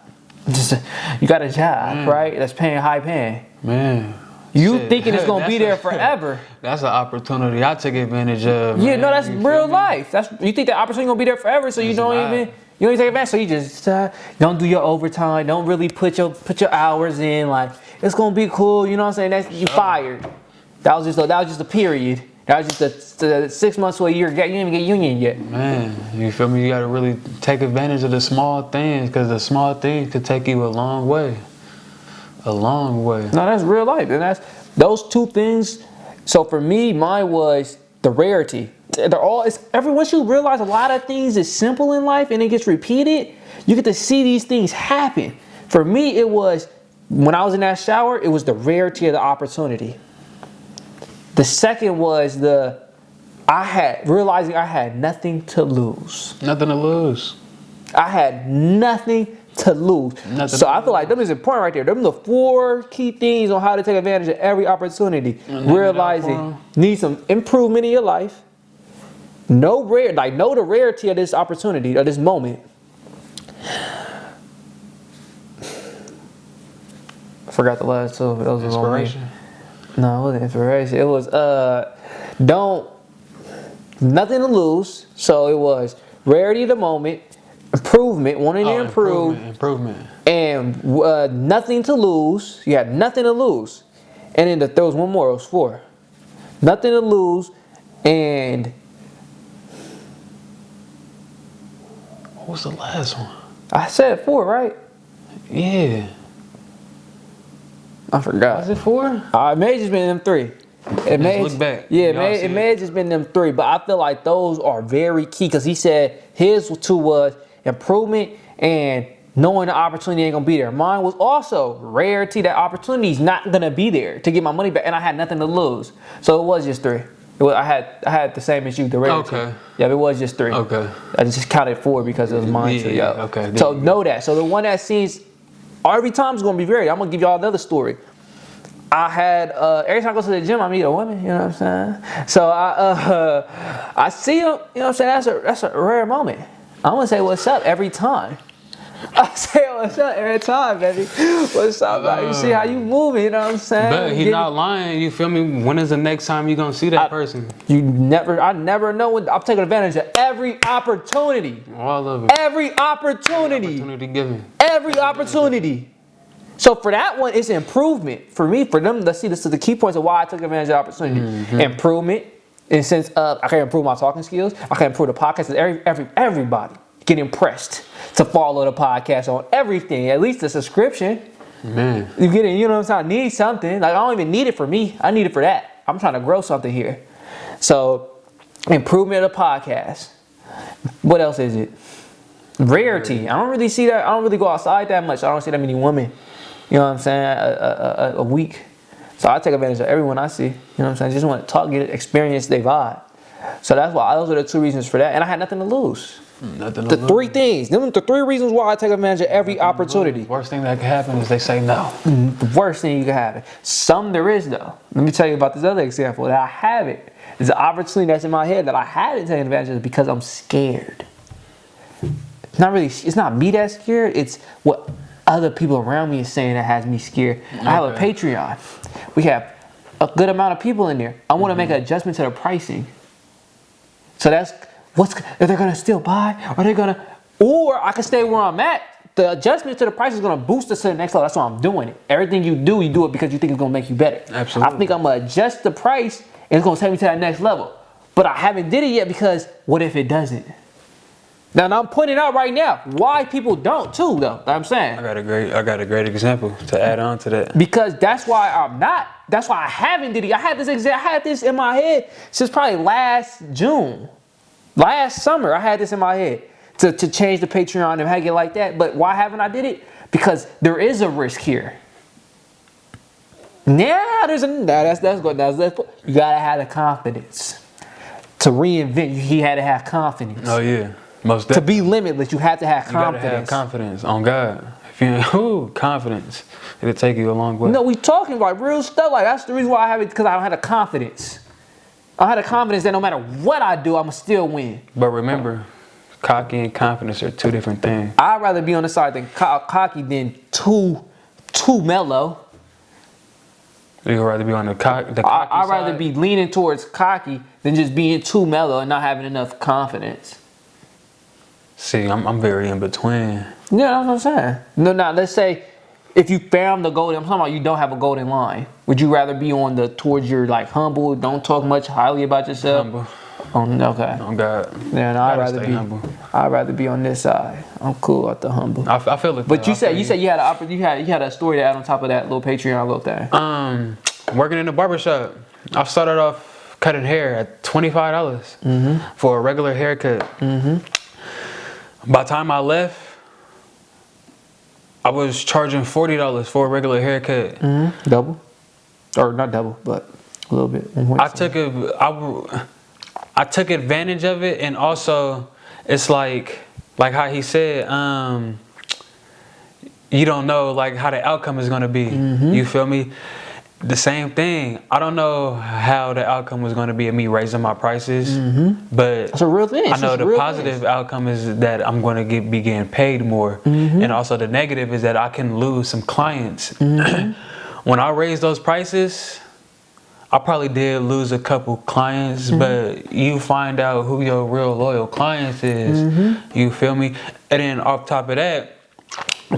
You got a job, right? That's high paying. Man. Thinking it's going to be there forever. That's an opportunity I take advantage of. Yeah, no, that's real life. You think that opportunity going to be there forever, so you don't even take advantage. So you just don't do your overtime. Don't really put your hours in. Like, it's going to be cool. You know what I'm saying? You fired. That was just a period. That was just a 6 months to a year. You didn't even get union yet. Man, you feel me? You got to really take advantage of the small things, because the small things could take you a long way. A long way. No, that's real life, and that's those 2 things. So for me, mine was the rarity. Once you realize a lot of things is simple in life and it gets repeated, you get to see these things happen. For me, it was when I was in that shower. It was the rarity of the opportunity. The second was realizing I had nothing to lose. Nothing to lose. I had nothing to lose. So I feel like them is important right there. Them are the 4 key things on how to take advantage of every opportunity. Realizing need some improvement in your life. Know the rarity of this opportunity, of this moment. I forgot the last 2. That was inspiration. No, it wasn't inspiration. It was nothing to lose. So it was rarity of the moment, improvement, wanting to improve, and nothing to lose. You had nothing to lose, and then there was one more. It was 4. Nothing to lose, and what was the last one? I said 4, right? Yeah. I forgot. Was it 4? It may have just been them 3. It may look back. Yeah, it may have just been them 3. But I feel like those are very key because he said his 2 was improvement and knowing the opportunity ain't gonna be there. Mine was also rarity. That opportunity's not gonna be there to get my money back, and I had nothing to lose. So it was just 3. I had the same as you, the rarity. Okay. Yeah, it was just 3. Okay. I just counted 4 because it was mine too. Yeah. Okay. So know that. So the one that sees every time is gonna be varied. I'm gonna give y'all another story. I had every time I go to the gym, I meet a woman. You know what I'm saying? So I see them. You know what I'm saying? That's a rare moment. I'm gonna say what's up every time. I say what's up every time, baby. What's up, like, you see how you moving, you know what I'm saying? But he's not lying, you feel me? When is the next time you gonna see that person? I never know when. I'm taking advantage of every opportunity. All of it. Every opportunity. Opportunity given. Every opportunity. So for that one, it's improvement. For me, for them, let's see, this is the key points of why I took advantage of the opportunity. Mm-hmm. Improvement, in the sense of I can improve my talking skills. I can improve the podcast. Everybody get impressed to follow the podcast on everything, at least the subscription. Man. You get it, you know what I'm saying? I need something. Like, I don't even need it for me. I need it for that. I'm trying to grow something here. So, improvement of the podcast. What else is it? Rarity. I don't really see that. I don't really go outside that much. I don't see that many women, you know what I'm saying, a week. So I take advantage of everyone I see. You know what I'm saying? I just want to talk, get experience, they vibe. So that's why those are the 2 reasons for that. And I had nothing to lose. The 3 things. Them the 3 reasons why I take advantage of every opportunity. The worst thing that can happen is they say no. The worst thing you can happen. Some there is though. Let me tell you about this other example that I have it. It's an opportunity that's in my head that I haven't taken advantage of because I'm scared. It's not me that's scared. It's what other people around me is saying that has me scared. Okay. I have a Patreon. We have a good amount of people in there. I want to make an adjustment to the pricing. So that's if they're gonna still buy, or I can stay where I'm at. The adjustment to the price is gonna boost us to the next level. That's why I'm doing it. Everything you do it because you think it's gonna make you better. Absolutely. I think I'm gonna adjust the price and it's gonna take me to that next level. But I haven't did it yet because what if it doesn't? Now I'm pointing out right now why people don't too, though. I'm saying. I got a great example to add on to that. Because that's why I'm not. That's why I haven't did it. I had this in my head since probably last June. Last summer, I had this in my head to change the Patreon and hang it like that. But why haven't I did it? Because there is a risk here. Yeah, that's good. You gotta have the confidence to reinvent. He had to have confidence. Oh yeah, most definitely. To be limitless, you have to have confidence. You gotta have confidence on God. If you confidence, it'll take you a long way. No, we talking about real stuff. Like that's the reason why I have it, because I don't have the confidence. I had a confidence that no matter what I do, I'ma still win. But remember, cocky and confidence are 2 different things. I'd rather be on the side than cocky than too mellow. You'd rather be on the cocky side? I'd rather be leaning towards cocky than just being too mellow and not having enough confidence. See, I'm very in between. Yeah, that's what I'm saying. No, now let's say if you found the golden, I'm talking about you don't have a golden line. Would you rather be on towards your like humble, don't talk much highly about yourself? Humble. Oh, okay. Oh God. Yeah, no, I'd rather be on this side. I'm cool at the humble. I feel it. But you said you had a story to add on top of that little Patreon little thing. Working in the barbershop. I started off cutting hair at $25 for a regular haircut. By the time I left, I was charging $40 for a regular haircut. Double, or not double, but a little bit. I took advantage of it, and also it's like how he said, you don't know like how the outcome is gonna be. You feel me? The same thing. I don't know how the outcome was gonna be of me raising my prices, but it's a real thing. I know the positive outcome is that I'm gonna be getting paid more, and also the negative is that I can lose some clients. When I raised those prices, I probably did lose a couple clients, but you find out who your real loyal clients is. You feel me? And then off top of that,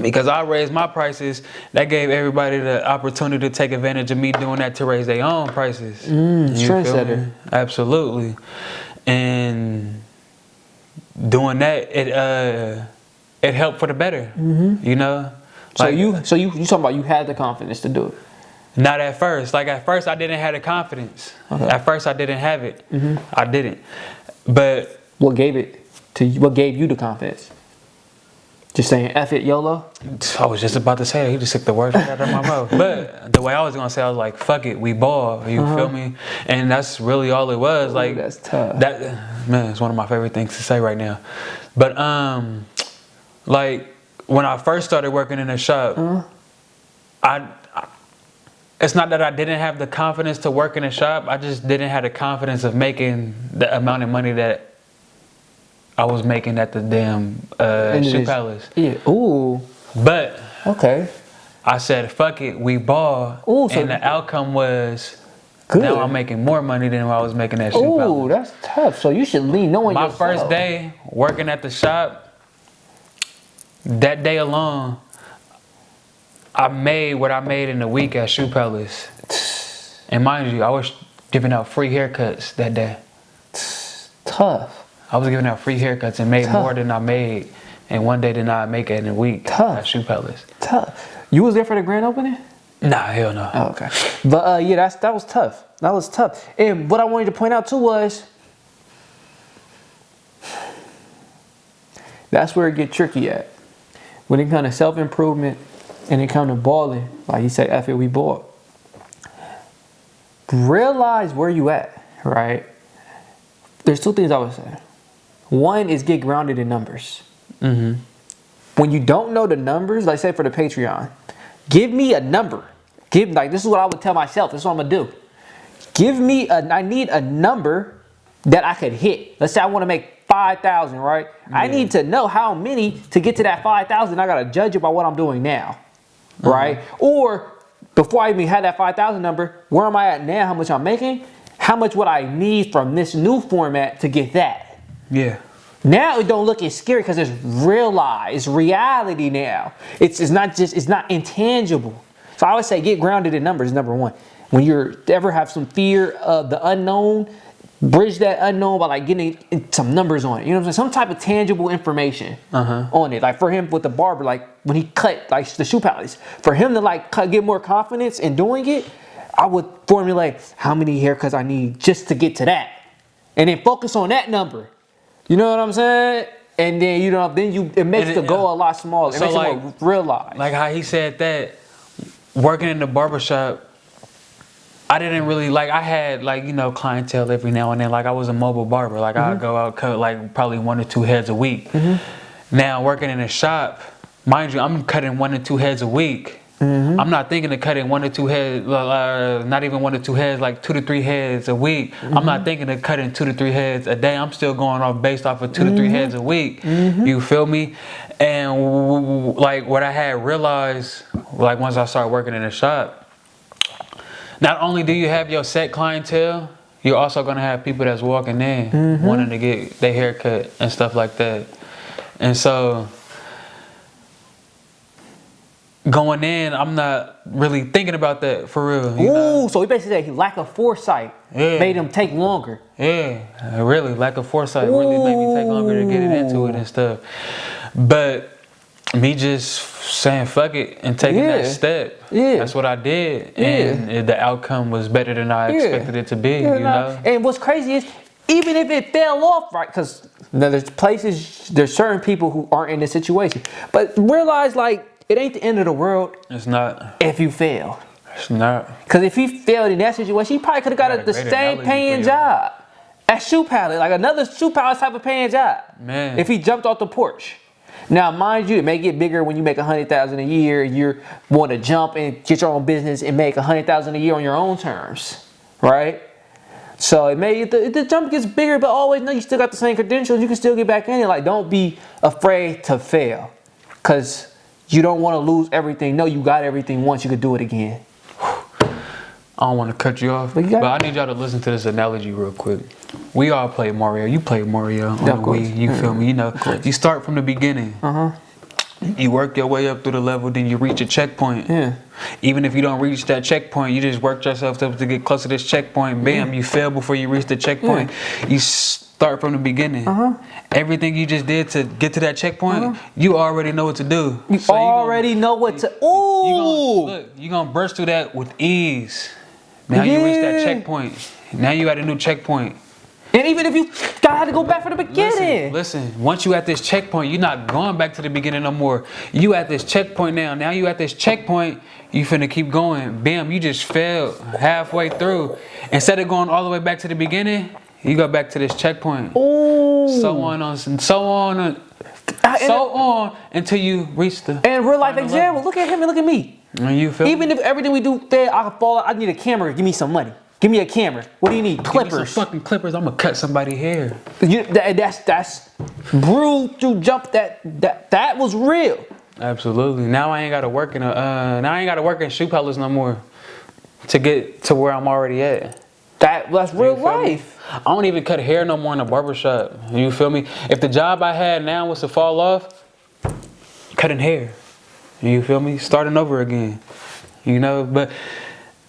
because I raised my prices, that gave everybody the opportunity to take advantage of me doing that to raise their own prices. Trendsetter. Absolutely. And doing that, it helped for the better. You know? So you talking about you had the confidence to do it? Not at first. Like at first I didn't have the confidence. Okay. At first I didn't have it. I didn't. But what gave you the confidence? Just saying F it, YOLO? I was just about to say it. He just took the words right out of my mouth. But the way I was gonna say, I was like, fuck it, we ball. You feel me? And that's really all it was. Like, that's tough. That, man, it's one of my favorite things to say right now. But like when I first started working in the shop, it's not that I didn't have the confidence to work in a shop. I just didn't have the confidence of making the amount of money that I was making at the damn Shoe Palace. Yeah. Ooh. But okay. I said, fuck it, we ball. Ooh, so and the outcome was good. Now I'm making more money than what I was making at Shoe Palace. Ooh, that's tough. So you should lean on yourself. My first day working at the shop, that day alone, I made what I made in a week at Shoe Palace. And mind you, I was giving out free haircuts that day. Tough. I was giving out free haircuts and made more than I made in one day than I make it in a week at Shoe Palace. Tough. You was there for the grand opening? Nah, hell no. Oh, okay. But yeah, that was tough. That was tough. And what I wanted to point out too was, that's where it get tricky at. When it comes to self-improvement and it comes to balling, like you say, F it, we ball. Realize where you at, right? There's two things I would say. One is get grounded in numbers. When you don't know the numbers, like say for the Patreon, give me a number. This is what I would tell myself. This is what I'm gonna do. I need a number that I could hit. Let's say I want to make 5,000, right? Yeah. I need to know how many to get to that 5,000. I gotta judge it by what I'm doing now, right? Or before I even had that 5,000 number, where am I at now? How much I'm making? How much would I need from this new format to get that? Yeah. Now it don't look as scary because it's reality now. It's not intangible. So I would say get grounded in numbers, number one. When you ever have some fear of the unknown, bridge that unknown by like getting some numbers on it. You know what I'm saying? Some type of tangible information on it. Like for him with the barber, like when he cut like the Shoe Palace, for him to like get more confidence in doing it, I would formulate how many haircuts I need just to get to that. And then focus on that number. You know what I'm saying? And then it makes the goal a lot smaller. It makes it more realized. Like how he said that, working in the barbershop, I didn't really I had clientele every now and then. Like I was a mobile barber. Like I'd go out cut like probably 1 or 2 heads a week. Now working in a shop, mind you, I'm cutting 1 or 2 heads a week. I'm not thinking of cutting 1 or 2 heads, not even 1 or 2 heads, like 2 to 3 heads a week. I'm not thinking of cutting 2 to 3 heads a day. I'm still going off based off of 2 to 3 heads a week. You feel me? And like what I had realized, like once I started working in the shop, not only do you have your set clientele, you're also gonna have people that's walking in wanting to get their hair cut and stuff like that. And so going in, I'm not really thinking about that for real. You know? So he basically said lack of foresight made him take longer. Yeah, really, lack of foresight really made me take longer to get into it and stuff. But me just saying fuck it and taking that step, that's what I did. And the outcome was better than I expected it to be, you know? And what's crazy is, even if it fell off, right, because there's certain people who aren't in this situation, but realize it ain't the end of the world. It's not. If you fail. It's not. Because if he failed in that situation, he probably could have got the same paying job at Shoe Palace, like another Shoe Palace type of paying job. Man. If he jumped off the porch. Now, mind you, it may get bigger when you make $100,000 a year. You want to jump and get your own business and make $100,000 a year on your own terms, right? So it may the jump gets bigger, but always know you still got the same credentials. You can still get back in it. Don't be afraid to fail, because you don't want to lose everything. No, you got everything once. You could do it again. I don't want to cut you off, but I need y'all to listen to this analogy real quick. We all play Mario. You played Mario on the Wii. You feel me? You know, you start from the beginning. You work your way up through the level, then you reach a checkpoint. Yeah. Even if you don't reach that checkpoint, you just work yourself up to get close to this checkpoint. Bam, you fail before you reach the checkpoint. You start from the beginning. Everything you just did to get to that checkpoint, you already know what to do. You already know what to. Ooh. You're going to burst through that with ease. Now you reach that checkpoint. Now you at a new checkpoint. And even if you got to go back from the beginning. Listen, once you at this checkpoint, you're not going back to the beginning no more. You at this checkpoint now. Now you at this checkpoint, you finna keep going. Bam, you just failed halfway through. Instead of going all the way back to the beginning, you go back to this checkpoint. Ooh. So on until you reach the. And real life example, look at him and look at me. And you feel Even if everything we do there, I can fall out, I need a camera, give me some money. Give me a camera. What do you need? Clippers. Give me some fucking clippers. I'm gonna cut somebody's hair. That's brutal to jump. That was real. Absolutely. Now I ain't gotta work in shoe palace no more to get to where I'm already at. That's real life. I don't even cut hair no more in a barbershop. You feel me? If the job I had now was to fall off, cutting hair. You feel me? Starting over again. You know,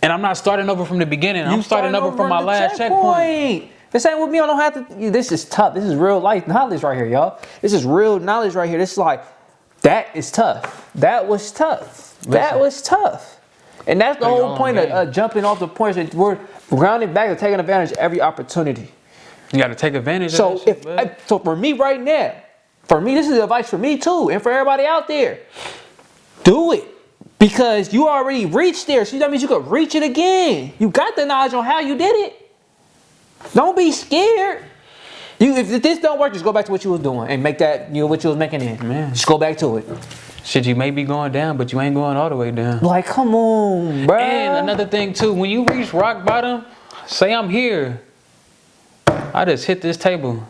and I'm not starting over from the beginning. I'm starting over from my last checkpoint. This ain't with me. I don't have to. This is tough. This is real life knowledge right here, y'all. This is real knowledge right here. This is like, that is tough. That was tough. That was tough. And that's the whole point of jumping off the points. We're grounding back and taking advantage of every opportunity. You got to take advantage of it. So for me right now, this is advice for me too, and for everybody out there. Do it. Because you already reached there, so that means you could reach it again. You got the knowledge on how you did it. Don't be scared. If this don't work, just go back to what you was doing and make that, what you was making in. Man. Just go back to it. Shit, you may be going down, but you ain't going all the way down. Like, come on, bro. And another thing too, when you reach rock bottom, say I'm here. I just hit this table.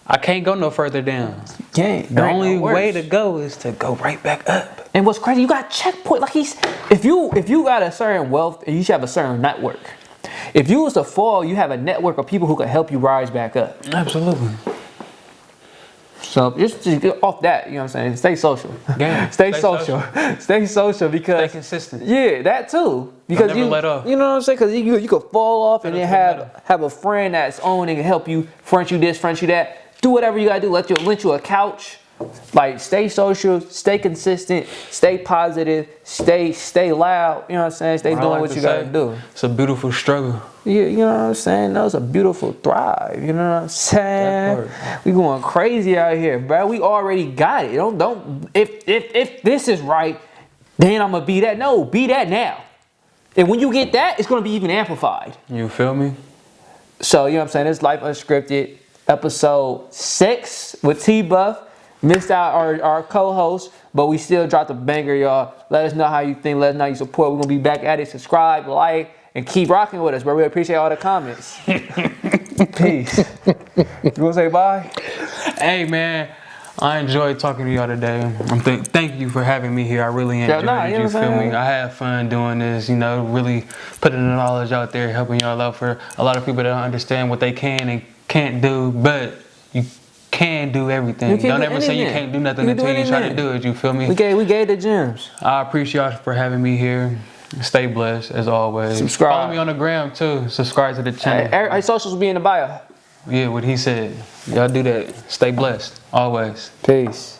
I can't go no further down. The only way to go is to go right back up. And what's crazy, you got checkpoint. Like if you got a certain wealth, you should have a certain network. If you was to fall, you have a network of people who can help you rise back up. Absolutely. So just get off that, you know what I'm saying? Stay social. Yeah. Stay social. Stay social because stay consistent. Yeah, that too. Because never let off. You know what I'm saying? Because you could fall off and then have a friend that's owning and help you, front you this, front you that. Do whatever you gotta do. Lent you a couch. Like, stay social, stay consistent, stay positive, stay loud. You know what I'm saying? Stay doing what you gotta do. It's a beautiful struggle. Yeah, you know what I'm saying? That was a beautiful thrive. You know what I'm saying? We going crazy out here, bro. We already got it. If this is right, then I'm gonna be that. No, be that now. And when you get that, it's gonna be even amplified. You feel me? So, you know what I'm saying? This is Life Unscripted, episode 6 with Tbuff. Missed out our co-host, but we still dropped a banger, y'all. Let us know how you think. Let us know how you support. We're gonna be back at it. Subscribe, like, and keep rocking with us, bro. We appreciate all the comments. Peace. You wanna say bye? Hey, man. I enjoyed talking to y'all today. Thank you for having me here. I really enjoyed it. You feel me? I had fun doing this, really putting the knowledge out there, helping y'all out. For a lot of people that don't understand what they can and can't do, but you can do everything. Don't ever say you can't do nothing until you try to do it. You feel me? We gave the gems. I appreciate y'all for having me here. Stay blessed as always. Subscribe. Follow me on the gram too. Subscribe to the channel. Our socials will be in the bio. Yeah, what he said. Y'all do that. Stay blessed always. Peace.